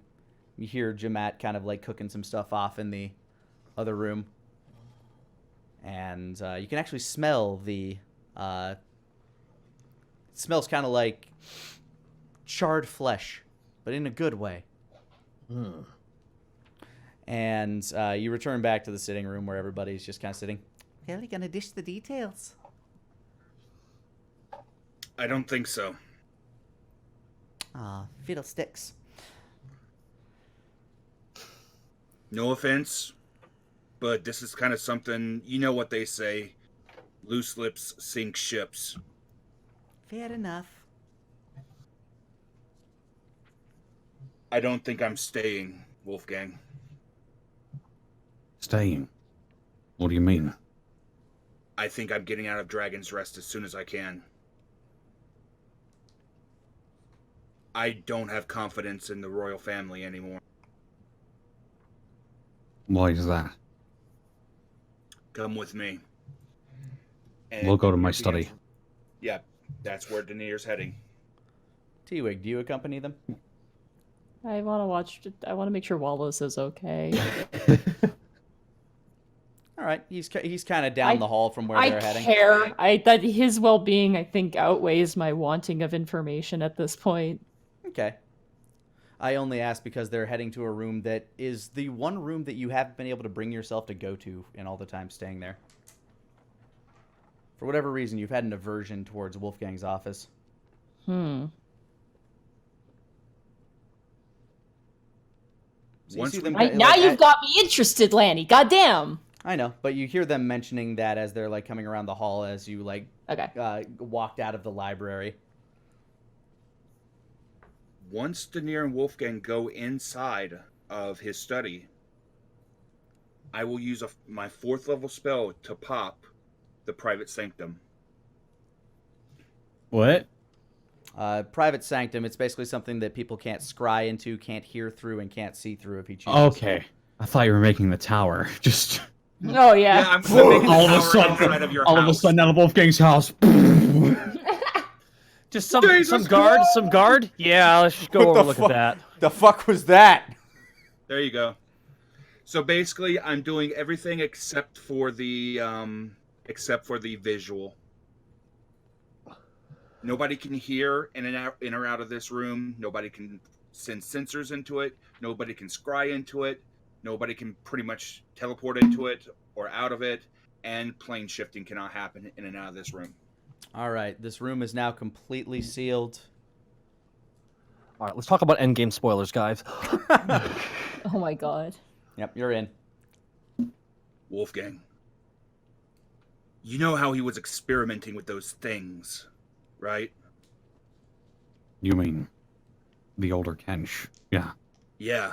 You hear Jamat kind of like cooking some stuff off in the other room, and you can actually smell the. It smells kind of like charred flesh, but in a good way. And you return back to the sitting room where everybody's just kind of sitting. Well, you gonna dish the details? I don't think so. Ah, fiddlesticks. No offense, but this is kind of something, you know what they say, loose lips sink ships. Fair enough. I don't think I'm staying, Wolfgang. Staying? What do you mean? I think I'm getting out of Dragon's Rest as soon as I can. I don't have confidence in the royal family anymore. Why is that? Come with me. And We'll go to my at the study. end- Yeah, that's where Danier's heading. T-Wig, do you accompany them? I want to make sure Wallace is okay. All right, he's kind of down the hall from where I they're heading. care. That his well-being, I think, outweighs my wanting of information at this point. Okay. I only ask because they're heading to a room that is the one room that you haven't been able to bring yourself to go to in all the time staying there. For whatever reason, you've had an aversion towards Wolfgang's office. Hmm. So you Once see we- them Right, like, now you've got me interested, Lanny. Goddamn. I know, but you hear them mentioning that as they're like coming around the hall as you like Okay. walked out of the library. once Daenerys and Wolfgang go inside of his study, I will use my 4th level spell to pop the private sanctum. What? Private sanctum, it's basically something that people can't scry into, can't hear through, and can't see through if he chooses. Okay. I thought you were making the tower. Just Oh yeah. Yeah, I'm making all the of a tower outside sudden, of your all of a house. sudden, out of Wolfgang's house. Just some Jesus guard, Christ! some guard. Yeah, let's just go What over the and look fuck? at that. The fuck was that? There you go. So basically, I'm doing everything except for the visual. Nobody can hear in or out of this room. Nobody can send sensors into it. Nobody can scry into it. Nobody can pretty much teleport into it or out of it. And plane shifting cannot happen in and out of this room. All right, this room is now completely sealed. All right, let's talk about endgame spoilers, guys. Oh my god. Yep, you're in. Wolfgang. You know how he was experimenting with those things, right? You mean the older Kench? Yeah. Yeah.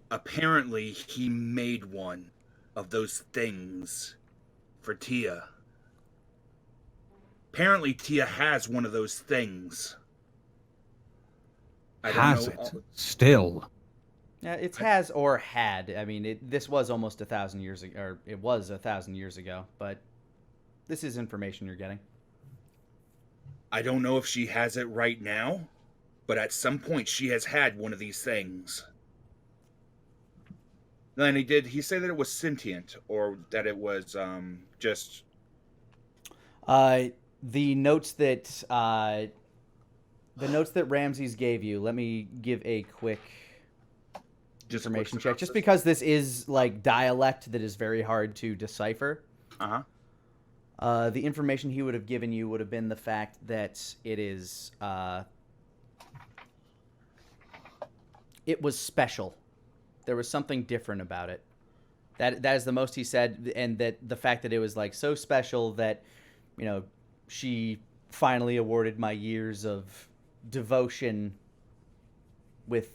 Apparently, he made one of those things for Tia. Apparently, Tia has one of those things. I don't Has know. it? Still. Yeah, it has or had. I mean, this was almost 1,000 years ago, or it was 1,000 years ago. But this is information you're getting. I don't know if she has it right now, but at some point she has had one of these things. Lani, did he say that it was sentient or that it was just? The notes that Rameses gave you. Let me give a quick information check, just because this is like dialect that is very hard to decipher. The information he would have given you would have been the fact that it is it was special. There was something different about it. That is the most he said, and that the fact that it was like so special that, you know, she finally awarded my years of devotion with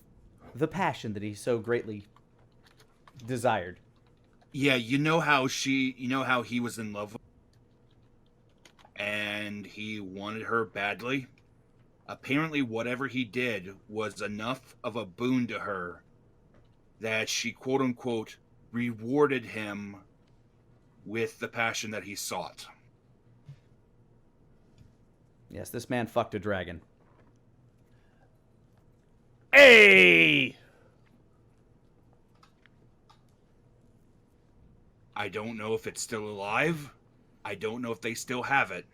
the passion that he so greatly desired. Yeah, you know how he was in love with her and he wanted her badly? Apparently whatever he did was enough of a boon to her that she quote unquote rewarded him with the passion that he sought. Yes, this man fucked a dragon. Hey! I don't know if it's still alive. I don't know if they still have it.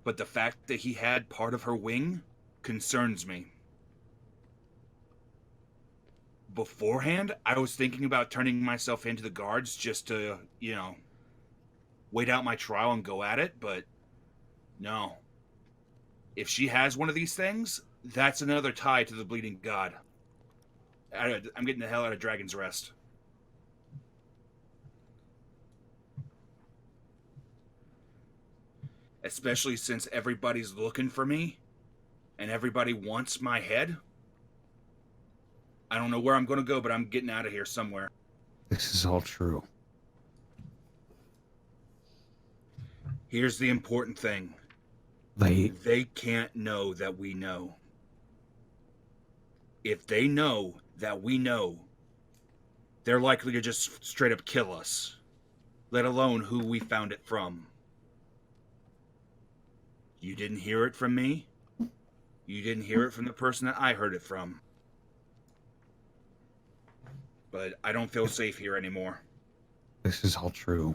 But the fact that he had part of her wing concerns me. Beforehand, I was thinking about turning myself into the guards just to, you know, wait out my trial and go at it, but no. If she has one of these things, that's another tie to the Bleeding God. I'm getting the hell out of Dragon's Rest. Especially since everybody's looking for me and everybody wants my head. I don't know where I'm going to go, but I'm getting out of here somewhere. This is all true. Here's the important thing. They can't know that we know. If they know that we know, they're likely to just straight up kill us, let alone who we found it from. You didn't hear it from me. You didn't hear it from the person that I heard it from. But I don't feel safe here anymore. This is all true.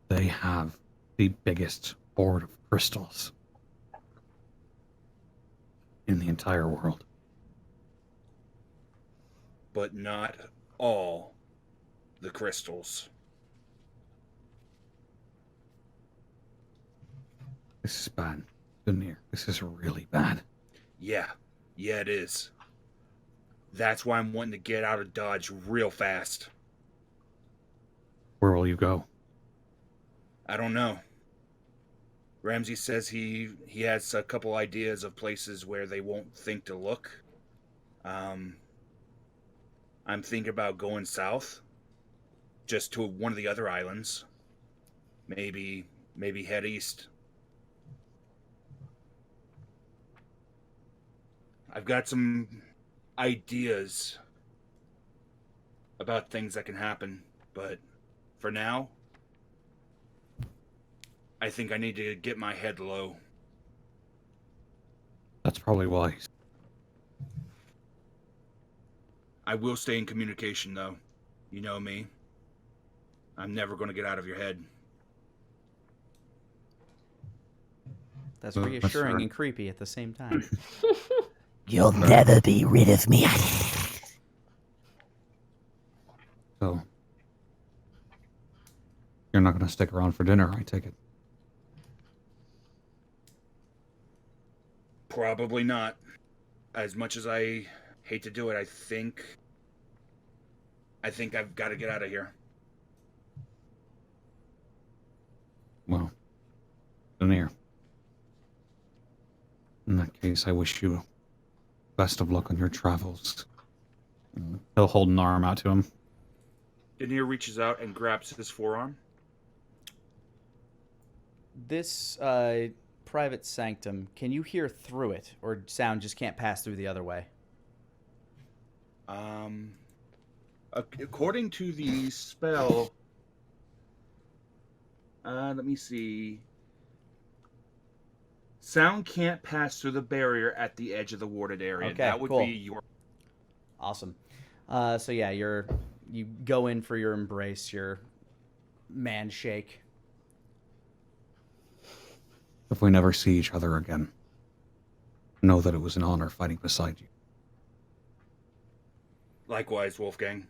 They have the biggest hoard of crystals in the entire world. But not all the crystals. This is bad. Dunir, this is really bad. Yeah, it is. That's why I'm wanting to get out of Dodge real fast. Where will you go? I don't know. Ramsey says he has a couple ideas of places where they won't think to look. I'm thinking about going south, just to one of the other islands. Maybe head east. I've got some ideas about things that can happen, but for now, I think I need to get my head low. That's probably wise. I will stay in communication, though. You know me. I'm never going to get out of your head. That's That's reassuring right. and creepy at the same time. You'll never be rid of me. So, you're not going to stick around for dinner, I take it. Probably not. As much as I hate to do it, I think I've got to get out of here. Well, Denier. In that case, I wish you best of luck on your travels. He'll hold an arm out to him. Denier reaches out and grabs his forearm. This private sanctum, can you hear through it, or sound just can't pass through the other way? According to the spell, let me see. Sound can't pass through the barrier at the edge of the warded area. Okay, that would cool. be your. Awesome. So yeah, you go in for your embrace, your man shake. If we never see each other again, know that it was an honor fighting beside you. Likewise, Wolfgang.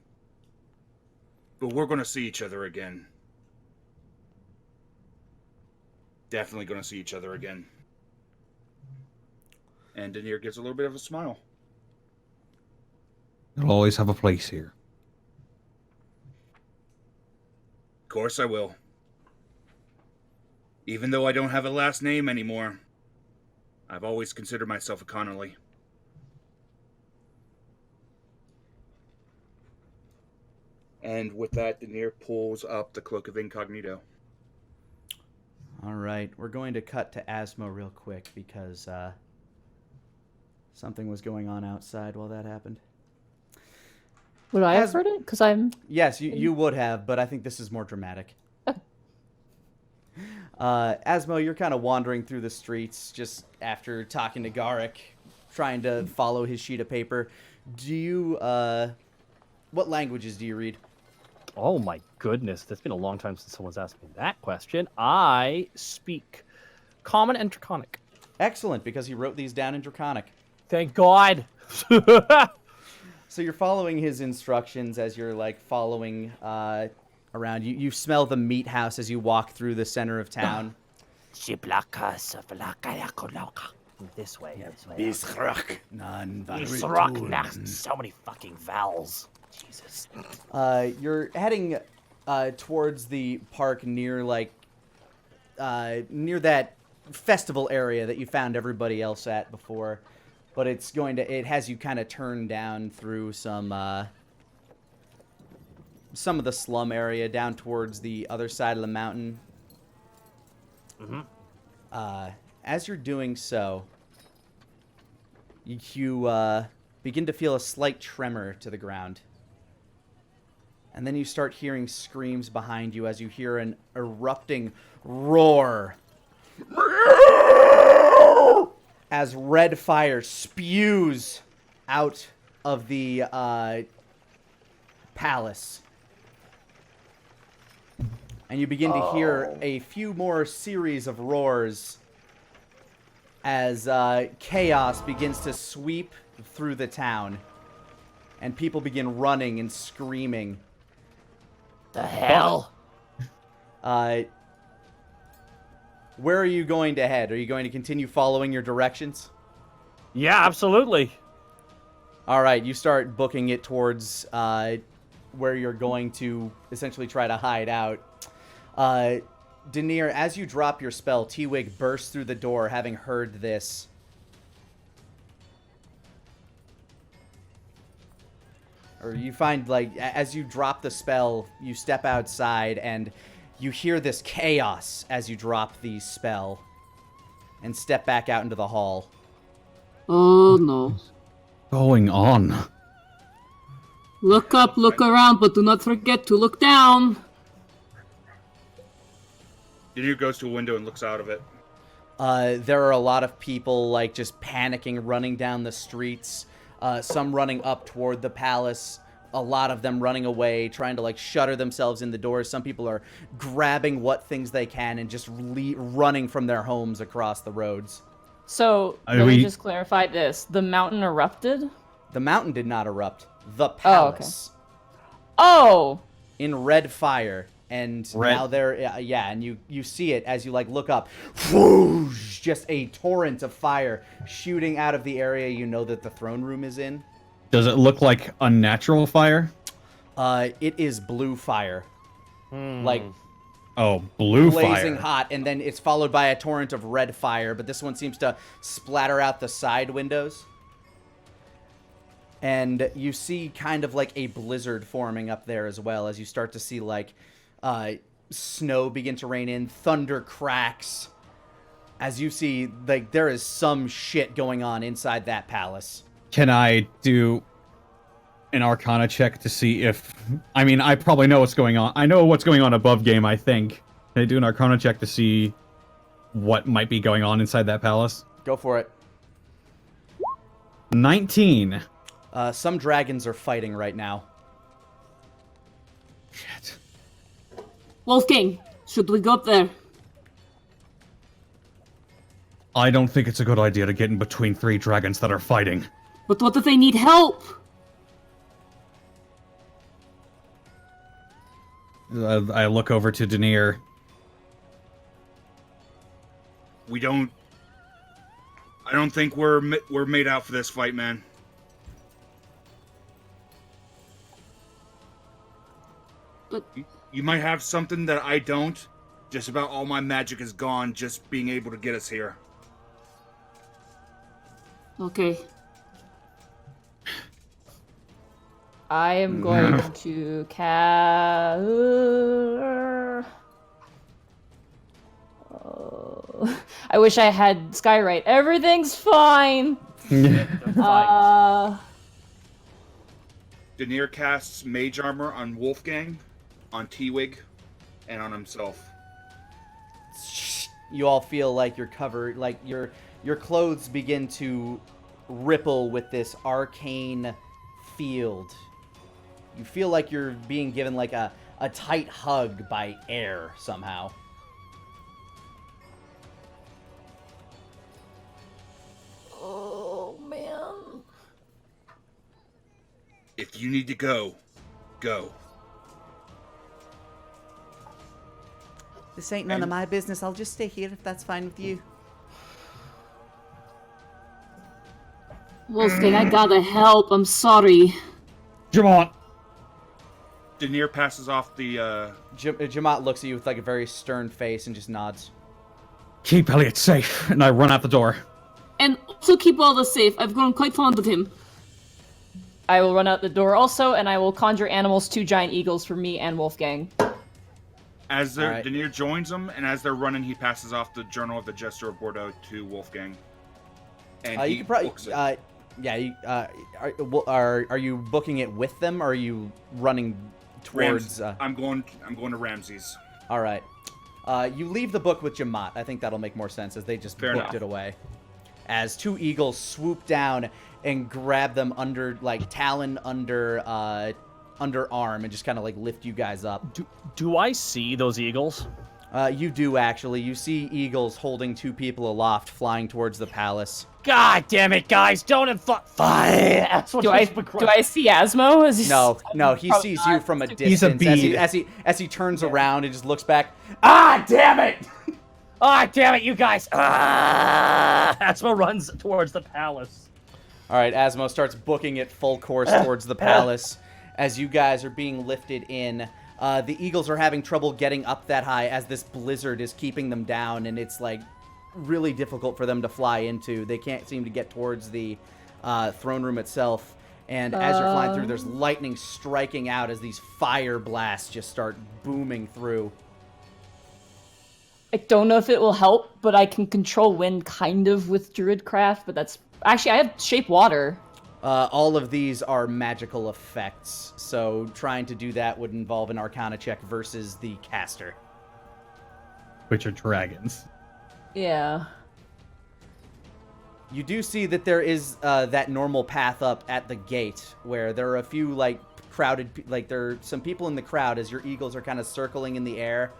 But we're going to see each other again. Definitely going to see each other again. And Denier gives a little bit of a smile. You'll always have a place here. Of course I will. Even though I don't have a last name anymore, I've always considered myself a Connolly. And with that, Denier pulls up the Cloak of Incognito. All right, we're going to cut to Asmo real quick because something was going on outside while that happened. Would I have heard it? Because I'm. Yes, you would have, but I think this is more dramatic. Asmo, you're kind of wandering through the streets just after talking to Garrick, trying to follow his sheet of paper. Do you, what languages do you read? Oh my goodness, that's been a long time since someone's asked me that question. I speak Common and Draconic. Excellent, because he wrote these down in Draconic. Thank God. So you're following his instructions as you're, like, following around. You smell the meat house as you walk through the center of town. This way. So many fucking vowels. Jesus. You're heading towards the park near, like, near that festival area that you found everybody else at before. But it has you kind of turn down through some of the slum area down towards the other side of the mountain. Mm-hmm. As you're doing so, you begin to feel a slight tremor to the ground. And then you start hearing screams behind you as you hear an erupting roar as red fire spews out of the palace. And you begin to hear a few more series of roars as chaos begins to sweep through the town. And people begin running and screaming. The hell? Where are you going to head? Are you going to continue following your directions? Yeah, absolutely. All right, you start booking it towards where you're going to essentially try to hide out. Denier, as you drop your spell, T-Wig bursts through the door, having heard this. Or you find, like, as you drop the spell, you step outside, and you hear this chaos as you drop the spell. And step back out into the hall. Oh no. Going on? Look up, look around, but do not forget to look down. Denier goes to a window and looks out of it. There are a lot of people, like, just panicking, running down the streets. Some running up toward the palace. A lot of them running away, trying to, like, shutter themselves in the doors. Some people are grabbing what things they can and just running from their homes across the roads. So, let me just clarify this. The mountain erupted? The mountain did not erupt. The palace. Oh! In red fire. And Red. now they're, and you see it as you, like, look up. Whoosh! Just a torrent of fire shooting out of the area you know that the throne room is in. Does it look like unnatural fire? It is blue fire. Like, Oh, blue blazing fire. hot, and then it's followed by a torrent of red fire, but this one seems to splatter out the side windows. And you see kind of like a blizzard forming up there as well, as you start to see, like, snow begin to rain in, thunder cracks. As you see, like, there is some shit going on inside that palace. Can I do an Arcana check to see if... I mean, I probably know what's going on. I know what's going on above game, I think. Can I do an Arcana check to see what might be going on inside that palace? Go for it. 19. Some dragons are fighting right now. Shit. Wolfgang, should we go up there? I don't think it's a good idea to get in between 3 dragons that are fighting. But what if they need help? I look over to Denier. I don't think we're made out for this fight, man. But You might have something that I don't. Just about all my magic is gone just being able to get us here. okay. I am going to cast... I wish I had Skywrite. Everything's fine! Denier casts Mage Armor on Wolfgang, on T-Wig, and on himself. You all feel like you're covered, like your clothes begin to ripple with this arcane field. You feel like you're being given like a tight hug by air somehow. Oh, man. If you need to go, go. This ain't none of my business. I'll just stay here if that's fine with you. Wolfgang, I gotta help. I'm sorry. Jamont! Denier passes off the, Jamat looks at you with like a very stern face and just nods. Keep Elliot safe, and I run out the door. And also keep Walda safe. I've grown quite fond of him. I will run out the door also, and I will conjure animals, 2 giant eagles for me and Wolfgang. As Alright. Denier joins them, and as they're running, he passes off the Journal of the Jester of Bordeaux to Wolfgang. And You he could probably, books it. are you booking it with them, or are you running towards? I'm going to Rameses. All right. You leave the book with Jamat. I think that'll make more sense as they just Fair booked enough. it away. As 2 eagles swoop down and grab them under, like, talon under arm and just kind of like lift you guys up. Do I see those eagles? You do actually. You see eagles holding 2 people aloft, flying towards the palace. God damn it, guys! Don't fire! Do I see Asmo? Is he No, he Probably sees not. you from a distance. He's a bee. As he turns around and just looks back. Ah, damn it! Ah, damn it, you guys! Ah! Asmo runs towards the palace. All right, Asmo starts booking it full course towards the palace. As you guys are being lifted in, The eagles are having trouble getting up that high as this blizzard is keeping them down, and it's like really difficult for them to fly into. They can't seem to get towards the throne room itself. And as you're flying through, there's lightning striking out as these fire blasts just start booming through. I don't know if it will help, but I can control wind kind of with Druidcraft, but that's... Actually, I have Shape Water. All of these are magical effects, so trying to do that would involve an Arcana check versus the caster. Which are dragons. Yeah. You do see that there is that normal path up at the gate, where there are a few, like, crowded... Like, there are some people in the crowd as your eagles are kind of circling in the air.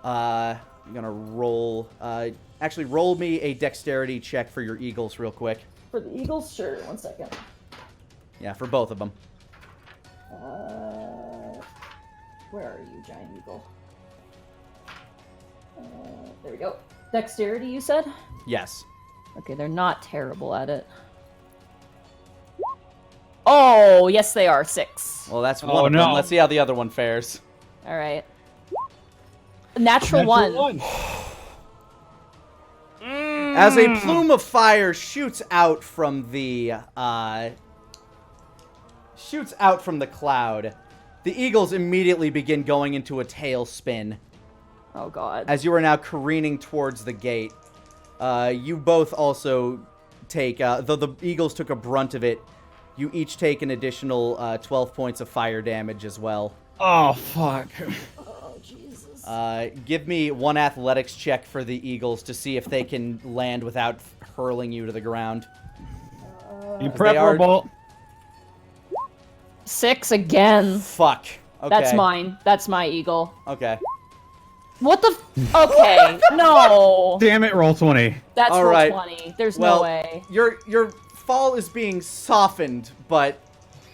I'm gonna roll... actually, roll me a dexterity check for your eagles real quick. For the Eagles? Sure, 1 second. Yeah, for both of them. Where are you, Giant Eagle? There we go. Dexterity, you said? Yes. Okay, they're not terrible at it. Oh, yes they are. 6. Well, that's one of them. No. Let's see how the other one fares. All right. Natural one. As a plume of fire shoots out from the cloud, the eagles immediately begin going into a tailspin. Oh, God. As you are now careening towards the gate. You both also take, though the eagles took a brunt of it, you each take an additional 12 points of fire damage as well. Oh, fuck. Oh, Jesus. Give me one athletics check for the eagles to see if they can land without hurling you to the ground. Preferable. 6 again. Fuck. Okay. That's mine. That's my eagle. Okay. What the okay, no. Damn it, roll 20. That's All roll right. 20. There's Well, no way. your fall is being softened, but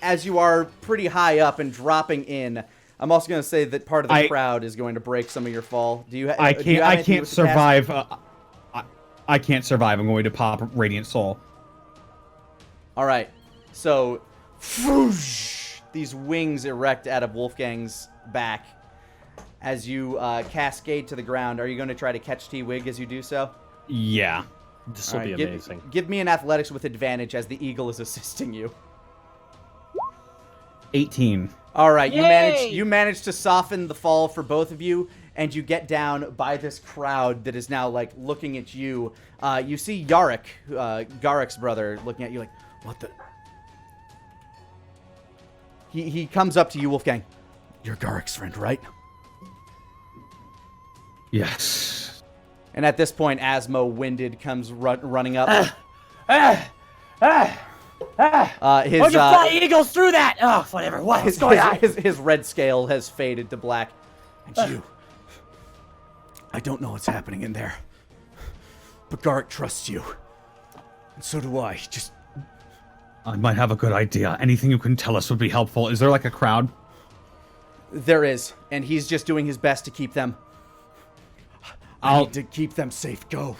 as you are pretty high up and dropping in, I'm also going to say that part of the crowd is going to break some of your fall. Do you? I do you have can't. I anything can't with the cast? survive. I can't survive. I'm going to pop Radiant Soul. All right. So, whoosh, these wings erect out of Wolfgang's back as you cascade to the ground. Are you going to try to catch T-Wig as you do so? Yeah. This will All right, be amazing. Give me an athletics with advantage as the eagle is assisting you. 18. All right, Yay! you manage to soften the fall for both of you, and you get down by this crowd that is now like looking at you. You see Yarrick, Garrick's brother, looking at you like, what the? He comes up to you, Wolfgang. You're Garrick's friend, right? Yes. And at this point, Asmo, winded, comes running up. His you fly eagles through that? Oh, whatever. What's going on? his red scale has faded to black. And you. I don't know what's happening in there. But Garrick trusts you. And so do I. Just... I might have a good idea. Anything you can tell us would be helpful. Is there like a crowd? There is, and he's just doing his best to keep them. I need to keep them safe. Go.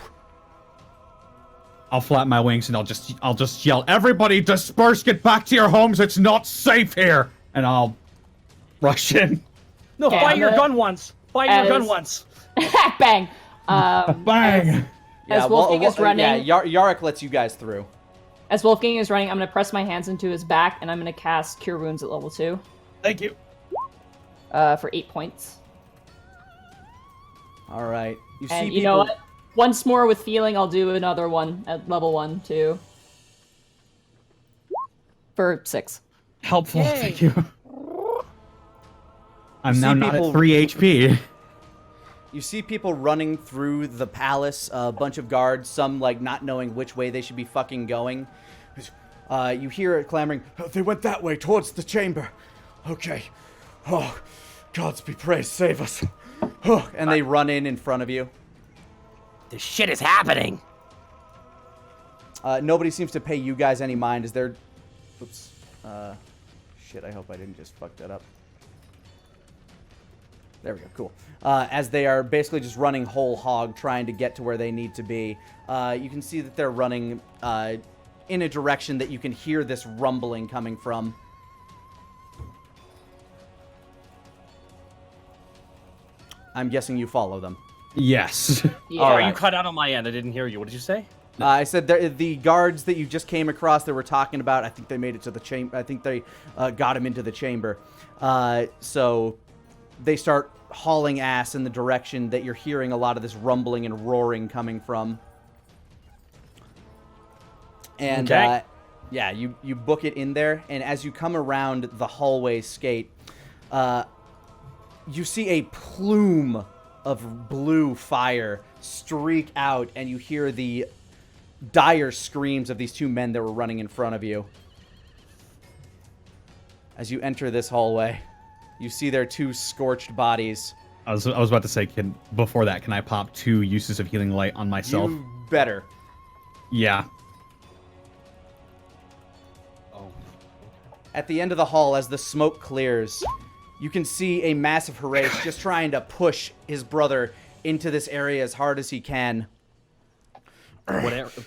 I'll flap my wings and I'll just yell, "Everybody disperse, get back to your homes, it's not safe here!" And I'll rush in. No, Damn fire your it. gun once. Fire your gun As- once. Bang. Bang! As Wolfgang is running, Yeah, Yarrick lets you guys through. as Wolfgang is running, I'm gonna press my hands into his back, and I'm gonna cast Cure Wounds at level 2. Thank you. For 8 points. All right. You see And people... you know what? Once more with feeling, I'll do another one at level 1 too. For 6. Helpful, Yay. thank you. I'm now see not people- at 3 HP. You see people running through the palace, a bunch of guards, some like not knowing which way they should be fucking going. You hear it clamoring, They went that way, towards the chamber. Okay. Oh, gods be praised, save us. Oh, and they run in front of you. This shit is happening. Nobody seems to pay you guys any mind as they're... Oops. Shit, I hope I didn't just fuck that up. There we go, cool. As they are basically just running whole hog, trying to get to where they need to be. You can see that they're running in a direction that you can hear this rumbling coming from. I'm guessing you follow them. Yes. Yeah. All right, Alright. you cut out on my end. I didn't hear you. What did you say? I said the guards that you just came across that were talking about, I think they made it to the chamber. I think they got him into the chamber. So they start hauling ass in the direction that you're hearing a lot of this rumbling and roaring coming from. And Okay. yeah, you book it in there, and as you come around the hallway skate, you see a plume of blue fire streak out, and you hear the dire screams of these two men that were running in front of you. As you enter this hallway, you see their two scorched bodies. I was about to say, before that, can I pop 2 uses of healing light on myself? You better. Yeah. Oh. At the end of the hall, as the smoke clears, you can see a massive Horace just trying to push his brother into this area as hard as he can.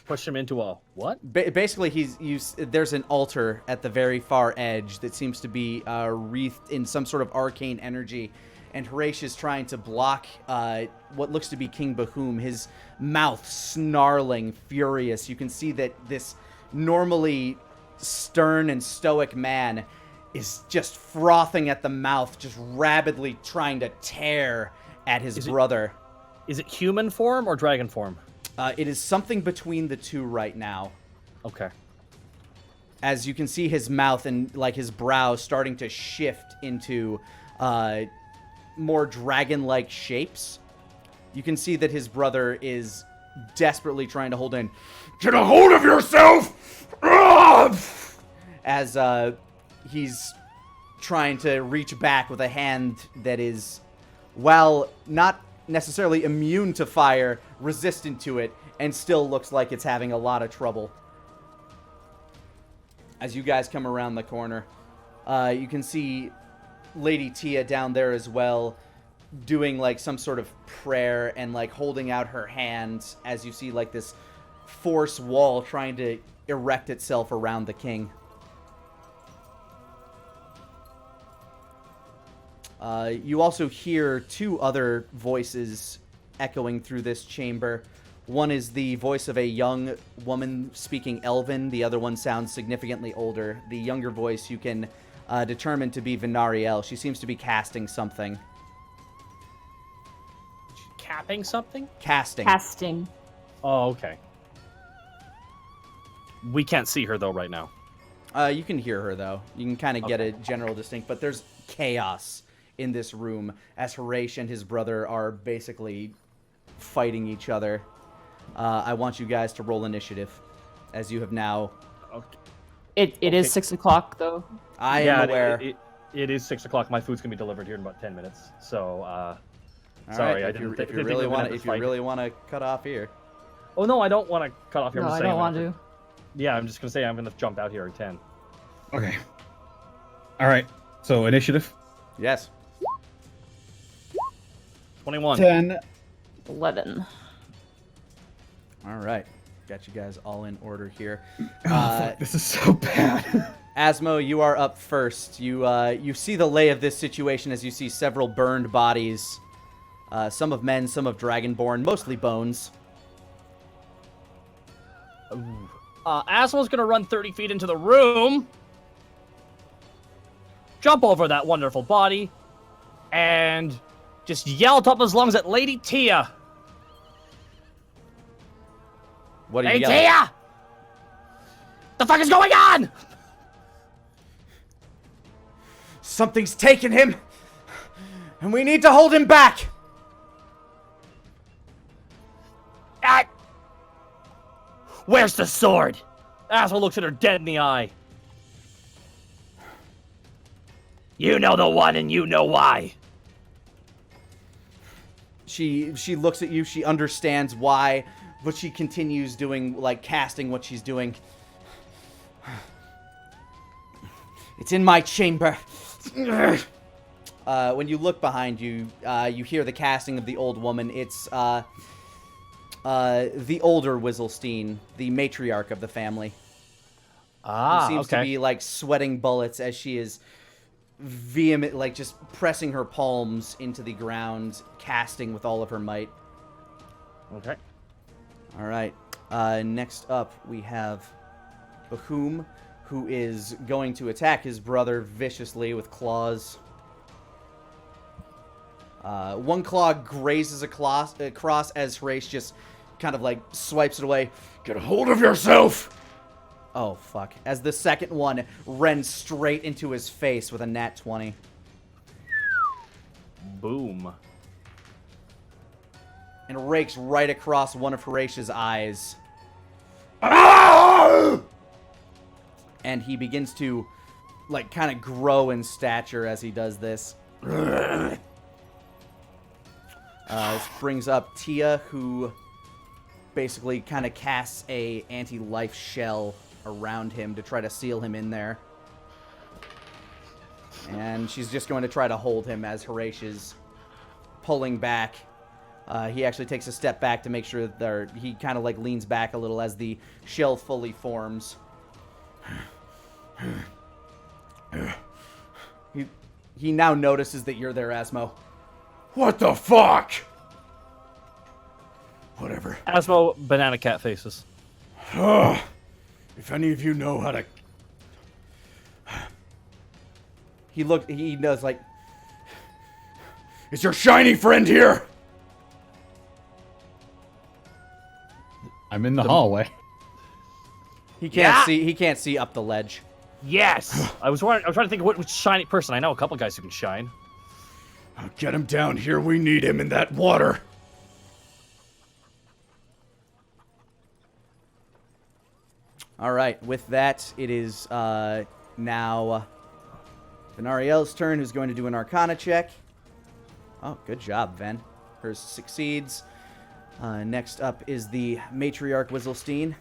Push him into a what? Basically, there's an altar at the very far edge that seems to be wreathed in some sort of arcane energy, and Horace is trying to block what looks to be King Bahum, his mouth snarling, furious. You can see that this normally stern and stoic man is just frothing at the mouth, just rabidly trying to tear at his brother. Is it human form or dragon form? It is something between the two right now. Okay. As you can see his mouth and like his brow starting to shift into more dragon-like shapes. You can see that his brother is desperately trying to hold in. Get a hold of yourself! As he's trying to reach back with a hand that is, while not necessarily immune to fire, resistant to it, and still looks like it's having a lot of trouble. As you guys come around the corner, you can see Lady Tia down there as well, doing like some sort of prayer and like holding out her hands as you see like this force wall trying to erect itself around the king. You also hear 2 other voices echoing through this chamber. One is the voice of a young woman speaking Elven. The other one sounds significantly older. The younger voice you can determine to be Venariel. She seems to be casting something. Capping something? Casting. Casting. Oh, okay. We can't see her though right now. You can hear her, though. You can kind of get a general distinct, but there's chaos in this room as Horace and his brother are basically fighting each other. I want you guys to roll initiative, as you have now... Okay. It is 6 o'clock, though. I am aware. It is 6 o'clock. My food's gonna be delivered here in about 10 minutes. So, All sorry, right, I didn't. if you really want to cut off here. Oh no, I don't want to cut off here. No, I'm I just don't saying want to. Yeah, I'm just gonna say I'm gonna jump out here at 10. Okay. All right. So initiative. Yes. 21. 10. 11. All right. Got you guys all in order here. Fuck, this is so bad. Asmo, you are up first. You see the lay of this situation as you see several burned bodies. Some of men, some of dragonborn, mostly bones. Asmo's gonna run 30 feet into the room, jump over that wonderful body, and just yell top of his lungs at Lady Tia. What are you Hey yelling? Tia! The fuck is going on? Something's taken him, and we need to hold him back. Where's the sword? Asmo looks at her dead in the eye. You know the one and you know why. She looks at you. She understands why, but she continues doing, like, casting what she's doing. It's in my chamber. When you look behind you, you hear the casting of the old woman. It's the older Wizzlestein, the matriarch of the family. Who seems to be, like, sweating bullets as she is vehement, like just pressing her palms into the ground, casting with all of her might. Okay. All right. Next up, we have Bahum, who is going to attack his brother viciously with claws. One claw grazes across as Horace just kind of like swipes it away. Get a hold of yourself! Oh, fuck. As the second one rends straight into his face with a nat 20. Boom. And rakes right across one of Horace's eyes. Ah! And he begins to, like, kind of grow in stature as he does this. This brings up Tia, who basically kind of casts a anti-life shell around him to try to seal him in there. And she's just going to try to hold him as Horace is pulling back. He actually takes a step back to make sure that he kind of like leans back a little as the shell fully forms. He now notices that you're there, Asmo. What the fuck? Whatever. Asmo, banana cat faces. If any of you know how to... He knows, like... Is your shiny friend here? I'm in the hallway. He can't see up the ledge. Yes! I was trying to think of which shiny person. I know a couple guys who can shine. Get him down here. We need him in that water. All right, with that, it is now Venariel's turn, who's going to do an Arcana check. Oh, good job, Ven. Hers succeeds. Next up is the Matriarch Wizzlestein.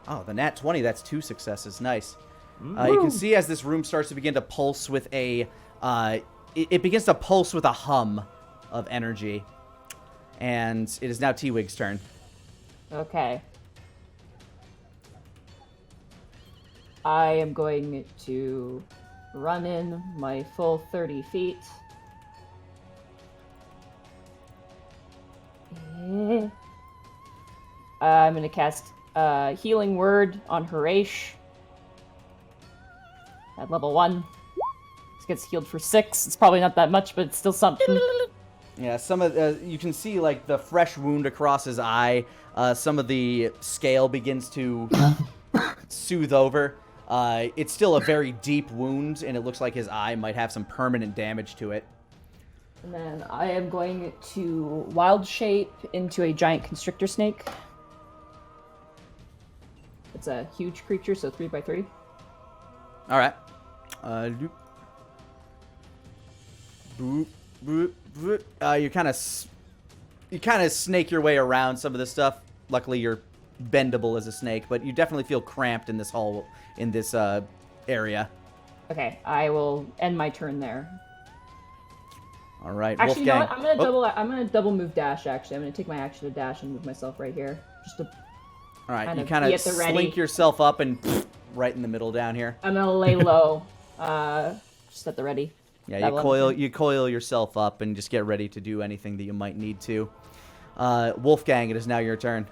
Oh, the nat 20, that's 2 successes. Nice. You can see as this room starts to begin to pulse with a... it begins to pulse with a hum of energy. And it is now T-Wig's turn. Okay. I am going to run in my full 30 feet. I'm going to cast Healing Word on Horace at level 1. This gets healed for 6. It's probably not that much, but it's still something. Yeah, some of you can see like the fresh wound across his eye. Some of the scale begins to soothe over. It's still a very deep wound, and it looks like his eye might have some permanent damage to it. And then I am going to wild shape into a giant constrictor snake. It's a huge creature, so 3x3. All right. Boop. Boop, boop, boop. You kind of snake your way around some of this stuff. Luckily, you're bendable as a snake, but you definitely feel cramped in this area. Okay, I will end my turn there. All right, Actually, you know Wolfgang. what? I'm gonna double move dash. Actually, I'm gonna take my action to dash and move myself right here, just to. All right, you be kind of at the ready. slink yourself up and right in the middle down here. I'm gonna lay low, just at the ready. Yeah, That you coil yourself up and just get ready to do anything that you might need to. Wolfgang, it is now your turn.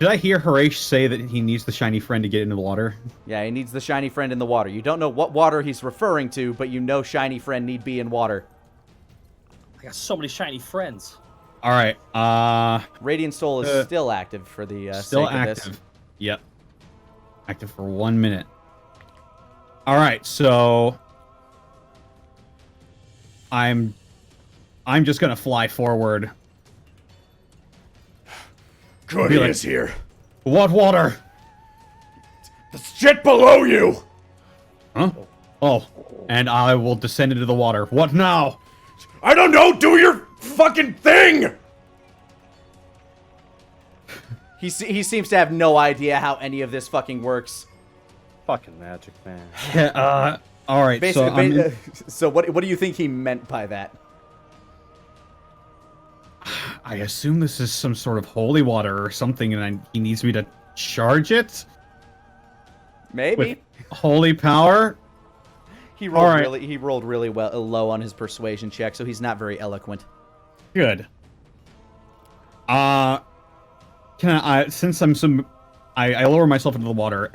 Did I hear Horace say that he needs the shiny friend to get into the water? Yeah, he needs the shiny friend in the water. You don't know what water he's referring to, but you know shiny friend need be in water. I got so many shiny friends. All right. Radiant Soul is still active for the Still sake of active. this. Yep. Active for 1 minute. All right, so I'm just gonna fly forward. Good, Be he like- is here. What water? The shit below you! Huh? Oh, and I will descend into the water. What now? I don't know, do your fucking thing! He seems to have no idea how any of this fucking works. Fucking magic, man. Yeah, all right, so Basically, so what do you think he meant by that? I assume this is some sort of holy water or something, and he needs me to charge it Maybe. with holy power. He rolled All right. really well low on his persuasion check, so he's not very eloquent. Good. Can I, since I'm some, I lower myself into the water.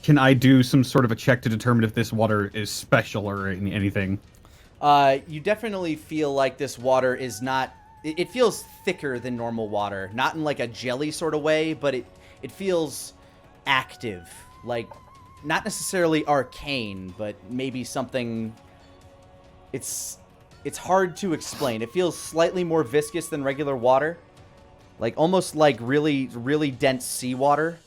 Can I do some sort of a check to determine if this water is special or anything? You definitely feel like this water is not... It feels thicker than normal water. Not in like a jelly sort of way, but it feels active. Like, not necessarily arcane, but maybe something... It's hard to explain. It feels slightly more viscous than regular water. Like, almost like really, really dense seawater.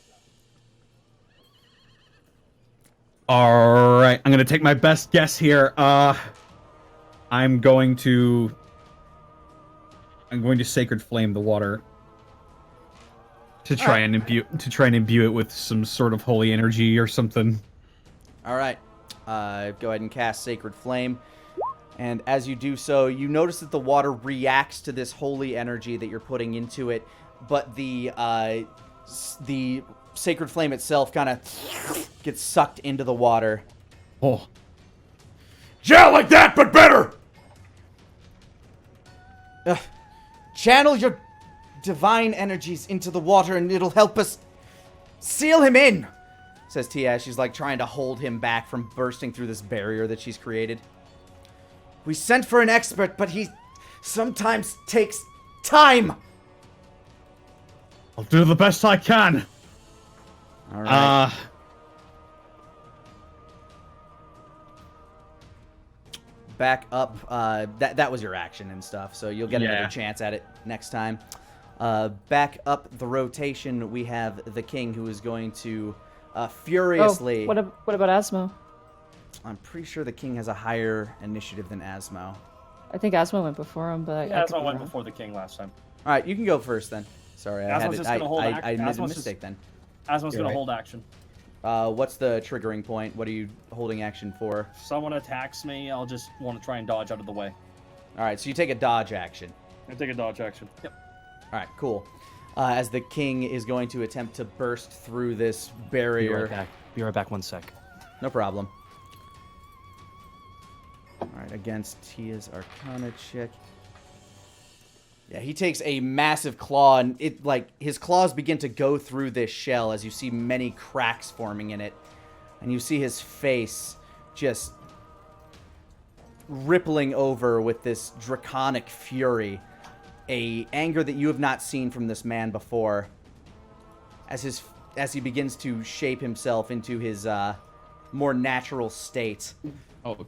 Alright, I'm gonna take my best guess here. I'm going to Sacred Flame the water. To try and imbue it with some sort of holy energy or something. Alright. Go ahead and cast Sacred Flame. And as you do so, you notice that the water reacts to this holy energy that you're putting into it, but the Sacred Flame itself kind of gets sucked into the water. Oh. Yeah, like that, but better! Channel your divine energies into the water and it'll help us seal him in, says Tia as she's like trying to hold him back from bursting through this barrier that she's created. We sent for an expert, but he sometimes takes time. I'll do the best I can. All right. Back up. That was your action and stuff, so you'll get another chance at it next time. Back up the rotation, we have the king who is going to furiously... Oh, what about Asmo? I'm pretty sure the king has a higher initiative than Asmo. I think Asmo went before him, but I could Asmo be went wrong. before the king last time. All right, you can go first then. Sorry, I made a mistake then. Asmo's going to hold action. What's the triggering point? What are you holding action for? If someone attacks me, I'll just want to try and dodge out of the way. All right, so you take a dodge action. I take a dodge action. Yep. All right, cool. As the king is going to attempt to burst through this barrier. Be right back 1 sec. No problem. All right, against Tia's Arcana check. Yeah, he takes a massive claw, and his claws begin to go through this shell as you see many cracks forming in it. And you see his face just rippling over with this draconic fury. A anger that you have not seen from this man before. As he begins to shape himself into his more natural state. Oh, okay.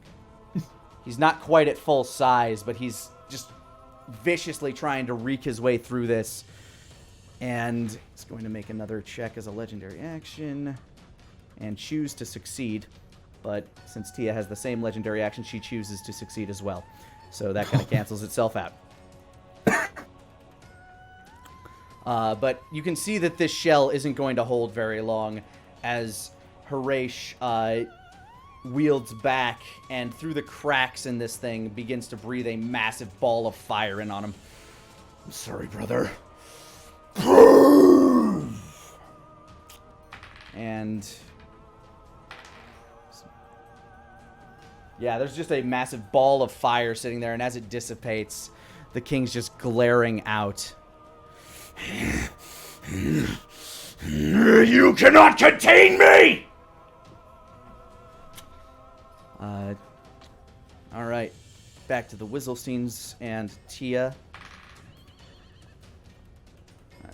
He's not quite at full size, but he's just viciously trying to wreak his way through this. And he's going to make another check as a legendary action. And choose to succeed. But since Tia has the same legendary action, she chooses to succeed as well. So that kind of cancels itself out. But you can see that this shell isn't going to hold very long as Harash wields back and through the cracks in this thing begins to breathe a massive ball of fire in on him. I'm sorry, brother. And yeah, there's just a massive ball of fire sitting there, and as it dissipates, the king's just glaring out. You cannot contain me! All right, back to the Wizzlesteins and Tia.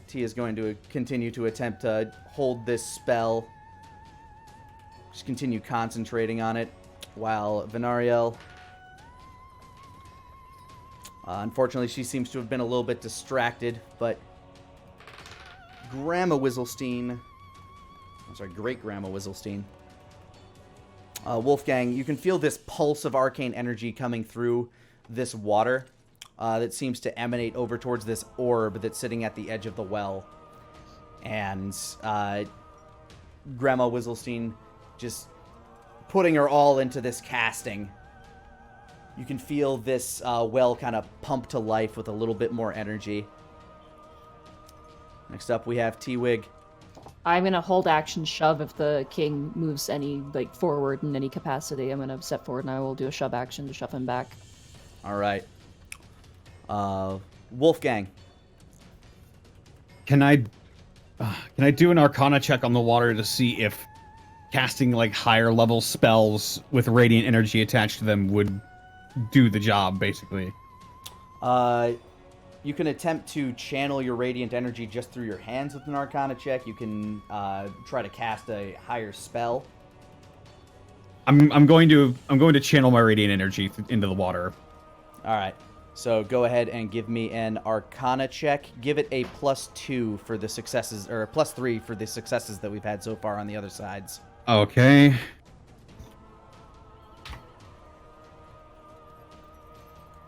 Tia's going to continue to attempt to hold this spell. Just continue concentrating on it, while Venariel... unfortunately, she seems to have been a little bit distracted, but Great-Grandma Wizzlestein. Wolfgang, you can feel this pulse of arcane energy coming through this water that seems to emanate over towards this orb that's sitting at the edge of the well. And Grandma Wizzlestein just putting her all into this casting. You can feel this well kind of pump to life with a little bit more energy. Next up, we have T-Wig. I'm gonna hold action shove if the king moves any forward in any capacity. I'm gonna step forward and I will do a shove action to shove him back. All right. Wolfgang. Can I do an Arcana check on the water to see if casting like higher level spells with radiant energy attached to them would do the job, basically? You can attempt to channel your radiant energy just through your hands with an Arcana check. You can try to cast a higher spell. I'm going to channel my radiant energy into the water. All right. So go ahead and give me an Arcana check. Give it a +2 for the successes, or a +3 for the successes that we've had so far on the other sides. Okay.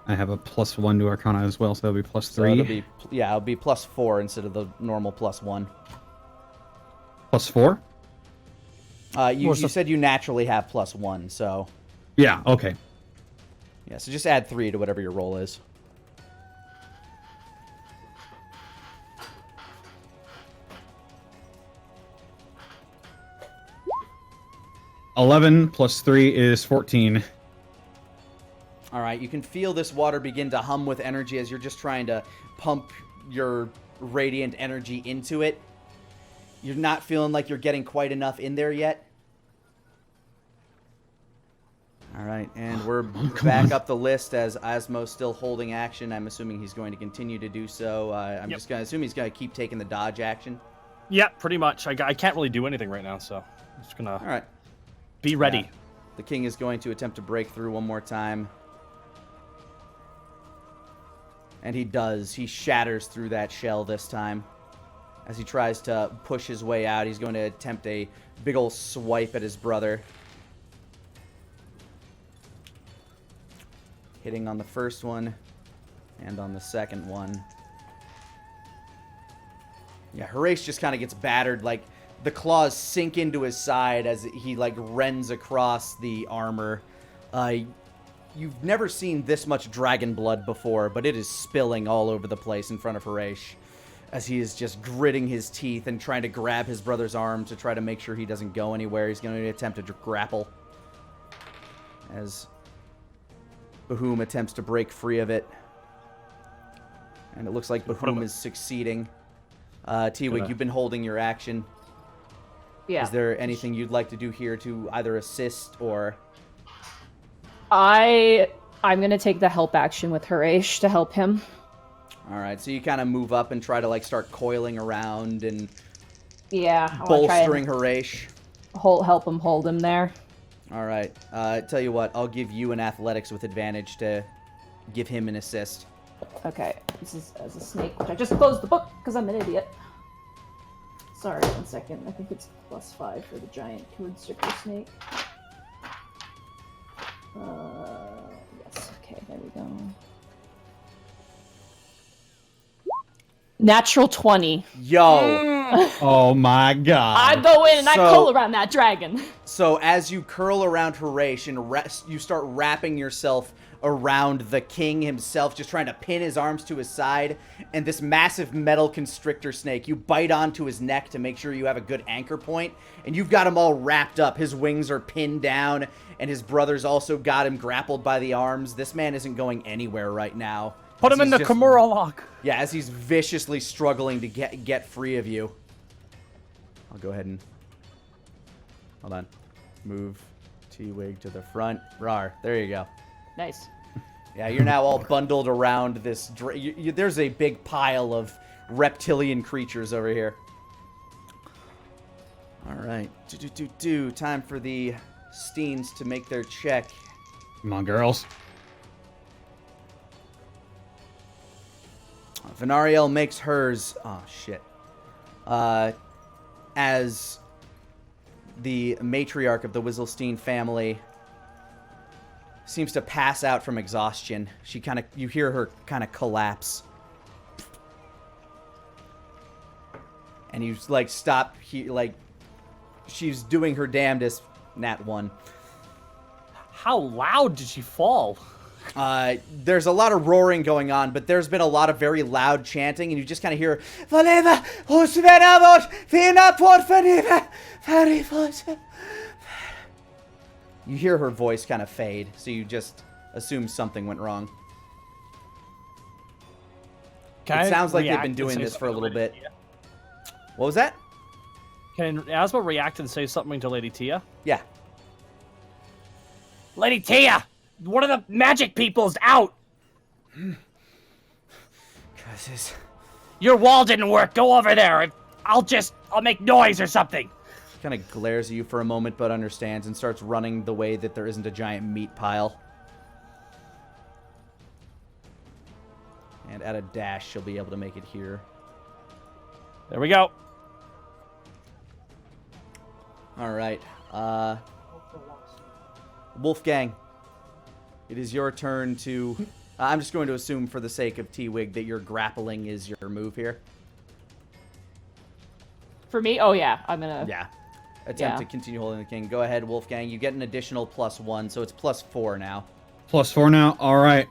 I have a +1 to Arcana as well, so that'll be +3. So it'll be, it'll be +4 instead of the normal +1. +4? You said you naturally have +1, so... Yeah, okay. Yeah, so just add 3 to whatever your roll is. +11 +3 is 14. All right, you can feel this water begin to hum with energy as you're just trying to pump your radiant energy into it. You're not feeling like you're getting quite enough in there yet. All right, and we're back up the list as Asmo's still holding action. I'm assuming he's going to continue to do so. I'm just going to assume he's going to keep taking the dodge action. Yeah, pretty much. I can't really do anything right now, so I'm just gonna All right. be ready. Yeah. The king is going to attempt to break through one more time. And he does. He shatters through that shell this time. As he tries to push his way out, he's going to attempt a big ol' swipe at his brother. Hitting on the first one and on the second one. Yeah, Horace just kind of gets battered. Like, the claws sink into his side as he, like, rends across the armor. You've never seen this much dragon blood before, but it is spilling all over the place in front of Horace as he is just gritting his teeth and trying to grab his brother's arm to try to make sure he doesn't go anywhere. He's going to attempt to grapple as Bahum attempts to break free of it. And it looks like Bahum is succeeding. T-Wig, you've been holding your action. Yeah. Is there anything you'd like to do here to either assist or... I'm gonna take the help action with Horace to help him. All right, so you kind of move up and try to like start coiling around and bolstering Horace. Help him hold him there. All right, tell you what, I'll give you an athletics with advantage to give him an assist. Okay, this is as a snake, which I just closed the book because I'm an idiot. Sorry, 1 second. I think it's +5 for the giant two-word sticker snake. Yes, okay, there we go. Natural 20. Yo! Oh my god. I go in and I curl around that dragon. So as you curl around Horace and you start wrapping yourself around the king himself, just trying to pin his arms to his side, and this massive metal constrictor snake, you bite onto his neck to make sure you have a good anchor point, and you've got him all wrapped up. His wings are pinned down, and his brother's also got him grappled by the arms. This man isn't going anywhere right now. Put him in the Kimura lock. Yeah, as he's viciously struggling to get free of you. I'll go ahead and... Hold on. Move T-Wig to the front. Rawr. There you go. Nice. Yeah, you're now all bundled around this... there's a big pile of reptilian creatures over here. Alright. Time for the Steens to make their check. Come on, girls. Venariel makes hers... Oh, shit. As the matriarch of the Whistlestein family seems to pass out from exhaustion. You hear her kind of collapse. And you, like, stop, she's doing her damnedest, nat 1. How loud did she fall? There's a lot of roaring going on, but there's been a lot of very loud chanting, and you just kind of hear, you hear her voice kind of fade, so you just assume something went wrong. It sounds like they've been doing this for a little bit. What was that? Can Asmo react and say something to Lady Tia? Yeah. Lady Tia, one of the magic people's out. Curses. Your wall didn't work. Go over there. I'll make noise or something. Kind of glares at you for a moment, but understands and starts running the way that there isn't a giant meat pile. And at a dash, she'll be able to make it here. There we go. All right. Wolfgang, it is your turn to... I'm just going to assume for the sake of T-Wig that your grappling is your move here. For me? Oh, yeah. I'm gonna... Yeah. Attempt to continue holding the king. Go ahead, Wolfgang. You get an additional +1, so it's +4 now. +4 now. All right.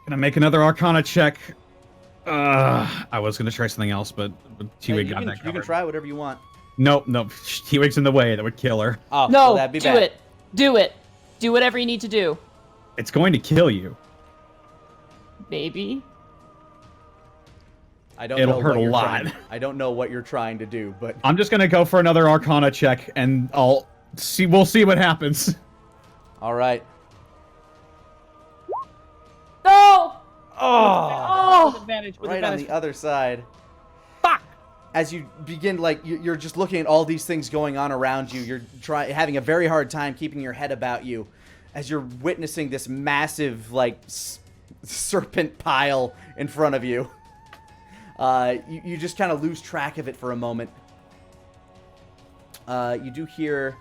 Gonna make another Arcana check. I was gonna try something else, but T-Wig got that covered. You can try whatever you want. Nope. T-Wig's in the way. That would kill her. Oh, no, so that'd be bad. Do it. Do whatever you need to do. It's going to kill you. Maybe. It'll hurt a lot. I don't know what you're trying to do, but I'm just gonna go for another Arcana check, and we'll see what happens. all right. No! Oh, Advantage. right on the other side. Fuck! As you begin, like, you're just looking at all these things going on around you. You're having a very hard time keeping your head about you as you're witnessing this massive, like, serpent pile in front of you. You just kind of lose track of it for a moment. You do hear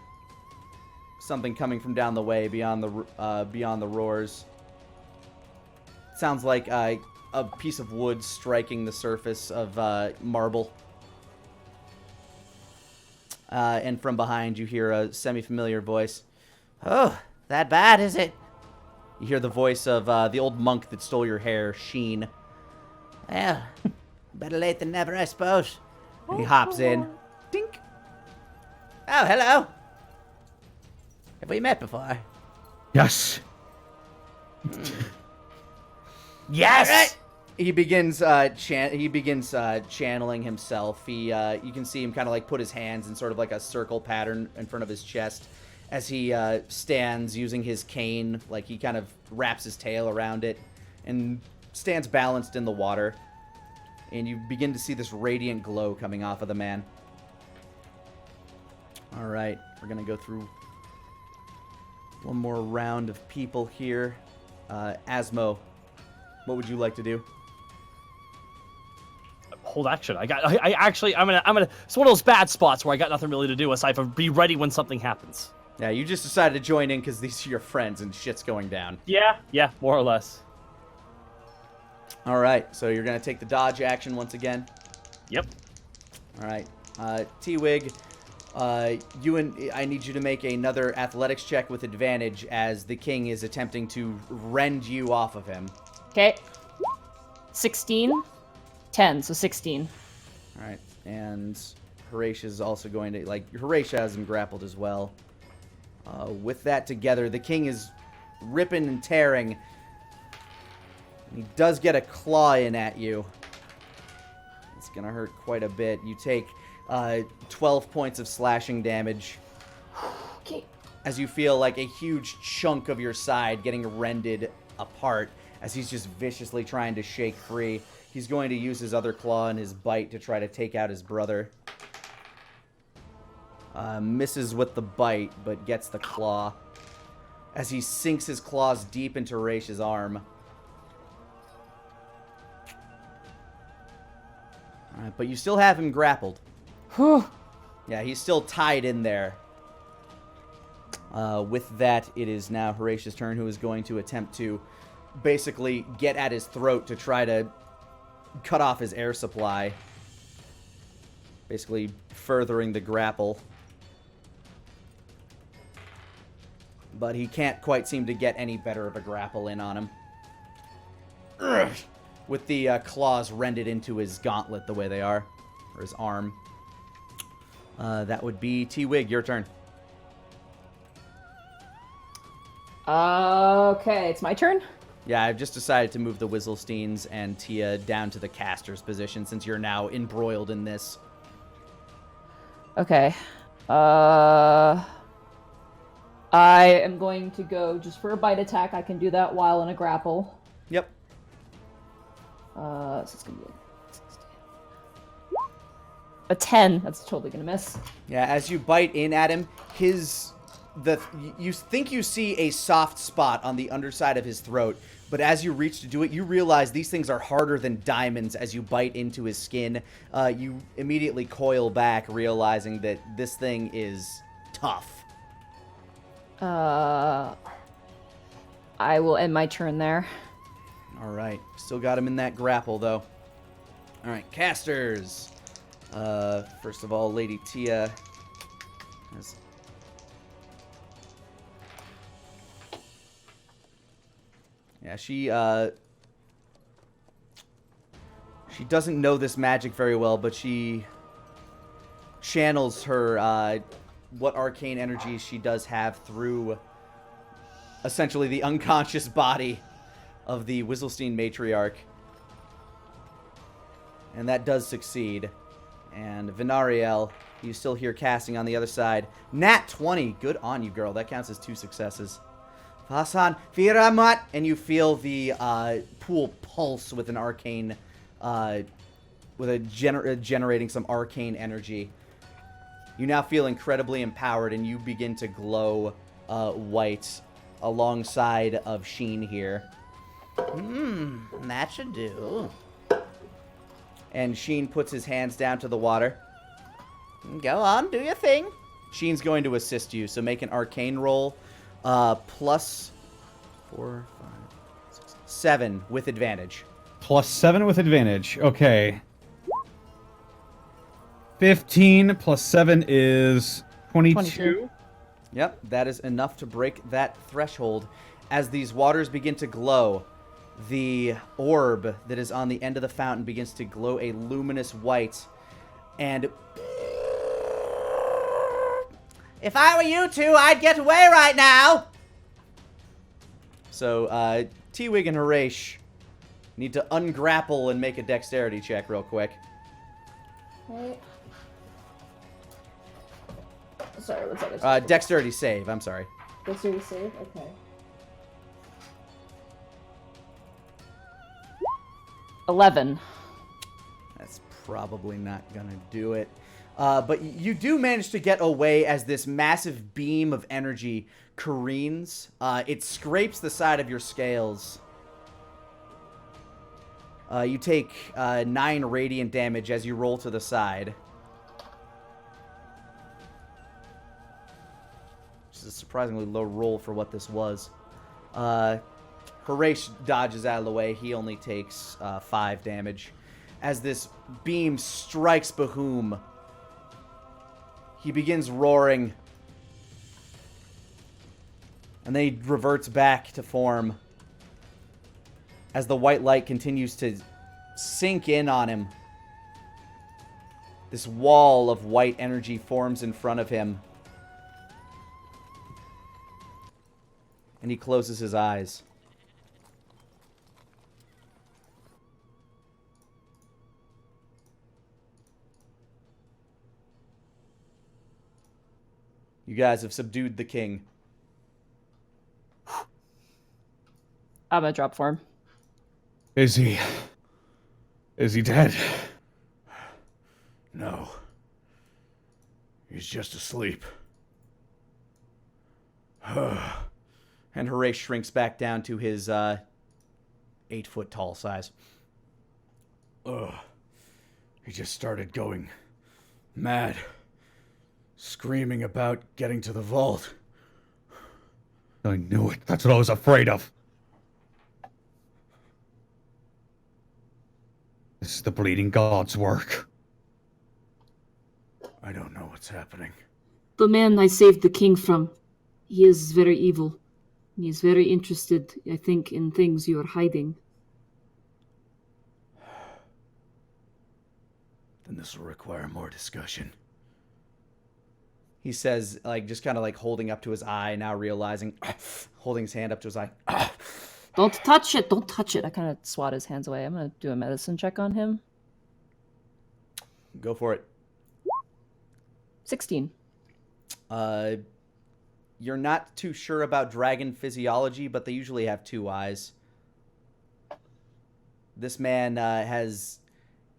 something coming from down the way beyond the roars. Sounds like a piece of wood striking the surface of marble. And from behind, you hear a semi-familiar voice. Oh, that bad, is it? You hear the voice of the old monk that stole your hair, Sheen. Well, better late than never, I suppose. And he hops in. Dink. Oh, hello. Have we met before? Yes. Yes. All right. He begins channeling himself. You can see him kind of like put his hands in sort of like a circle pattern in front of his chest as he stands using his cane. Like he kind of wraps his tail around it and stands balanced in the water. And you begin to see this radiant glow coming off of the man. All right, we're gonna go through one more round of people here. Asmo, what would you like to do? Hold action. I'm gonna. It's one of those bad spots where I got nothing really to do aside from be ready when something happens. Yeah, you just decided to join in because these are your friends and shit's going down. Yeah, more or less. All right, so you're gonna take the dodge action once again. Yep. All right, T-Wig, I need you to make another athletics check with advantage as the king is attempting to rend you off of him. Okay. 16. 10, so 16. All right, and Horatio is also going to, like, Horatio has him grappled as well. With that together, the king is ripping and tearing. He does get a claw in at you. It's going to hurt quite a bit. You take 12 points of slashing damage. Okay. As you feel like a huge chunk of your side getting rended apart as he's just viciously trying to shake free. He's going to use his other claw and his bite to try to take out his brother. Misses with the bite, but gets the claw. As he sinks his claws deep into Horatio's arm. Alright, but you still have him grappled. Whew. Yeah, he's still tied in there. With that, it is now Horatio's turn, who is going to attempt to basically get at his throat to try to cut off his air supply. Basically furthering the grapple. but he can't quite seem to get any better of a grapple in on him. Ugh. With the claws rended into his gauntlet the way they are, or his arm. That would be T-Wig, your turn. Okay, it's my turn? Yeah, I've just decided to move the Wizzlesteins and Tia down to the caster's position since you're now embroiled in this. Okay. I am going to go just for a bite attack. I can do that while in a grapple. Yep. So it's gonna be a 10. That's totally gonna miss. Yeah, as you bite in at him, you think you see a soft spot on the underside of his throat, but as you reach to do it, you realize these things are harder than diamonds as you bite into his skin. You immediately coil back, realizing that this thing is tough. I will end my turn there. All right. Still got him in that grapple, though. All right, casters. First of all, Lady Tia has... Yeah, she doesn't know this magic very well, but she channels her, what arcane energies she does have through essentially the unconscious body of the Wizzlestein matriarch. And that does succeed. And Venariel, you still hear casting on the other side. Nat 20. Good on you, girl. That counts as 2 successes. Vasan Viramat. And you feel the pool pulse with an arcane, generating some arcane energy. You now feel incredibly empowered, and you begin to glow white alongside of Sheen here. That should do. And Sheen puts his hands down to the water. Go on, do your thing. Sheen's going to assist you, so make an arcane roll. Plus 4, 5, 6, 7 with advantage. Plus 7 with advantage. Okay. 15 plus 7 is 22. Yep, that is enough to break that threshold. As these waters begin to glow, the orb that is on the end of the fountain begins to glow a luminous white. And if I were you two, I'd get away right now. So, T-Wig and Horace need to ungrapple and make a dexterity check real quick. Okay. Sorry, what's that? Dexterity save, I'm sorry. Dexterity save? Okay. $11. That's probably not gonna do it. But you do manage to get away as this massive beam of energy careens. It scrapes the side of your scales. You take 9 radiant damage as you roll to the side. Which is a surprisingly low roll for what this was. Horace dodges out of the way. He only takes 5 damage. As this beam strikes Bahoom, he begins roaring. And then he reverts back to form. As the white light continues to sink in on him, this wall of white energy forms in front of him. And he closes his eyes. You guys have subdued the king. I'm gonna drop for him. Is he dead? No. He's just asleep. And Horace shrinks back down to his 8-foot tall size. He just started going mad. Screaming about getting to the vault. I knew it. That's what I was afraid of. This is the bleeding god's work. I don't know what's happening. The man I saved the king from. He is very evil. He is very interested, I think, in things you are hiding. Then this will require more discussion. He says, like, just kind of like holding up to his eye, now realizing, holding his hand up to his eye. Don't touch it! Don't touch it! I kind of swat his hands away. I'm going to do a medicine check on him. Go for it. 16. You're not too sure about dragon physiology, but they usually have two eyes. This man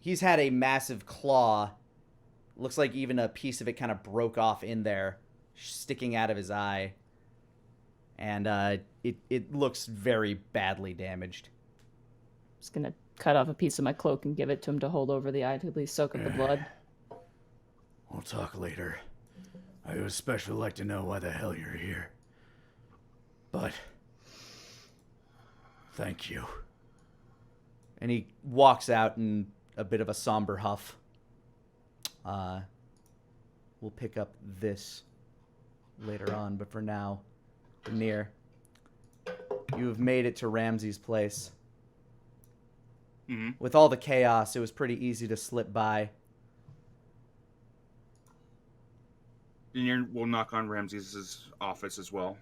he's had a massive claw. Looks like even a piece of it kind of broke off in there, sticking out of his eye. And it looks very badly damaged. Just going to cut off a piece of my cloak and give it to him to hold over the eye to at least soak up the blood. We'll talk later. I would especially like to know why the hell you're here. But thank you. And he walks out in a bit of a somber huff. We'll pick up this later on, but for now, Near, you have made it to Ramses' place. Mm-hmm. With all the chaos, it was pretty easy to slip by. We'll knock on Ramses' office as well.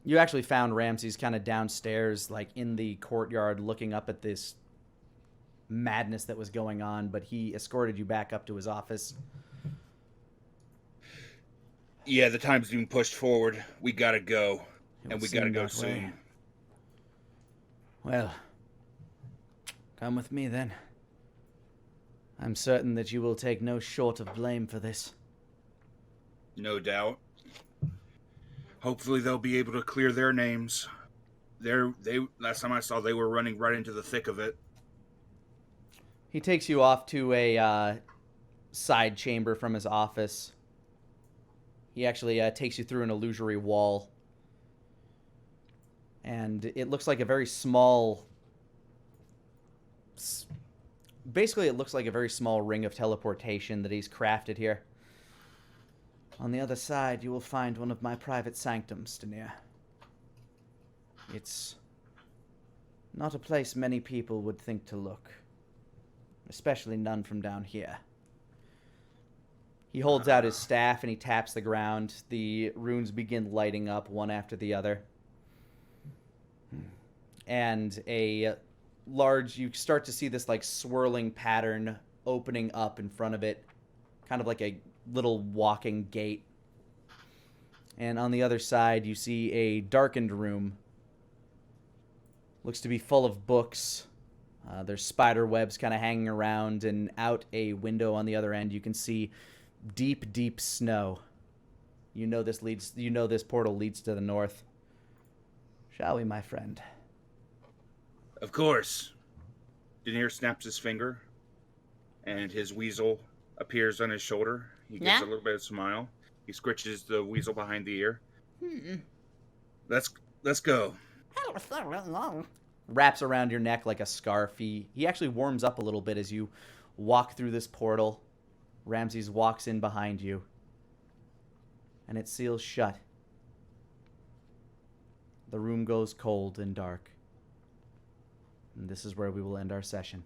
You actually found Ramses kind of downstairs, like in the courtyard, looking up at this madness that was going on, but he escorted you back up to his office. Yeah, the time's being pushed forward. We gotta go. It And would we gotta seem go that soon. way. Well, come with me then. I'm certain that you will take no short of blame for this. No doubt. Hopefully they'll be able to clear their names. Last time I saw, they were running right into the thick of it. He takes you off to a side chamber from his office. He actually takes you through an illusory wall. And it looks like a very small... Basically, it looks like a very small ring of teleportation that he's crafted here. On the other side, you will find one of my private sanctums, Denier. It's not a place many people would think to look. Especially none from down here. He holds out his staff and he taps the ground. The runes begin lighting up one after the other. And you start to see this like swirling pattern opening up in front of it. Kind of like a little walking gate. And on the other side, you see a darkened room. Looks to be full of books. There's spider webs kind of hanging around, and out a window on the other end, you can see deep, deep snow. You know this portal leads to the north. Shall we, my friend? Of course. Denier snaps his finger, and his weasel appears on his shoulder. He gives a little bit of a smile. He scritches the weasel behind the ear. Let's go. Wraps around your neck like a scarf. He actually warms up a little bit as you walk through this portal. Ramses walks in behind you. And it seals shut. The room goes cold and dark. And this is where we will end our session.